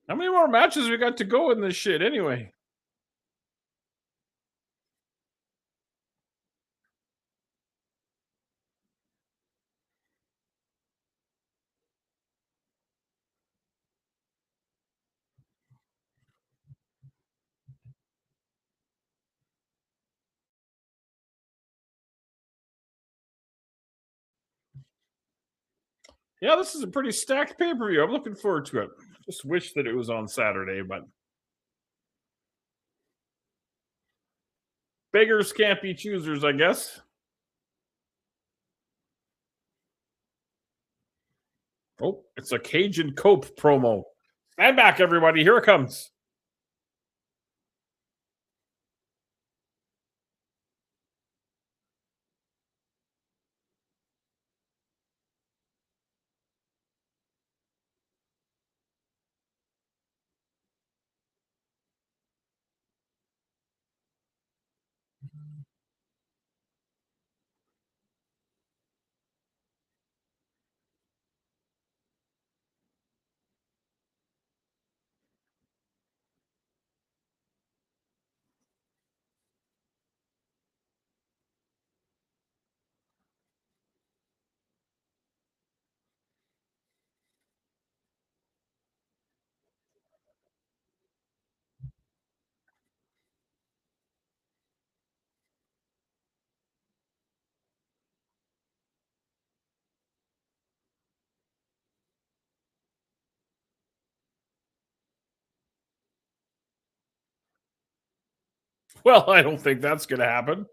How many more matches we got to go in this shit anyway? Yeah, this is a pretty stacked pay-per-view. I'm looking forward to it. Just wish that it was on Saturday, but beggars can't be choosers, I guess. Oh, it's a Cajun Cope promo. Stand back, everybody. Here it comes. Well, I don't think that's going to happen.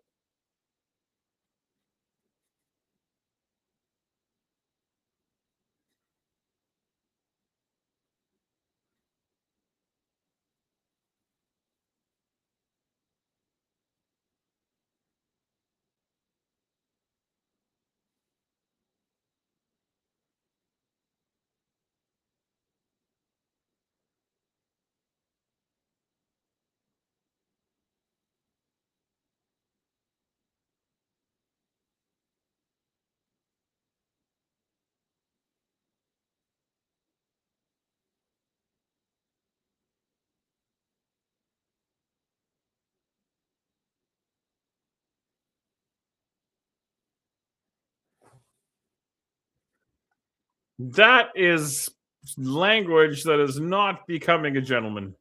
That is language that is not becoming a gentleman.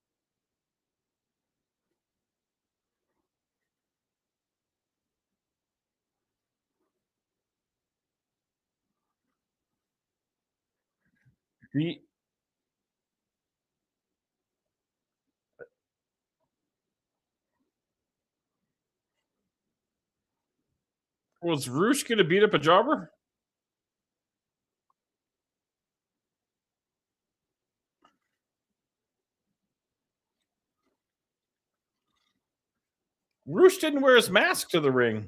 The Was Roosh going to beat up a jobber? Roosh didn't wear his mask to the ring.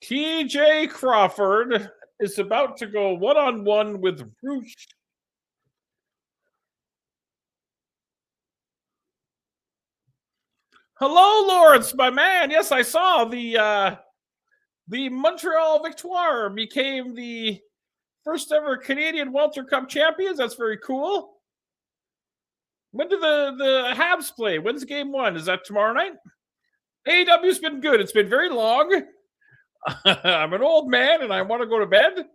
TJ Crawford is about to go one-on-one with Roosh. Hello, Lawrence, my man. Yes, I saw the Montreal Victoire became the first ever Canadian Welter Cup champions. That's very cool. When do the Habs play? When's game one? Is that tomorrow night? AEW's been good. It's been very long. I'm an old man and I want to go to bed,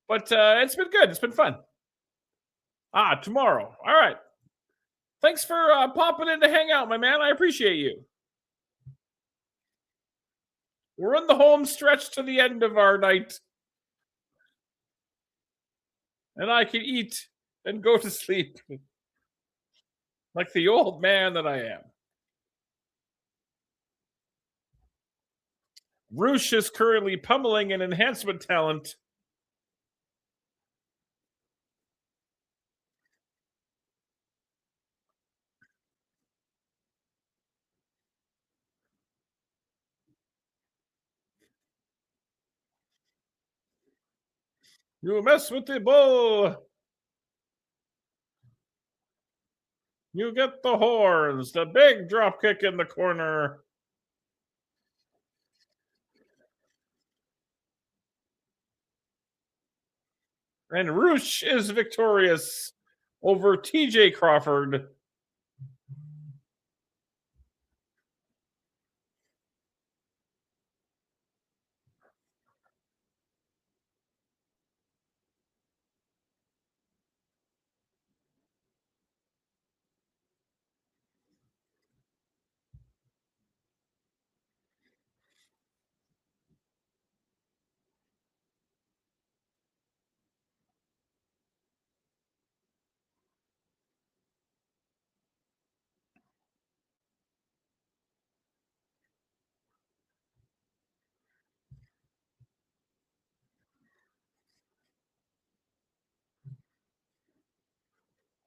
but it's been good. It's been fun. Tomorrow. All right. Thanks for popping in to hang out, my man. I appreciate you. We're in the home stretch to the end of our night. And I can eat and go to sleep like the old man that I am. Roosh is currently pummeling an enhancement talent. You mess with the bull, you get the horns. The big drop kick in the corner. And Roosh is victorious over TJ Crawford.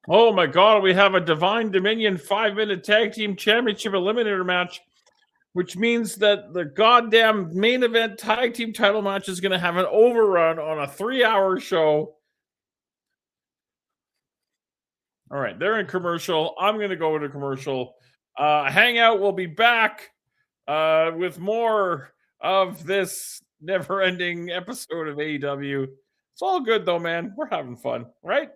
Oh my God, we have a Divine Dominion 5-minute tag team championship eliminator match, which means that the goddamn main event tag team title match is going to have an overrun on a 3-hour show. All right, they're in commercial. I'm going to go into commercial. Hangout will be back with more of this never-ending episode of AEW. It's all good, though, man. We're having fun, right?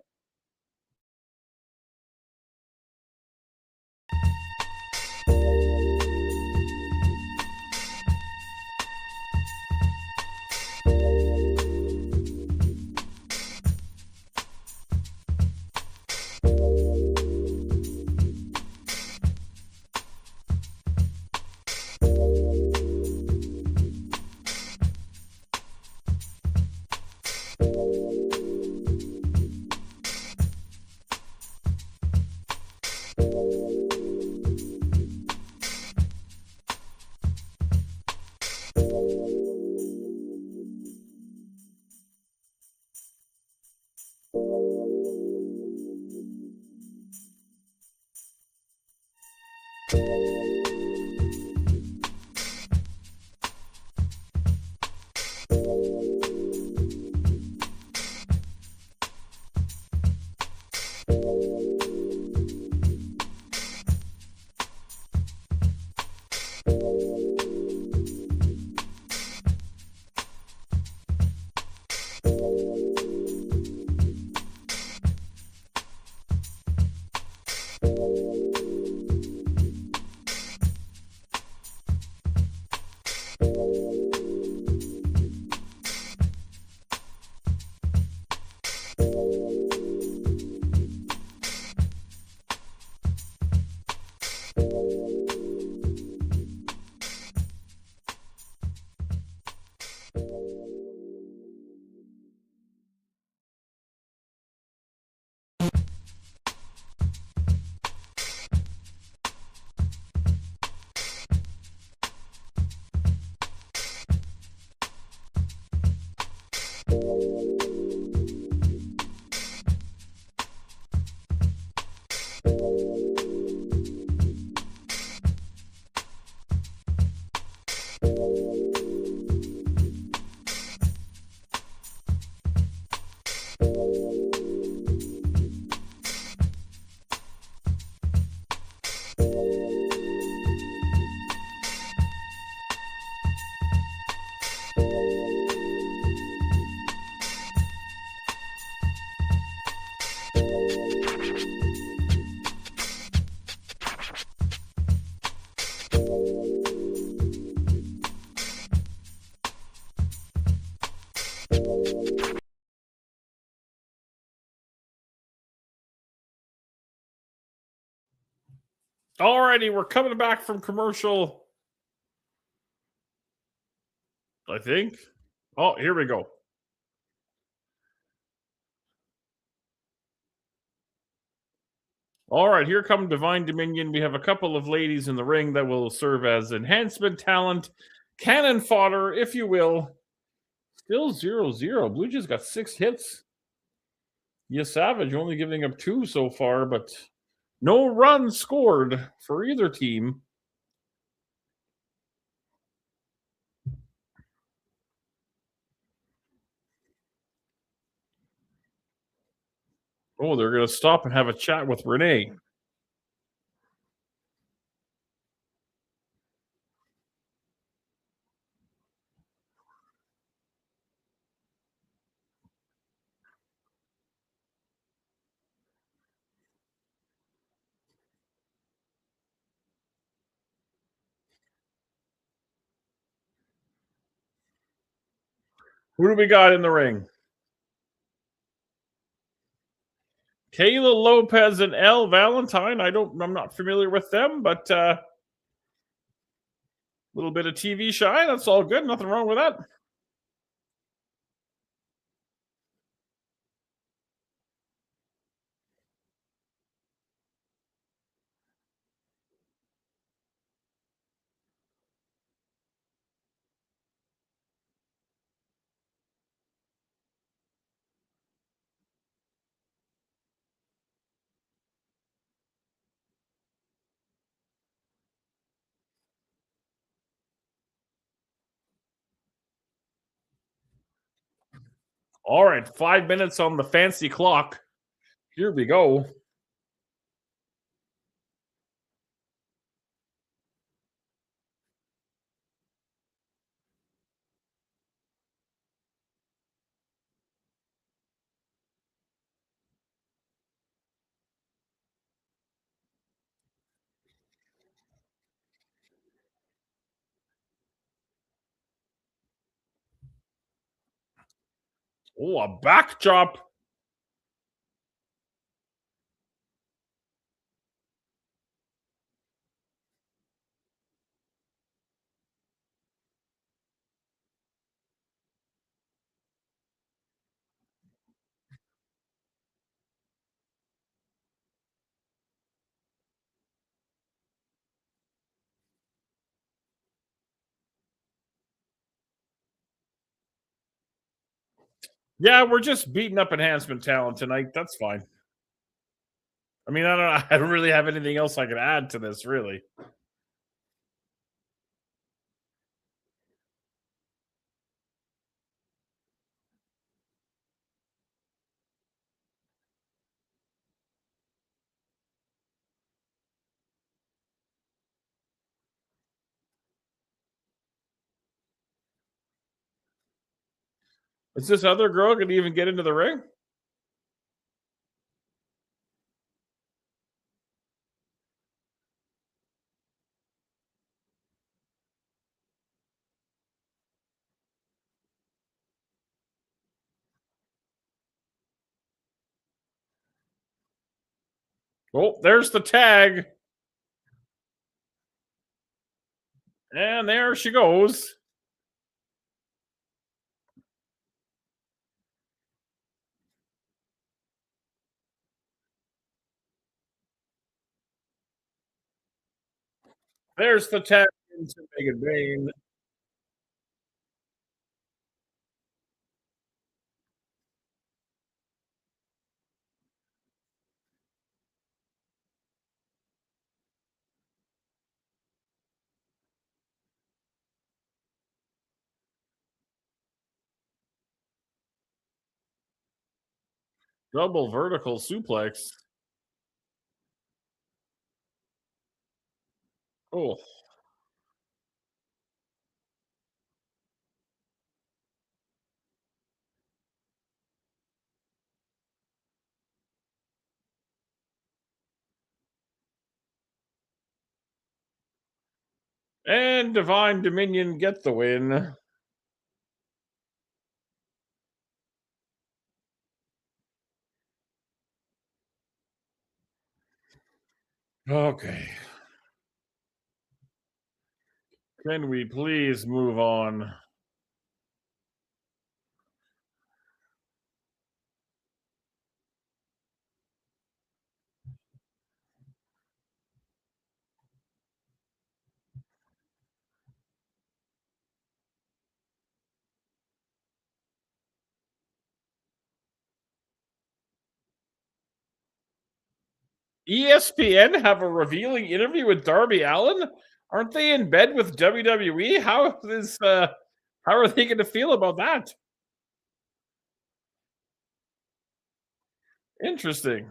Alrighty, we're coming back from commercial. I think. Oh, here we go. All right, here come Divine Dominion. We have a couple of ladies in the ring that will serve as enhancement talent, cannon fodder, if you will. Still 0-0. Blue Jays got 6 hits. Yes, Savage only giving up 2 so far, but no runs scored for either team. Oh, they're going to stop and have a chat with Renee. Who do we got in the ring? Kayla Lopez and Elle Valentine. I'm not familiar with them, but a little bit of TV shine. That's all good. Nothing wrong with that. All right, 5 minutes on the fancy clock. Here we go. Oh, a back chop. Yeah, we're just beating up enhancement talent tonight. That's fine. I mean, I don't know. I don't really have anything else I can add to this, really. Is this other girl going to even get into the ring? Oh, there's the tag. And there she goes. There's the tag into Megan Bayne. Double vertical suplex. Oh. And Divine Dominion get the win. Okay. Can we please move on? ESPN have a revealing interview with Darby Allin? Aren't they in bed with WWE? How are they going to feel about that? Interesting.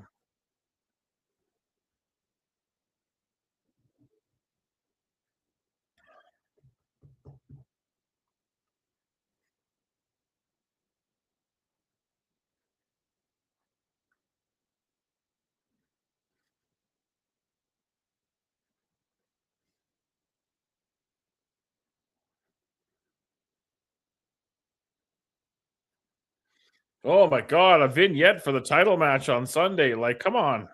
Oh my god, a vignette for the title match on Sunday. Like, come on.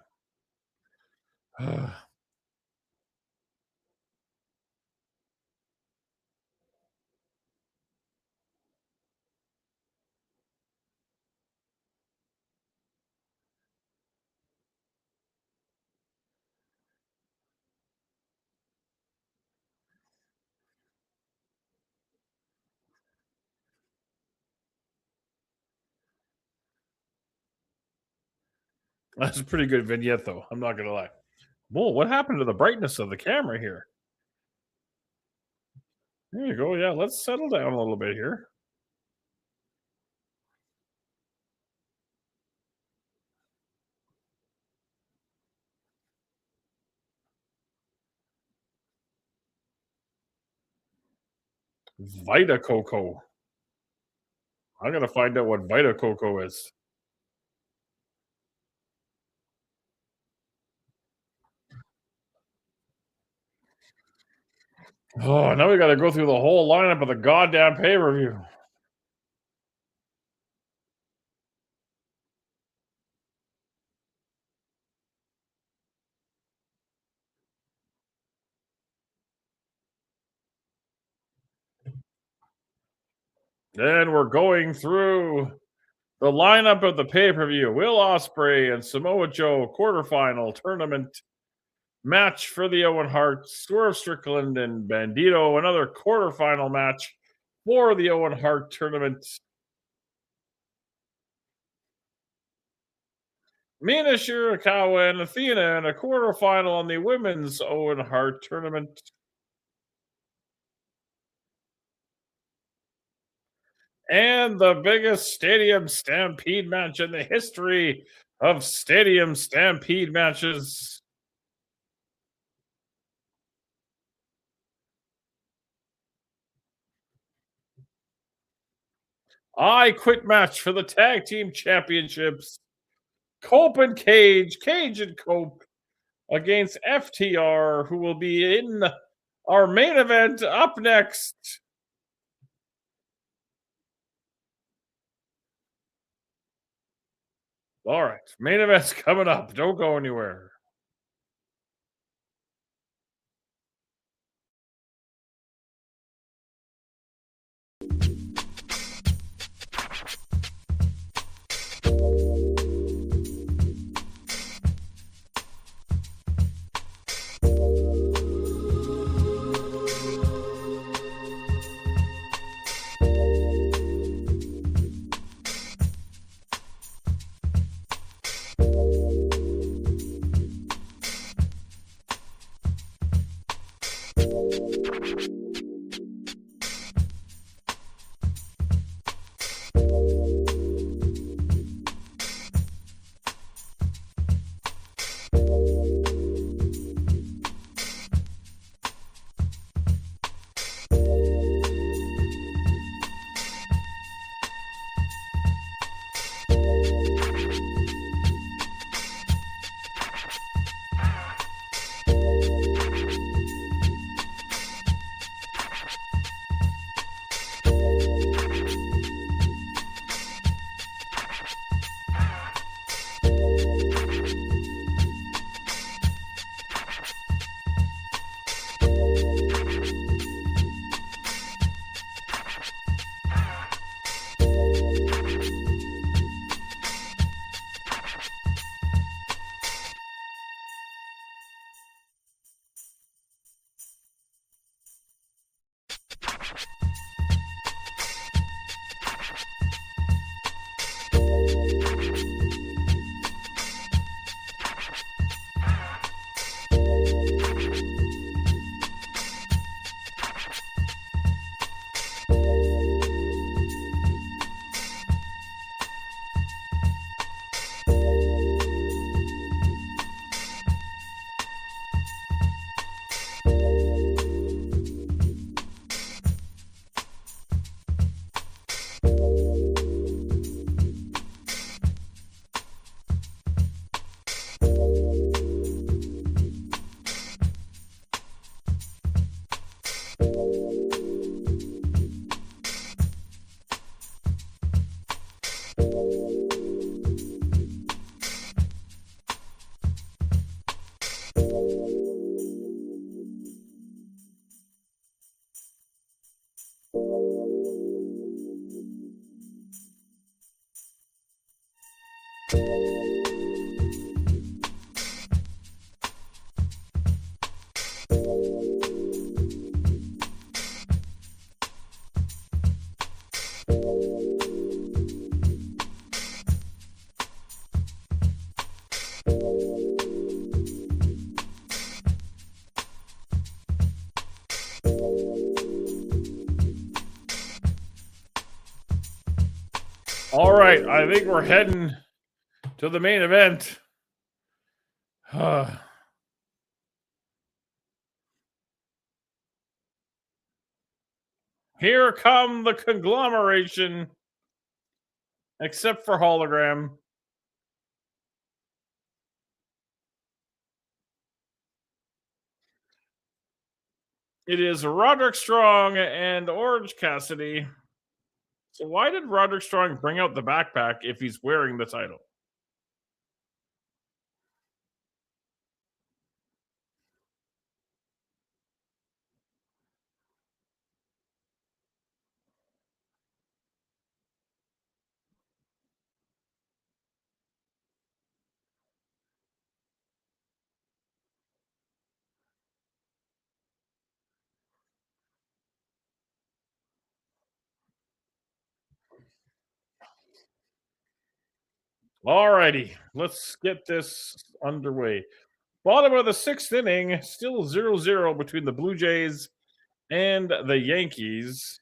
That's a pretty good vignette, though. I'm not gonna lie. Whoa, what happened to the brightness of the camera here? There you go. Yeah, let's settle down a little bit here. Vita Coco. I'm gonna find out what Vita Coco is. Oh, now we got to go through the whole lineup of the goddamn pay-per-view. Then we're going through the lineup of the pay-per-view. Will Ospreay and Samoa Joe quarterfinal tournament match for the Owen Hart, Swerve Strickland and Bandito, another quarterfinal match for the Owen Hart tournament. Mina Shirakawa and Athena in a quarterfinal on the women's Owen Hart tournament. And the biggest Stadium Stampede match in the history of Stadium Stampede matches. I Quit match for the tag team championships. Cope and Cage, Cage and Cope against FTR, who will be in our main event up next. All right, main event's coming up. Don't go anywhere. All right, I think we're heading to the main event. Here come the conglomeration, except for hologram. It is Roderick Strong and Orange Cassidy. So why did Roderick Strong bring out the backpack if he's wearing the title? Alrighty, let's get this underway. Bottom of the sixth inning, still 0-0 between the Blue Jays and the Yankees.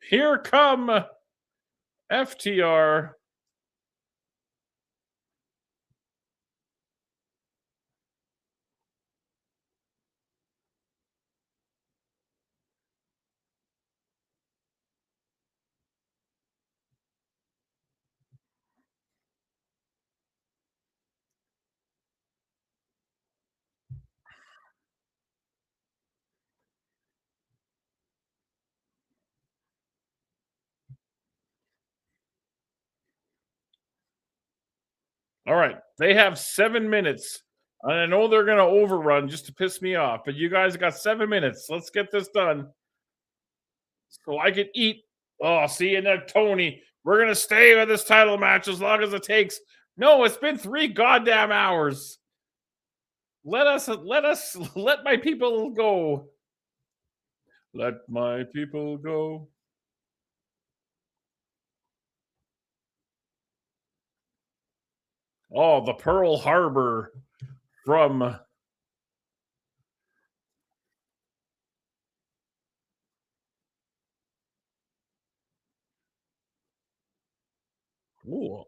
Here come FTR. All right, they have 7 minutes. And I know they're going to overrun just to piss me off, but you guys got 7 minutes. Let's get this done so I can eat. Oh, see you next, Tony. We're going to stay with this title match as long as it takes. No, it's been 3 goddamn hours. Let my people go. Let my people go. Oh, the Pearl Harbor from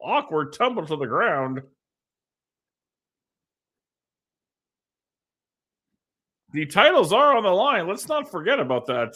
awkward tumble to the ground. The titles are on the line. Let's not forget about that.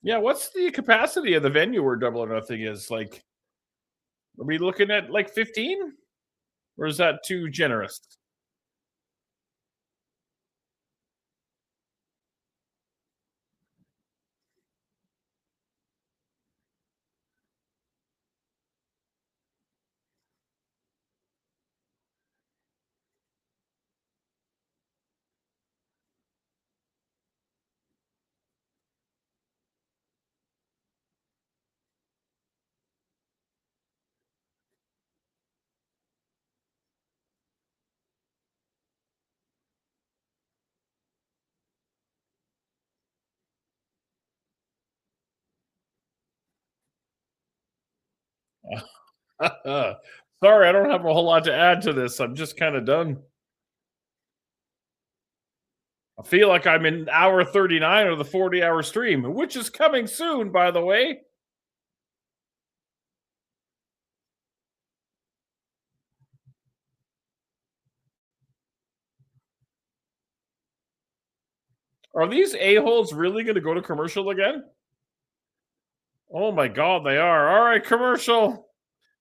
Yeah, what's the capacity of the venue where Double or Nothing is? Like, are we looking at like 15? Or is that too generous? Sorry, I don't have a whole lot to add to this. I'm just kind of done. I feel like I'm in hour 39 of the 40-hour stream, which is coming soon, by the way. Are these a-holes really going to go to commercial again? Oh my God, they are. All right, commercial.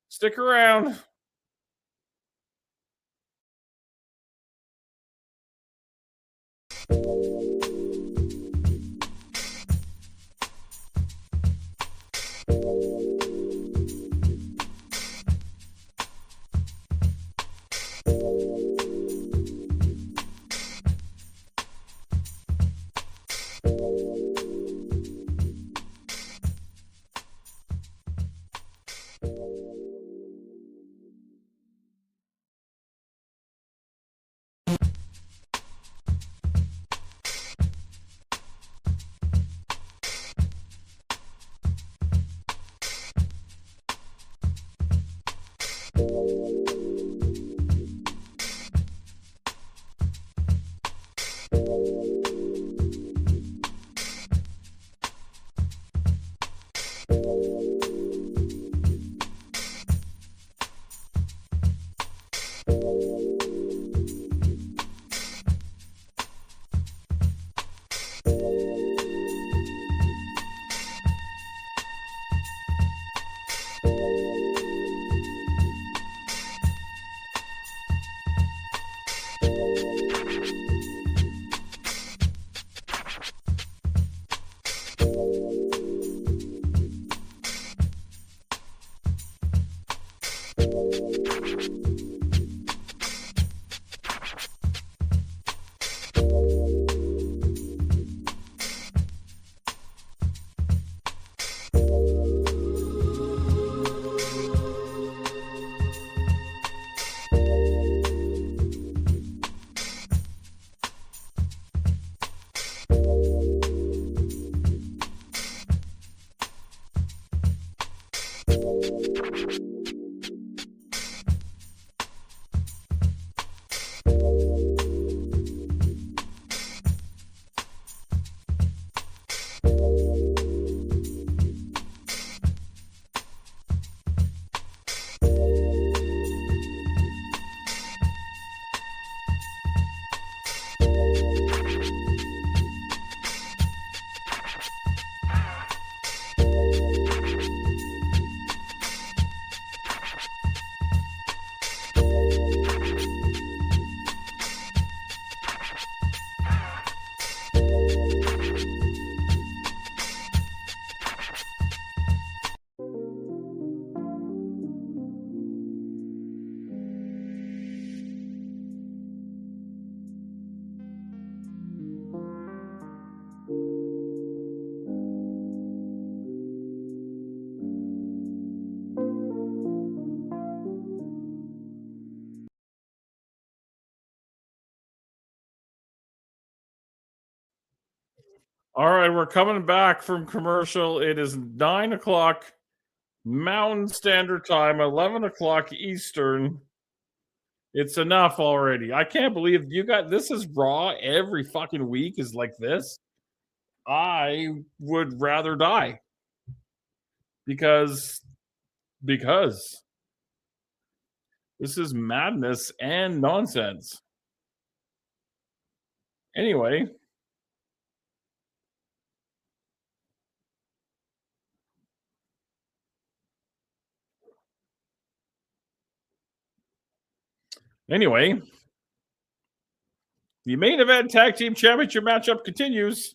Stick around. All right, we're coming back from commercial. It is 9 o'clock Mountain Standard Time, 11 o'clock Eastern. It's enough already. I can't believe you got this is Raw every fucking week is like this. I would rather die because this is madness and nonsense. Anyway, the main event tag team championship matchup continues.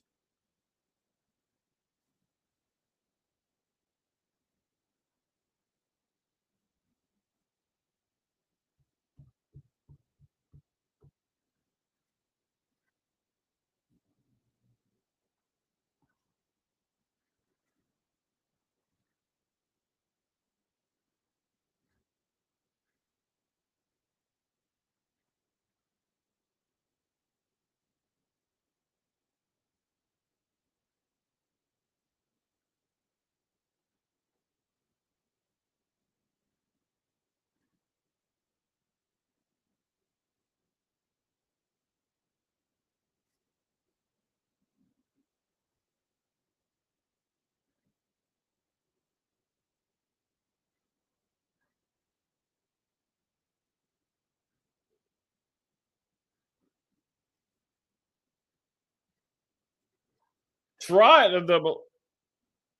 Try the double.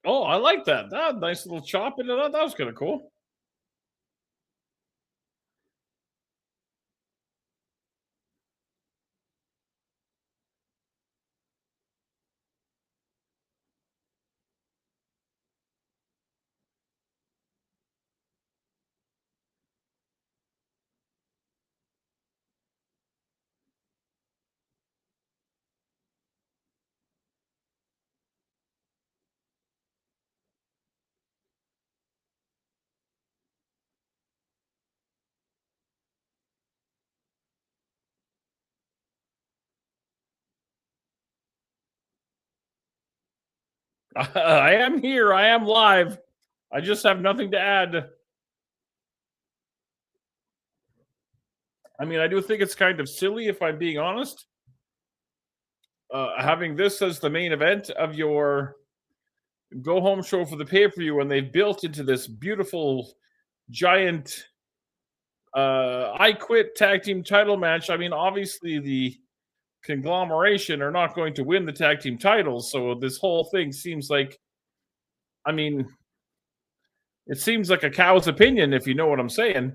Oh, I like that. That nice little chop into that. That was kind of cool. I am here. I am live. I just have nothing to add. I mean, I do think it's kind of silly, if I'm being honest, having this as the main event of your go home show for the pay per view when they've built into this beautiful giant I quit tag team title match. I mean, obviously, the conglomeration are not going to win the tag team titles. So this whole thing seems like, I mean, it seems like a cow's opinion, if you know what I'm saying.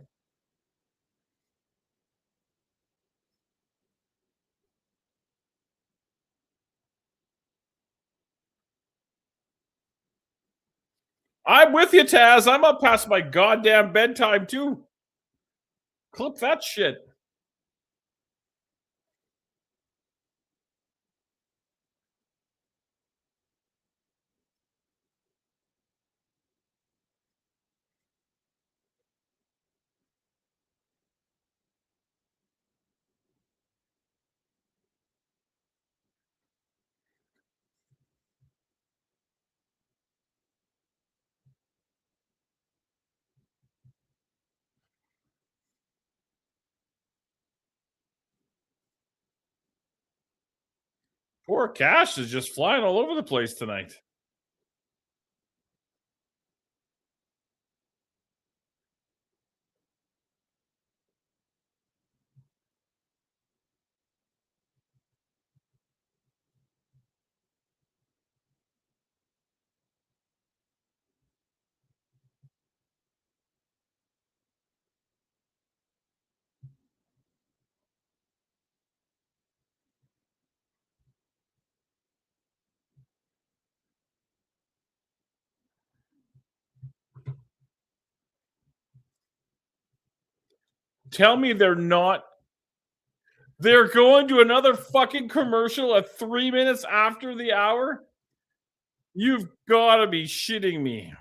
I'm with you, Taz. I'm up past my goddamn bedtime, too. Clip that shit. Poor Cash is just flying all over the place tonight. Tell me they're not. They're going to another fucking commercial at 3 minutes after the hour? You've got to be shitting me.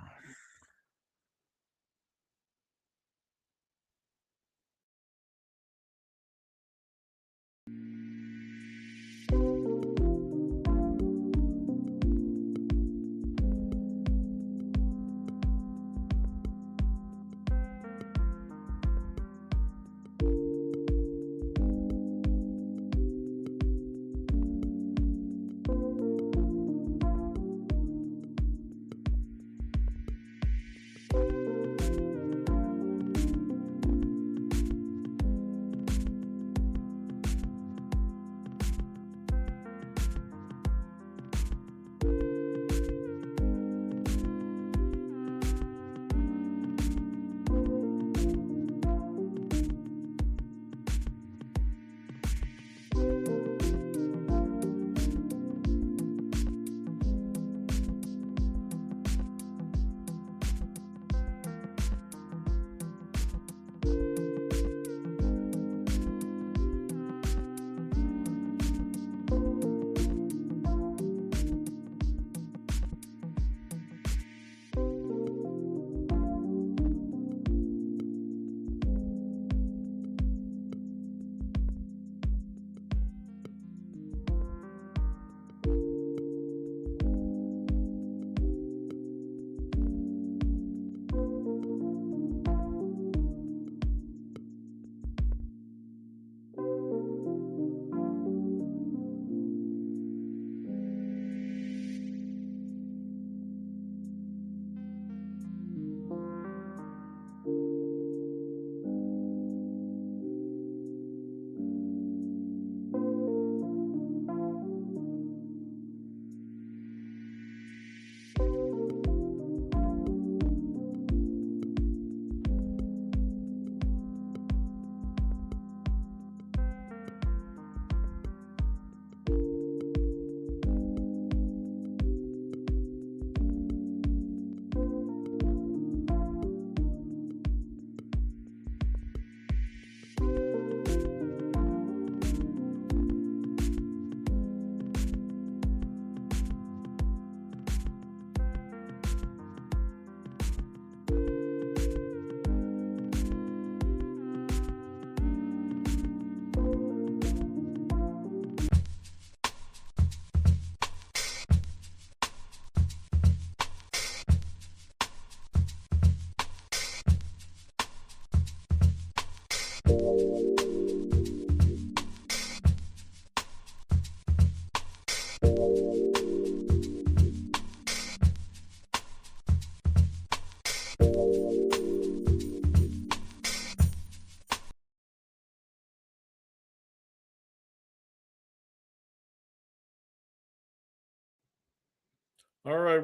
All right,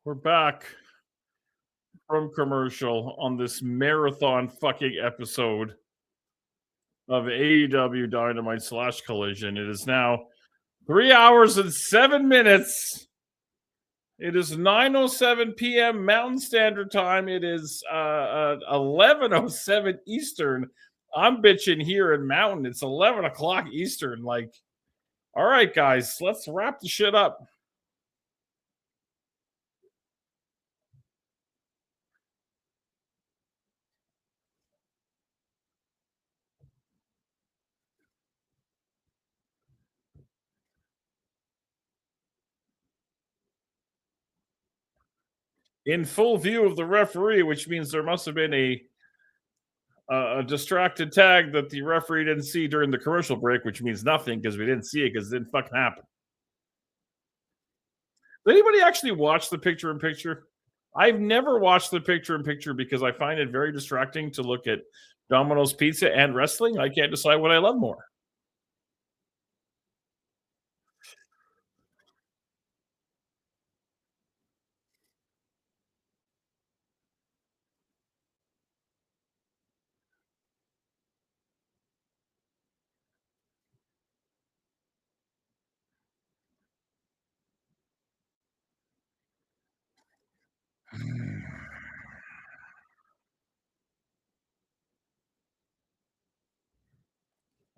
we're back from commercial on this marathon fucking episode of AEW Dynamite / Collision. It is now 3 hours and 7 minutes. It is 9:07 p.m. Mountain Standard Time. It is 11:07 Eastern. I'm bitching here in Mountain. It's 11 o'clock Eastern. Like, all right, guys, let's wrap the shit up. In full view of the referee, which means there must have been a distracted tag that the referee didn't see during the commercial break, which means nothing because we didn't see it because it didn't fucking happen. Did anybody actually watch the picture-in-picture? I've never watched the picture-in-picture because I find it very distracting to look at Domino's Pizza and wrestling. I can't decide what I love more.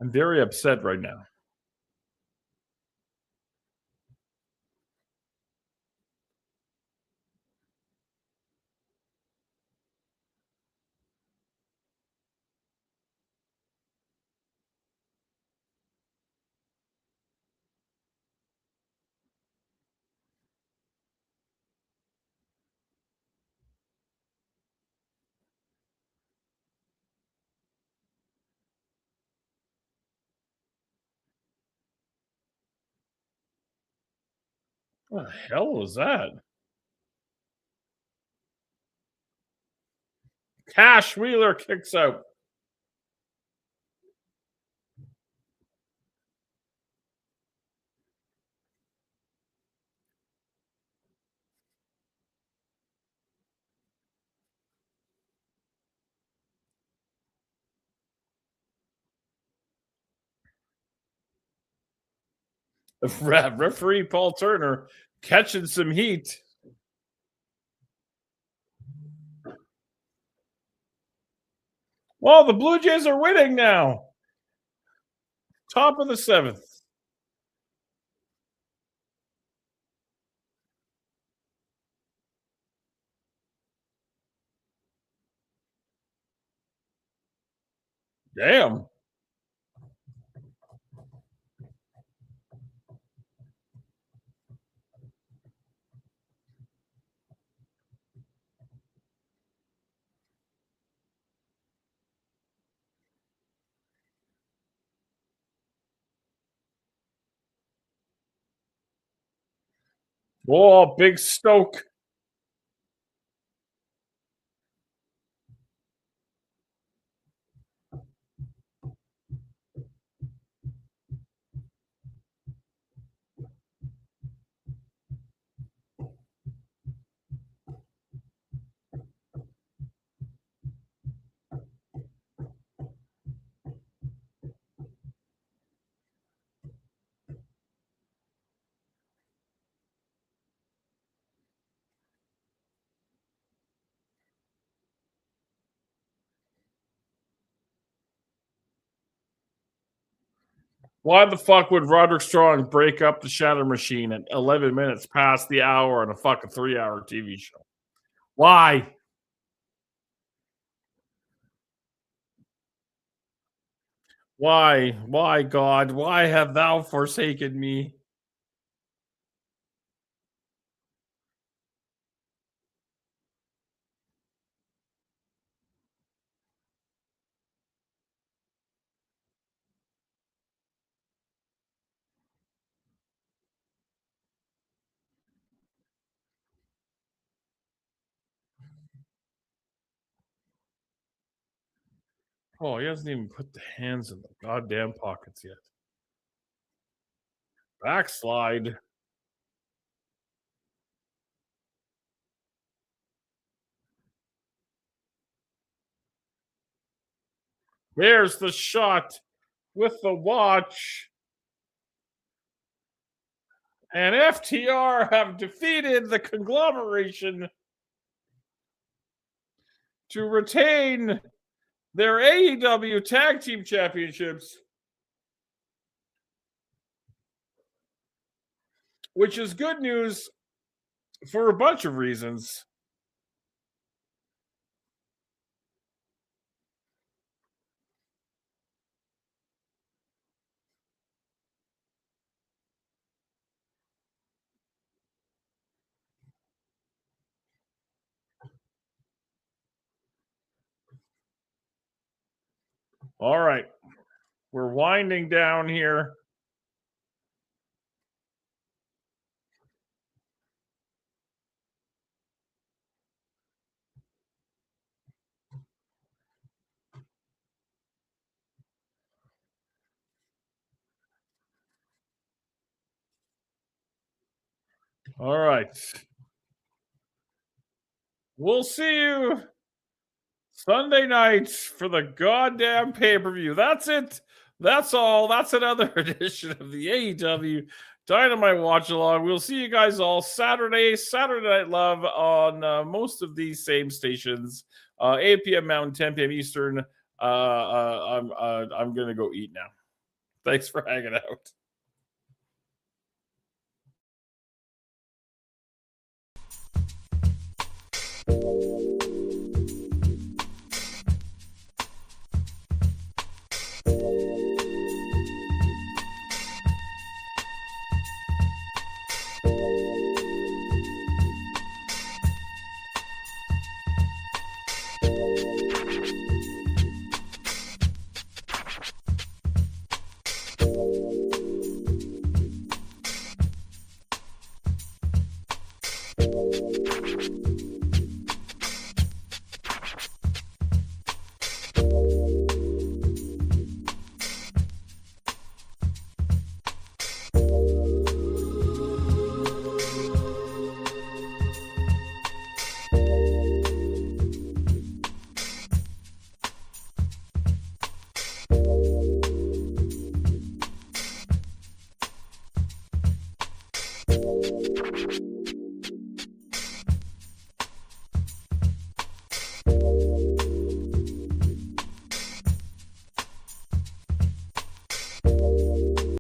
I'm very upset right now. What the hell was that? Cash Wheeler kicks out. Referee Paul Turner catching some heat. Oh, the Blue Jays are winning now. Top of the 7th. Damn. Oh, big Stoke. Why the fuck would Roderick Strong break up the Shatter Machine at 11 minutes past the hour on a fucking 3-hour TV show? Why? Why? Why, God? Why have thou forsaken me? Oh, he hasn't even put the hands in the goddamn pockets yet. Backslide. There's the shot with the watch. And FTR have defeated the conglomeration to retain their AEW Tag Team Championships, which is good news for a bunch of reasons. All right. We're winding down here. All right. We'll see you Sunday night for the goddamn pay-per-view. That's it. That's all. That's another edition of the AEW Dynamite Watch Along. We'll see you guys all Saturday Night Love on most of these same stations. 8 p.m. Mountain, 10 p.m. Eastern. I'm gonna go eat now. Thanks for hanging out.